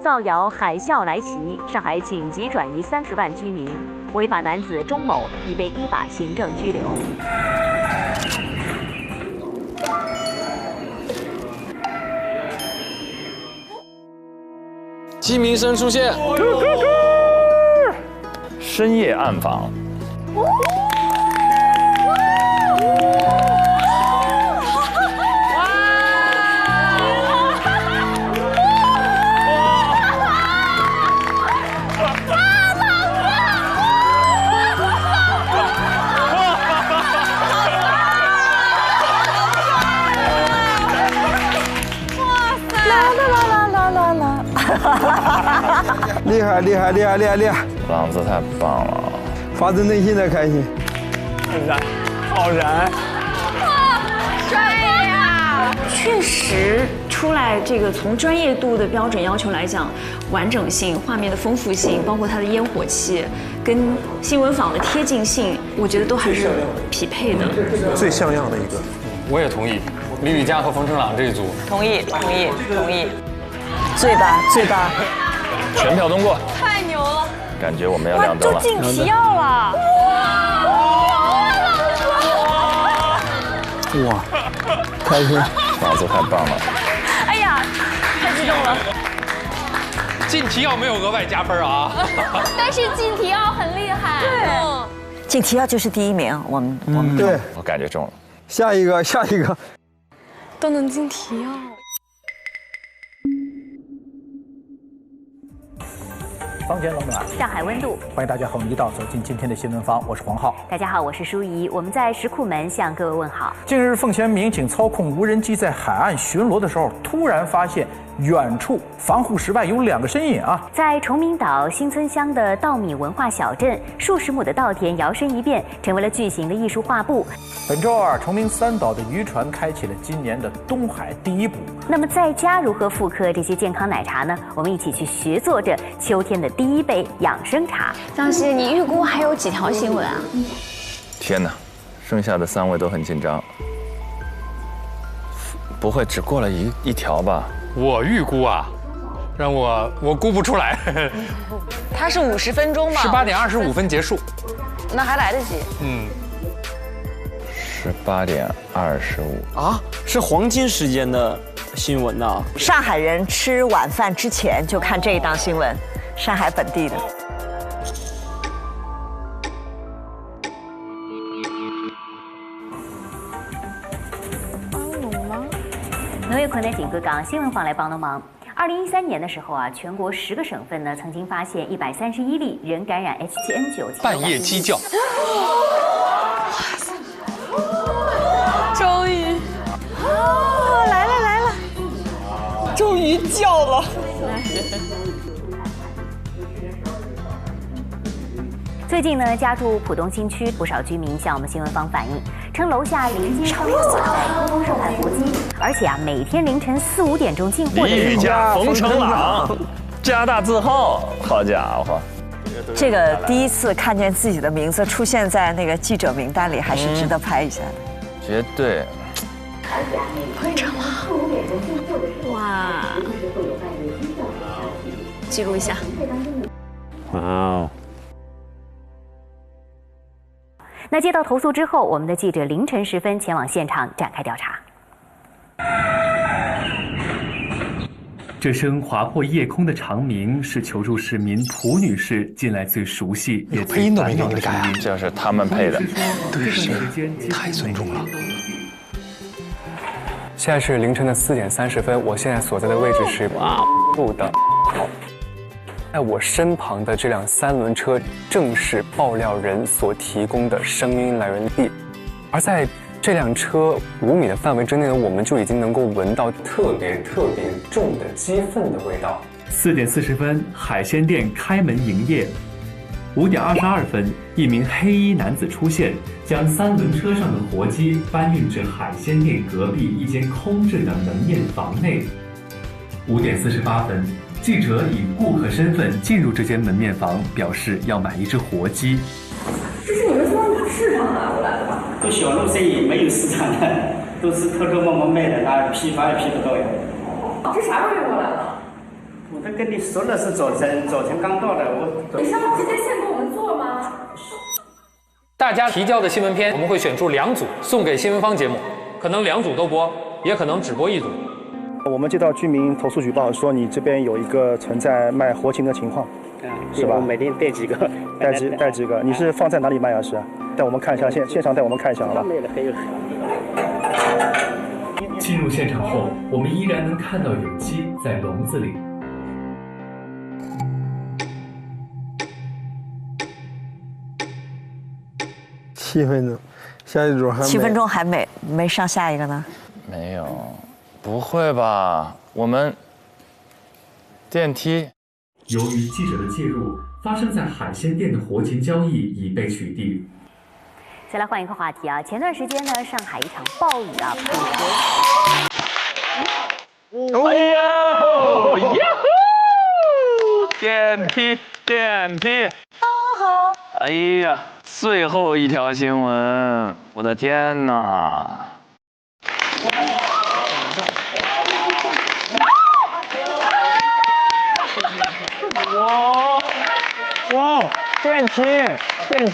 S16: 造谣海啸来袭，上海紧急转移30万居民，违法男子钟某已被依法行政拘留。
S11: 鸡鸣声出现，
S14: 深夜暗访。
S8: 厉害厉害厉害厉害厉害！
S14: 朗子太棒了，
S8: 发自内心的开心。
S18: 燃，好燃！
S10: 帅呀！确实出来这个从专业度的标准要求来讲，完整性、画面的丰富性，包括它的烟火气，跟新闻坊的贴近性，我觉得都还是匹配的。
S20: 最像样的一个。
S4: 我也同意，李雨佳和冯程朗这一组。
S25: 同意，同意，同意。
S16: 醉吧，醉吧！
S14: 全票通过，
S25: 太牛了！
S14: 感觉我们要亮灯了。
S25: 都进题要了！
S8: 哇，开心！
S14: 朗子太棒了！
S25: 哎呀，太激动了！
S4: 进题要没有额外加分啊！
S10: 但是进题要很厉害。
S16: 对，进题要就是第一名，我们
S8: 对，
S14: 我感觉中了。
S8: 下一个，下一个，
S23: 都能进题要。
S13: 房间冷暖，
S17: 上海温度。
S13: 欢迎大家和我们一道走进今天的新闻坊，我是黄浩。
S17: 大家好，我是舒怡，我们在石库门向各位问好。
S13: 近日，奉贤民警操控无人机在海岸巡逻的时候，突然发现远处防护石外有2个身影啊！
S17: 在崇明岛新村乡的稻米文化小镇，数十亩的稻田摇身一变，成为了巨型的艺术画布。
S13: 本周二，崇明3岛的渔船开启了今年的东海第一捕。
S17: 那么，在家如何复刻这些健康奶茶呢？我们一起去学做这秋天的第一杯养生茶。
S10: 张希，你预估还有几条新闻啊？
S14: 天哪，剩下的3位都很紧张，不会只过了一条吧？
S4: 我预估啊，让我估不出来。
S25: 它是50分钟嘛
S4: ？18点25分结束，
S25: 那还来得及。
S14: 18点25
S18: 啊，是黄金时间的新闻呐！
S16: 上海人吃晚饭之前就看这一档新闻，上海本地的。
S17: 农业困难紧各港新闻坊来帮忙。2013年的时候啊，全国10个省份呢曾经发现131例人感染 H7N9。
S4: 半夜鸡叫。
S23: 终于，
S25: 来了来了，
S18: 终于叫了。
S17: 最近呢，家住浦东新区不少居民向我们新闻坊反映，称楼下临街商户在偷偷售卖佛机，而且啊，每天凌晨4、5点钟进货的
S14: 李雨
S17: 时候，
S14: 佳、冯程朗加大字号，好家伙！
S16: 这个第一次看见自己的名字出现在那个记者名单里，还是值得拍一下的。
S14: 绝对。
S10: 冯程朗，哇，记录一下。
S14: 哇哦！
S17: 那接到投诉之后，我们的记者凌晨时分前往现场展开调查。
S19: 这声划破夜空的长鸣是求助市民蒲女士近来最熟悉也最烦恼的声音。
S14: 这是他们配的，
S19: 对，是
S1: 太尊重了。
S22: 现在是凌晨的4点30分，我现在所在的位置是路的。在我身旁的这辆3轮车正是爆料人所提供的声音来源地，而在这辆车5米的范围之内呢，我们就已经能够闻到特别重的鸡粪的味道。
S19: 4点40分，海鲜店开门营业。5点22分，一名黑衣男子出现，将3轮车上的活鸡搬运至海鲜店隔壁一间空置的门面房内。5点48分，记者以顾客身份进入这间门面房，表示要买一只活鸡。
S23: 这是你们从市场拿过来的吧？
S24: 做小路生意没有市场的，都是偷偷摸摸卖的，那批发一批的都有。
S23: 这啥时候运过来的？
S24: 我都跟你说了是早晨刚到的，
S23: 你上班直接现给我们做吗？
S4: 大家提交的新闻片，我们会选出2组送给新闻坊节目，可能2组都播，也可能只播1组。
S2: 我们接到居民投诉举报说你这边有一个存在卖活禽的情况，是吧？
S24: 每天带几个？
S2: 带几个？你是放在哪里卖啊？是？带我们看一下，现场带我们看一下好吧？
S19: 进入现场后，我们依然能看到有鸡在笼子里。
S8: 7分钟，下一组还
S16: 7分钟还没上下一个呢？
S14: 没有，不会吧？我们电梯。
S19: 由于记者的介入，发生在海鲜店的活禽交易已被取缔。
S17: 再来换一个话题啊，前段时间呢，上海一场暴雨啊，
S11: 哎呀！电梯！哎呀，最后一条新闻，我的天哪！
S1: 哇！电梯！
S17: 惊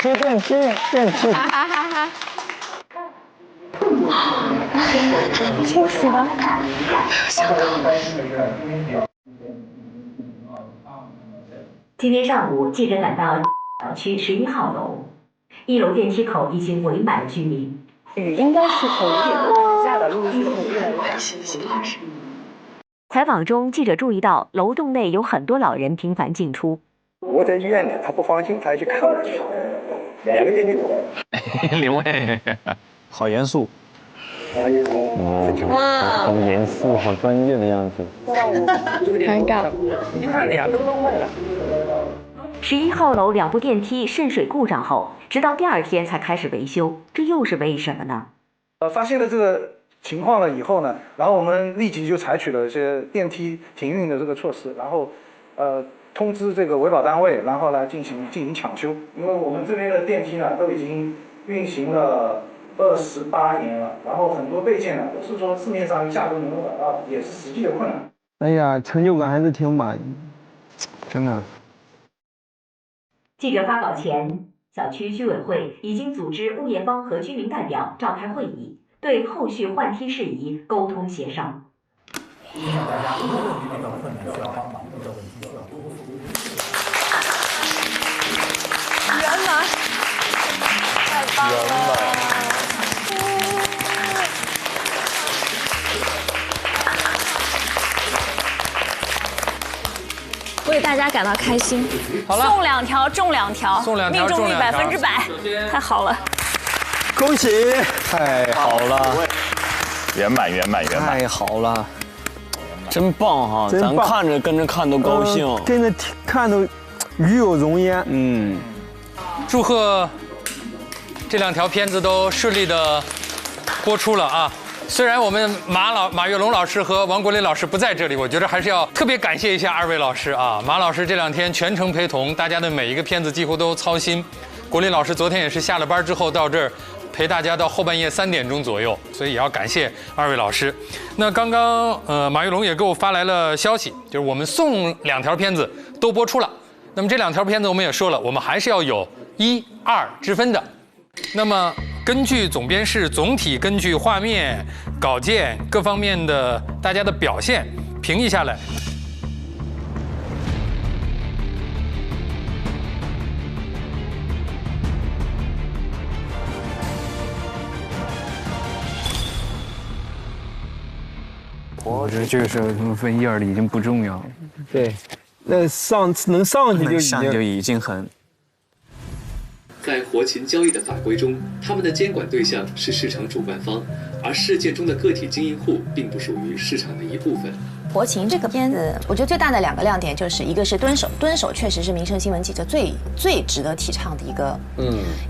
S17: 喜了！今天上午，记者赶到小区11号楼，1楼电梯口已经围满居民。雨应该是从1楼下的，陆续从越来越大。采访中，记者注意到楼栋内有很多老人频繁进出。
S2: 我在医院里，他不放心，他还去看我去。2个电梯口。
S11: 林伟，
S1: 好严肃。好严肃，好专业的样子。
S23: 尴尬。
S2: 你看俩都弄坏了。
S17: 11号楼2部电梯渗水故障后，直到第2天才开始维修，这又是为什么呢？
S2: 发现了这个情况了以后呢，然后我们立即就采取了一些电梯停运的这个措施，然后通知这个维保单位，然后来进行抢修。因为我们这边的电梯呢都已经运行了28年了，然后很多备件呢都是说市面上一下都能够找到，也是实际的困难。
S8: 哎呀，成就感还是挺满，真的。
S17: 记者发稿前，小区居委会已经组织物业方和居民代表召开会议，对后续换梯事宜沟通协商。
S13: 希望大家如果遇到困难需要帮忙，遇到问题需要多
S23: 圆满，太棒了！
S10: 为大家感到开心。
S4: 好了，
S10: 送2条中2条，
S4: 送2条
S10: 命中率100%，太好了！
S8: 恭喜！
S1: 太好了，
S14: 圆满！
S1: 太好了，
S18: 真棒哈！咱看着跟着看都高兴，
S8: 跟着看都与有荣焉。
S4: 祝贺这2条片子都顺利的播出了啊！虽然我们马跃龙老师和王国林老师不在这里，我觉得还是要特别感谢一下2位老师啊。马老师这2天全程陪同，大家的每一个片子几乎都操心。国林老师昨天也是下了班之后到这儿陪大家到后半夜3点钟左右，所以也要感谢2位老师。那刚刚马跃龙也给我发来了消息，就是我们送2条片子都播出了。那么这2条片子我们也说了，我们还是要有1、2之分的。那么根据总编室总体根据画面、稿件各方面的大家的表现评议下来，
S1: 我觉得这个时候他们分1、2的已经不重要了。
S8: 对，那能上去
S1: 就已经很。
S3: 在活禽交易的法规中，他们的监管对象是市场主办方，而事件中的个体经营户并不属于市场的一部分。
S5: 活禽这个片子，我觉得最大的2个亮点就是一个是蹲守确实是民生新闻记者最值得提倡的一个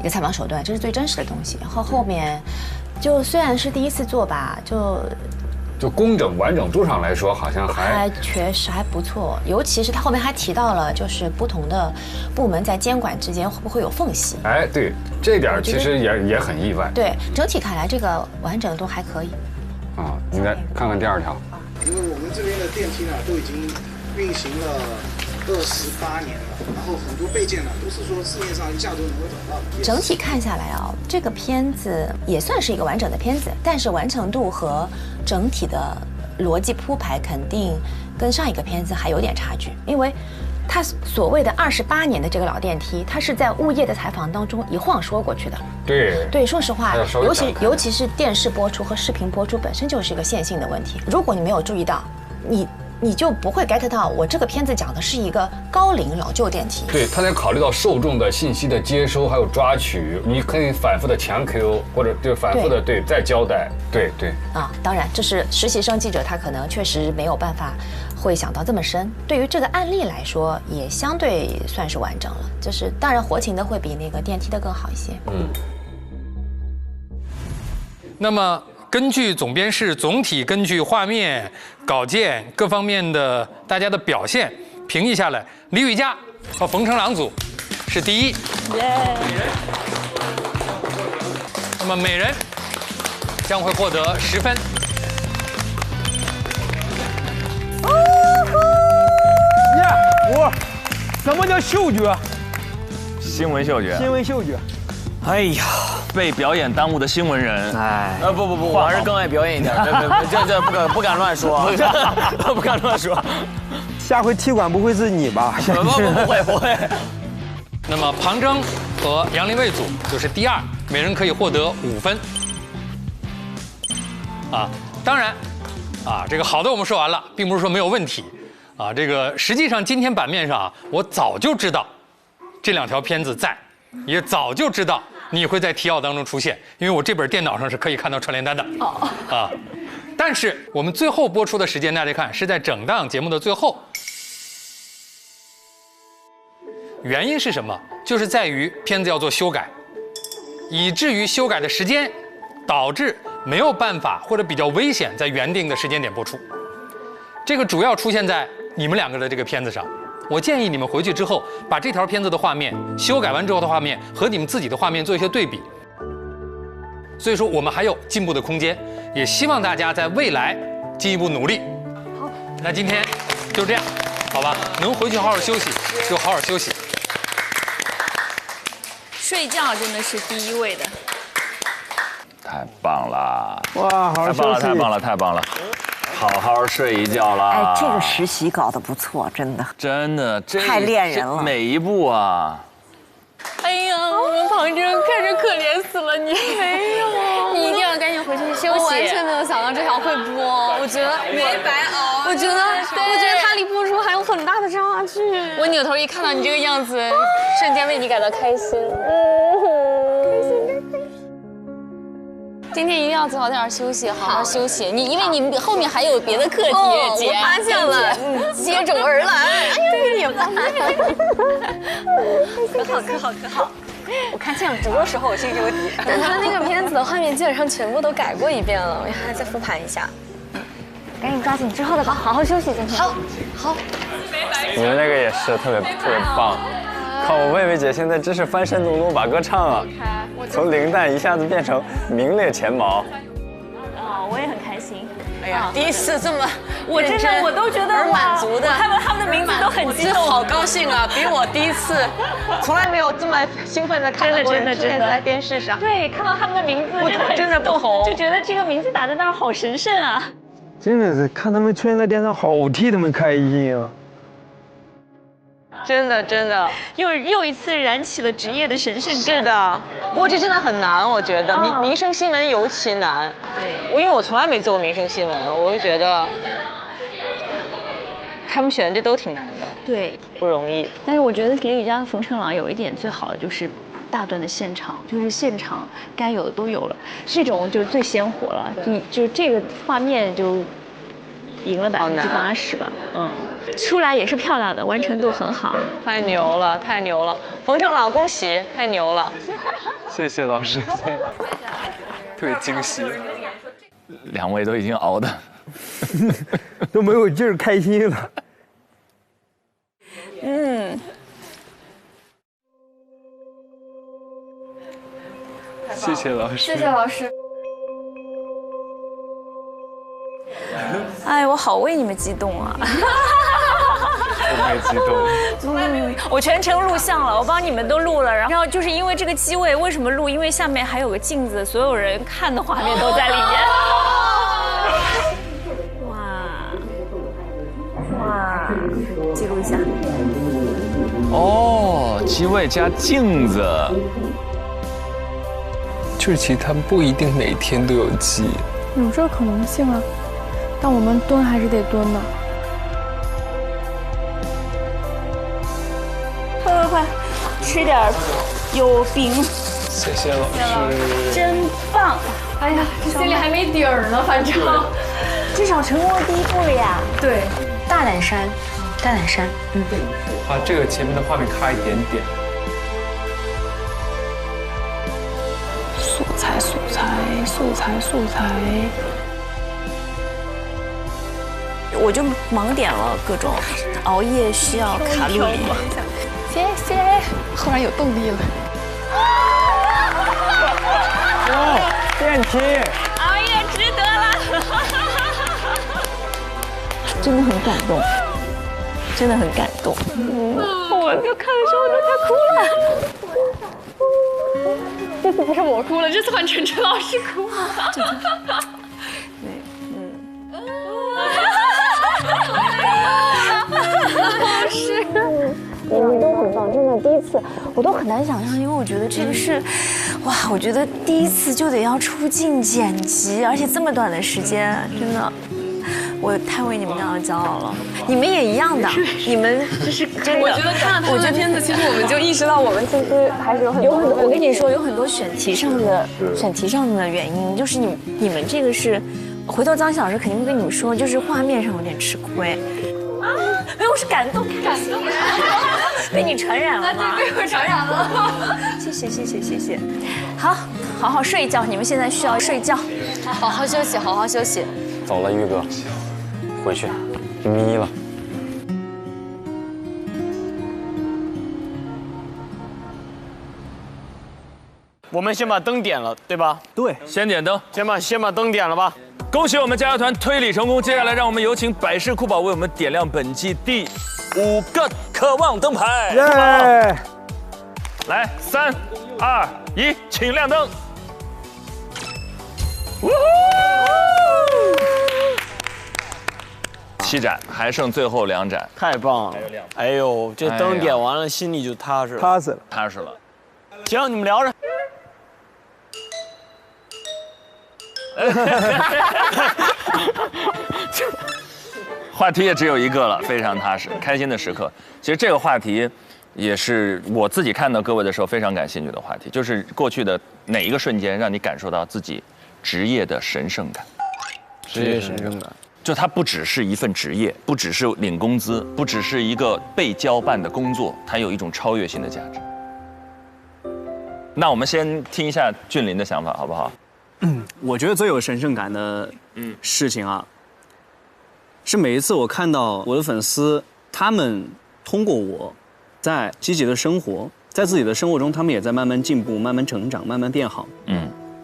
S5: 采访手段，这是最真实的东西。然后后面就虽然是第1次做吧，
S9: 就工整完整度上来说，好像还
S5: 确实还不错，尤其是他后面还提到了，就是不同的部门在监管之间会不会有缝隙？
S9: 哎，对，这点其实也很意外。
S5: 对，整体看来这个完整度还可以。
S9: 啊，应该看看第2条。
S2: 因为我们这边的电梯呢都已经运行了28年了，然后很多备件呢都是说市面上一下都能够找到的。
S5: 整体看下来啊，这个片子也算是一个完整的片子，但是完成度和整体的逻辑铺排肯定跟上一个片子还有点差距，因为他所谓的28年的这个老电梯，他是在物业的采访当中一晃说过去的。对，说实话，尤其是电视播出和视频播出本身就是一个线性的问题。如果你没有注意到，你就不会 get 到我这个片子讲的是一个高龄老旧电梯。
S9: 对，他得考虑到受众的信息的接收还有抓取，你可以反复的强 Q， 或者就反复的再交代。对。
S5: 啊，当然，这是实习生记者，他可能确实没有办法会想到这么深。对于这个案例来说，也相对算是完整了。就是当然，活情的会比那个电梯的更好一些。
S4: 那么根据总编室总体根据画面、稿件各方面的大家的表现评议下来，李雨佳和冯成朗组是第一。那么美人将会获得10分。
S8: 什么叫嗅觉？
S14: 新闻嗅觉。
S8: 新闻嗅觉。
S14: 哎呀，被表演耽误的新闻人。
S18: 不，我还是更爱表演一点。这不敢乱说，不敢乱说。
S8: 下回踢馆不会是你吧？
S18: 不会。
S4: 那么庞征和杨林卫组就是第2，每人可以获得5分。当然，这个好的我们说完了，并不是说没有问题。这个实际上今天版面上我早就知道这2条片子在，也早就知道你会在提要当中出现，因为我这本电脑上是可以看到串联单的。但是我们最后播出的时间，大家看是在整档节目的最后。原因是什么？就是在于片子要做修改，以至于修改的时间导致没有办法或者比较危险在原定的时间点播出。这个主要出现在你们2个的这个片子上。我建议你们回去之后，把这条片子的画面修改完之后的画面和你们自己的画面做一些对比。所以说我们还有进步的空间，也希望大家在未来进一步努力。
S23: 好，
S4: 那今天就这样，好吧？能回去好好休息就好好休息。
S10: 睡觉真的是第1位的。
S14: 太棒了！
S8: 哇，好好休息！
S14: 太棒了！好好睡一觉啦！
S16: 哎，这个实习搞得不错，真的，太恋人了，
S14: 每一步啊！
S23: 哎呀，我们庞征看着可怜死了你。没有，
S10: 你一定要赶紧回去休息。
S23: 我完全没有想到这条会播，我觉得没白熬。我觉得它离播出还有很大的差距。我扭头一看到你这个样子，瞬间为你感到开心。今天一定要早点休息，好好休息。因为你后面还有别的课题，我发现了，接踵而来。哎呀，也发现，可好。我看这样直播时候我心里有底。但他那个片子的画面基本上全部都改过一遍了，我还再复盘一下。赶紧抓紧之后的吧，好好休息今天。好。
S22: 你们那个也是特别棒。靠，我妹妹姐现在真是翻身农奴把歌唱啊，从零蛋一下子变成名列前茅。
S10: 我也很开心。
S23: 哎呀，第一次这么，
S10: 我真的我都觉得
S23: 满足的，
S10: 他们的名字都很激动，
S23: 好高兴啊！比我第一次，从来没有这么兴奋的看到过人出现在电视上。
S10: 对，看到他们的名字
S23: 真的不同，
S10: 就觉得这个名字打在那儿好神圣啊！
S8: 真的是看他们出现在电视上，好替他们开心啊！
S23: 真的，
S10: 又一次燃起了职业的神圣感。
S23: 是的，不过这真的很难，我觉得民生新闻尤其难。对，因为我从来没做过民生新闻，我就觉得他们选的这都挺难的。
S10: 对，
S23: 不容易。
S10: 但是我觉得李雨佳和冯成朗有一点最好的就是大段的现场，就是现场该有的都有了，这种就最鲜活了。就这个画面就赢了80%吧。出来也是漂亮的，完成度很好，
S23: 太牛了！冯成朗，恭喜，太牛了！
S22: 谢谢老师，特别惊喜。
S14: 2位都已经熬的
S8: 都没有劲儿，开心了。
S22: 谢谢老师，
S23: 谢谢老师。
S10: 哎，我好为你们激动啊！
S22: 我没激动。
S10: 我全程录像了，我帮你们都录了。然后就是因为这个机位，为什么录？因为下面还有个镜子，所有人看的画面都在里面。哇！
S11: 哦，机位加镜子，
S22: 就是其实他们不一定每天都有鸡，
S23: 有这个可能性啊，但我们蹲还是得蹲的。
S10: 快，吃点有饼。
S22: 谢谢老师，
S10: 真棒！
S23: 哎呀，这心里还没底儿呢，反正
S10: 至少成功了第一步了呀。
S23: 对，
S5: 大胆山，大胆山，
S22: 把这个前面的画面卡一点点。
S10: 素材，素材，素材，素材。我就盲点了各种熬夜需要卡路里。
S23: 谢谢，忽然有动力了。
S1: 哦，电梯。
S10: 熬夜值得了。真的很感动，真的很感动。我就看的时候我都快哭了。
S23: 这次不是我哭了，这次换晨晨老师哭了。
S10: 老师，你们都很棒，真的，第一次我都很难想象，因为我觉得这个是，哇，我觉得第一次就得要出镜剪辑，而且这么短的时间，真的。我太为你们感到骄傲了，你们也一样的，你们就是真的。
S23: 我觉得看了他们的片子，其实我们就意识到我们其实还是有很多。
S10: 我跟你说，有很多选题上的原因，就是你们这个是，回头张老师肯定会跟你们说，就是画面上有点吃亏。没有，我是感动，被你传染了吗？
S23: 被我传染了。
S10: 谢谢谢谢谢谢，好好睡一觉，你们现在需要睡觉，
S23: 好好休息，好好休息。
S1: 走了，玉哥，回去，眯了。
S18: 我们先把灯点了，对吧？
S9: 对，先点灯，
S18: 先把灯点了吧。
S9: 恭喜我们加油团推理成功，接下来让我们有请百事酷宝为我们点亮本季第5个渴望灯牌。
S8: 耶！
S9: 来，3、2、1，请亮灯。7盏，还剩最后2盏，
S18: 太棒了！哎呦，这灯点完了，心里就踏实了。
S8: 踏实了，
S9: 踏实了。
S18: 行，你们聊着。
S14: 话题也只有一个了，非常踏实，开心的时刻。其实这个话题也是我自己看到各位的时候非常感兴趣的话题，就是过去的哪一个瞬间让你感受到自己职业的神圣感？
S18: 职业神圣感，
S14: 就它不只是一份职业，不只是领工资，不只是一个被交办的工作，它有一种超越性的价值。那我们先听一下俊林的想法，好不好？
S6: 我觉得最有神圣感的事情啊，是每一次我看到我的粉丝，他们通过我，在积极的生活，在自己的生活中，他们也在慢慢进步、慢慢成长、慢慢变好。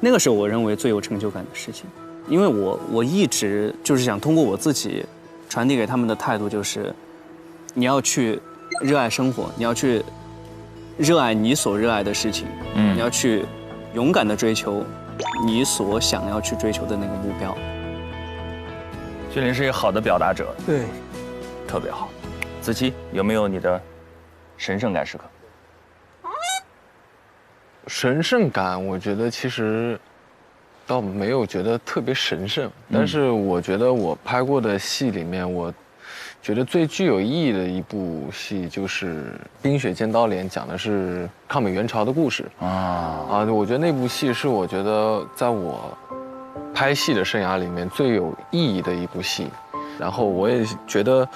S6: 那个是我认为最有成就感的事情，因为我一直就是想通过我自己传递给他们的态度，就是你要去热爱生活，你要去热爱你所热爱的事情，你要去勇敢地追求你所想要去追求的那个目标。
S14: 俊林是一个好的表达者，
S8: 对，
S14: 特别好。子期有没有你的神圣感时刻？
S11: 神圣感，我觉得其实倒没有觉得特别神圣，但是我觉得我拍过的戏里面，我觉得最具有意义的一部戏就是《冰雪剑刀连》，讲的是抗美援朝的故事我觉得那部戏是我觉得在我拍戏的生涯里面最有意义的一部戏。然后我也觉得，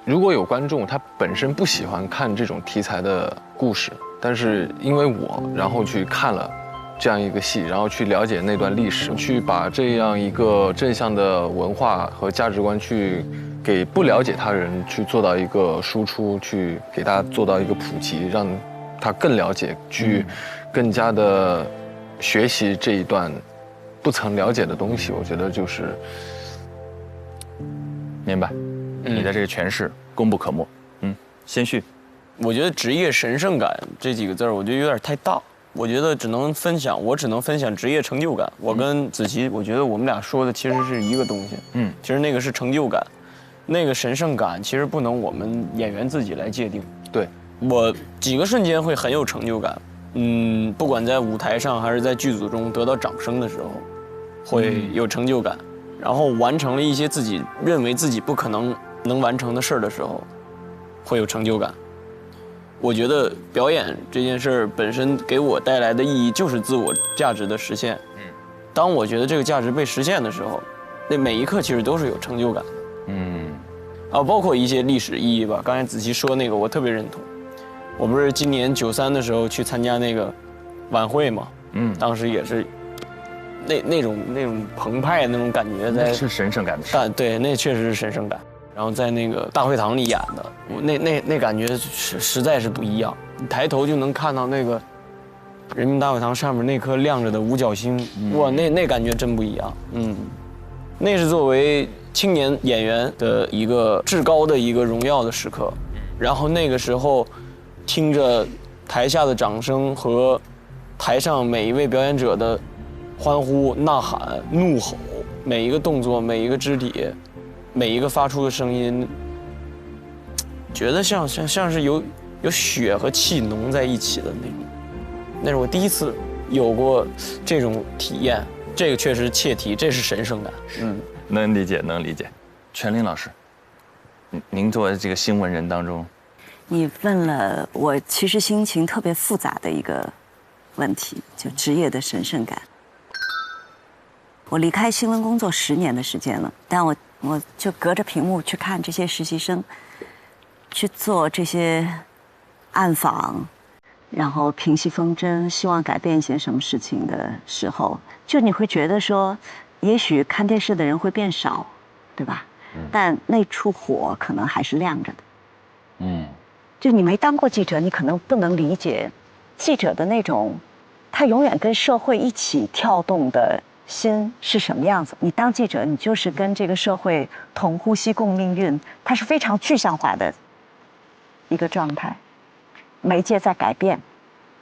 S11: 如果有观众他本身不喜欢看这种题材的故事，但是因为我然后去看了这样一个戏，然后去了解那段历史，去把这样一个正向的文化和价值观去给不了解他人去做到一个输出，去给他做到一个普及，让他更了解，去更加的学习这一段不曾了解的东西。我觉得就是
S14: 明白，你的这个诠释功不可没。先旭，
S18: 我觉得职业神圣感这几个字儿，我觉得有点太大。我觉得我只能分享职业成就感。我跟子琪，我觉得我们俩说的其实是一个东西。其实那个是成就感，那个神圣感其实不能我们演员自己来界定。
S14: 对，
S18: 我几个瞬间会很有成就感。不管在舞台上还是在剧组中得到掌声的时候，会有成就感。然后完成了一些自己认为自己不可能完成的事儿的时候，会有成就感。我觉得表演这件事儿本身给我带来的意义就是自我价值的实现。当我觉得这个价值被实现的时候，那每一刻其实都是有成就感的。包括一些历史意义吧。刚才子琪说那个，我特别认同。我不是今年93的时候去参加那个晚会嘛，当时也是那种澎湃的那种感觉在，
S14: 是神圣感的。
S18: 对，那确实是神圣感。然后在那个大会堂里演的，那感觉实在是不一样。你抬头就能看到那个人民大会堂上面那颗亮着的五角星，哇，那感觉真不一样。那是作为青年演员的一个至高的一个荣耀的时刻。然后那个时候，听着台下的掌声和台上每一位表演者的欢呼、呐喊、怒吼，每一个动作、每一个肢体、每一个发出的声音，觉得像是有血和气浓在一起的那种。那是我第一次有过这种体验，这个确实切题，这是神圣感。
S14: 能理解，能理解。全林老师，您作为这个新闻人当中，
S16: 你问了我其实心情特别复杂的一个问题，就职业的神圣感。我离开新闻工作10年的时间了，但我就隔着屏幕去看这些实习生，去做这些暗访，然后平息纷争，希望改变一些什么事情的时候，就你会觉得说，也许看电视的人会变少，对吧？但那处火可能还是亮着的。就你没当过记者，你可能不能理解记者的那种，他永远跟社会一起跳动的心是什么样子。你当记者，你就是跟这个社会同呼吸共命运，它是非常具象化的一个状态。媒介在改变，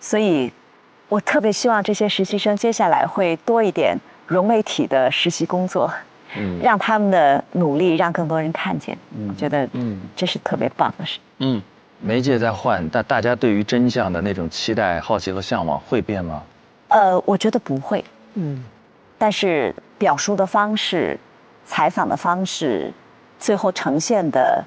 S16: 所以我特别希望这些实习生接下来会多一点融媒体的实习工作，让他们的努力让更多人看见。我觉得这是特别棒的事。
S14: 媒介在换，但大家对于真相的那种期待、好奇和向往会变吗？
S16: 我觉得不会。但是表述的方式、采访的方式，最后呈现的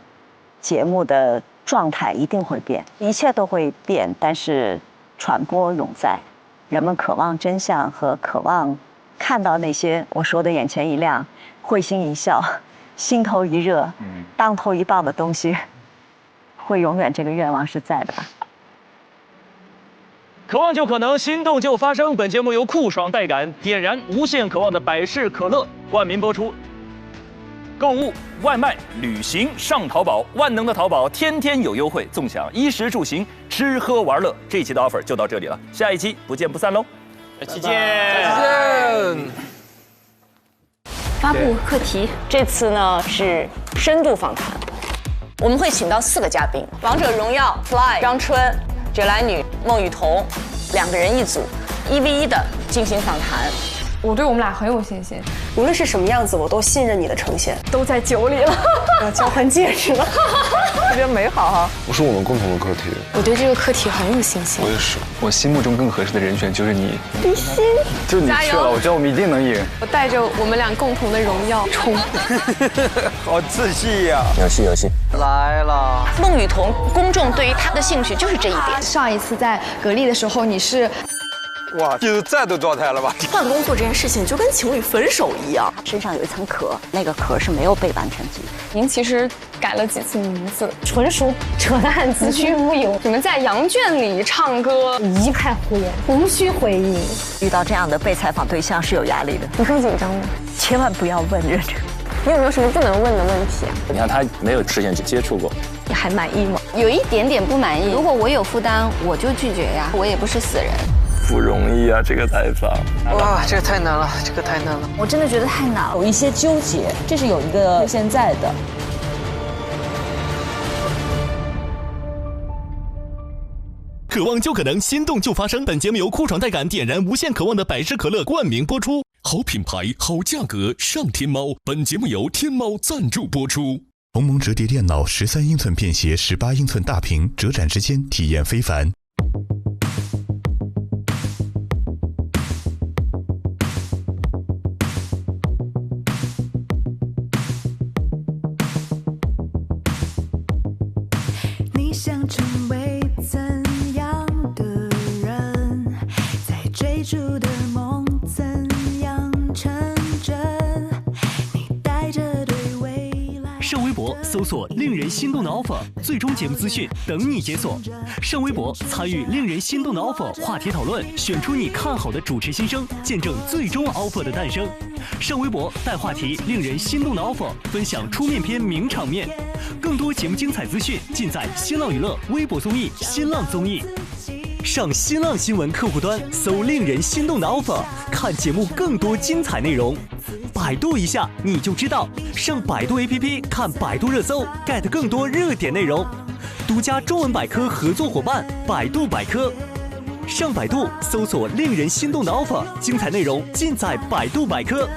S16: 节目的状态一定会变，一切都会变，但是传播永在。人们渴望真相和渴望看到那些我说的眼前一亮、会心一笑、心头一热、当头一棒的东西，会永远这个愿望是在的吧。
S7: 渴望就可能，心动就发生。本节目由酷爽带感点燃无限渴望的百事可乐冠名播出。购物、外卖、旅行上淘宝，万能的淘宝天天有优惠，纵享衣食住行、吃喝玩乐。这一期的 offer 就到这里了，下一期不见不散喽！
S18: 下期见！
S25: 发布课题，这次呢是深度访谈，我们会请到4个嘉宾：王者荣耀 Fly 张春、哲来女孟雨桐，2个人一组，1v1的进行访谈。
S23: 我对我们俩很有信心，
S12: 无论是什么样子，我都信任你的呈现。
S23: 都在酒里了，
S12: 要交换戒指了，
S23: 特别美好哈。
S11: 我是我们共同的课题，
S12: 我对这个课题很有信心。
S11: 我也是，
S22: 我心目中更合适的人选就是你。
S23: 比心，
S11: 就你去了，我觉得我们一定能赢。
S23: 我带着我们俩共同的荣耀冲。
S8: 好自信呀！
S14: 有戏
S22: 来了。
S25: 孟雨桐，公众对于她的兴趣就是这一点。
S23: 上一次在格力的时候，你是。
S8: 哇，进入战斗状态了吧？
S12: 换工作这件事情就跟情侣分手一样，
S16: 身上有一层壳，那个壳是没有被完全挤。
S23: 您其实改了几次名字，纯属扯淡，子虚乌有。你们在羊圈里唱歌，一派胡言，无需回应。
S16: 遇到这样的被采访对象是有压力的，
S23: 你会紧张吗？
S16: 千万不要问认真。
S23: 你有没有什么不能问的问题啊？
S14: 你看他没有之前接触过，
S23: 你还满意吗？
S5: 有一点点不满意。如果我有负担，我就拒绝呀，我也不是死人。
S14: 不容易啊，这个采访。
S22: 哇，这个太难了，这个太难了。
S5: 我真的觉得太难了，有一些纠结，这是有一个现在的。
S15: 渴望就可能，心动就发生。本节目由酷爽带感点燃无限渴望的百事可乐冠名播出。好品牌，好价格，上天猫。本节目由天猫赞助播出。鸿蒙折叠电脑13英寸便携18英寸大屏，折展之间体验非凡。
S17: 你想成为怎样的人？在追逐的梦怎样成真？你带着对未来。
S19: 上微博搜索令人心动的 offer， 最终节目资讯等你解锁。上微博参与令人心动的 offer 话题讨论，选出你看好的主持新生，见证最终 offer 的诞生。上微博带话题令人心动的 offer， 分享出面篇名场面。更多节目精彩资讯尽在新浪娱乐微博综艺、新浪综艺。上新浪新闻客户端搜令人心动的 offer， 看节目更多精彩内容。百度一下你就知道，上百度 APP 看百度热搜 ，get 更多热点内容。独家中文百科合作伙伴百度百科。上百度搜索令人心动的 offer， 精彩内容尽在百度百科。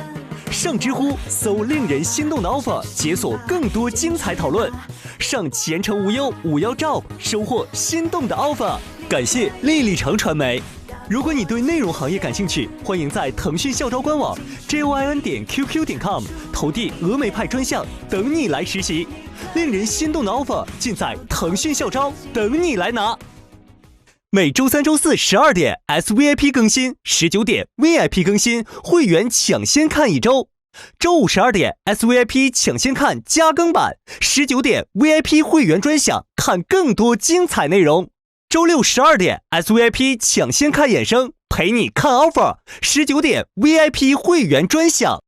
S19: 上知乎搜令人心动的 offer， 解锁更多精彩讨论。上前程无忧51 job， 收获心动的 offer。感谢丽丽城传媒。如果你对内容行业感兴趣，欢迎在腾讯校招官网 join.qq.com 投递峨眉派专项，等你来实习。令人心动的 offer 尽在腾讯校招，等你来拿。每周3、周4 12点 SVIP 更新，19点 VIP 更新，会员抢先看一周。周5 12点 SVIP 抢先看加更版，19点 VIP 会员专享，看更多精彩内容。周6 12点 SVIP 抢先看衍生，陪你看 offer，19点 VIP 会员专享。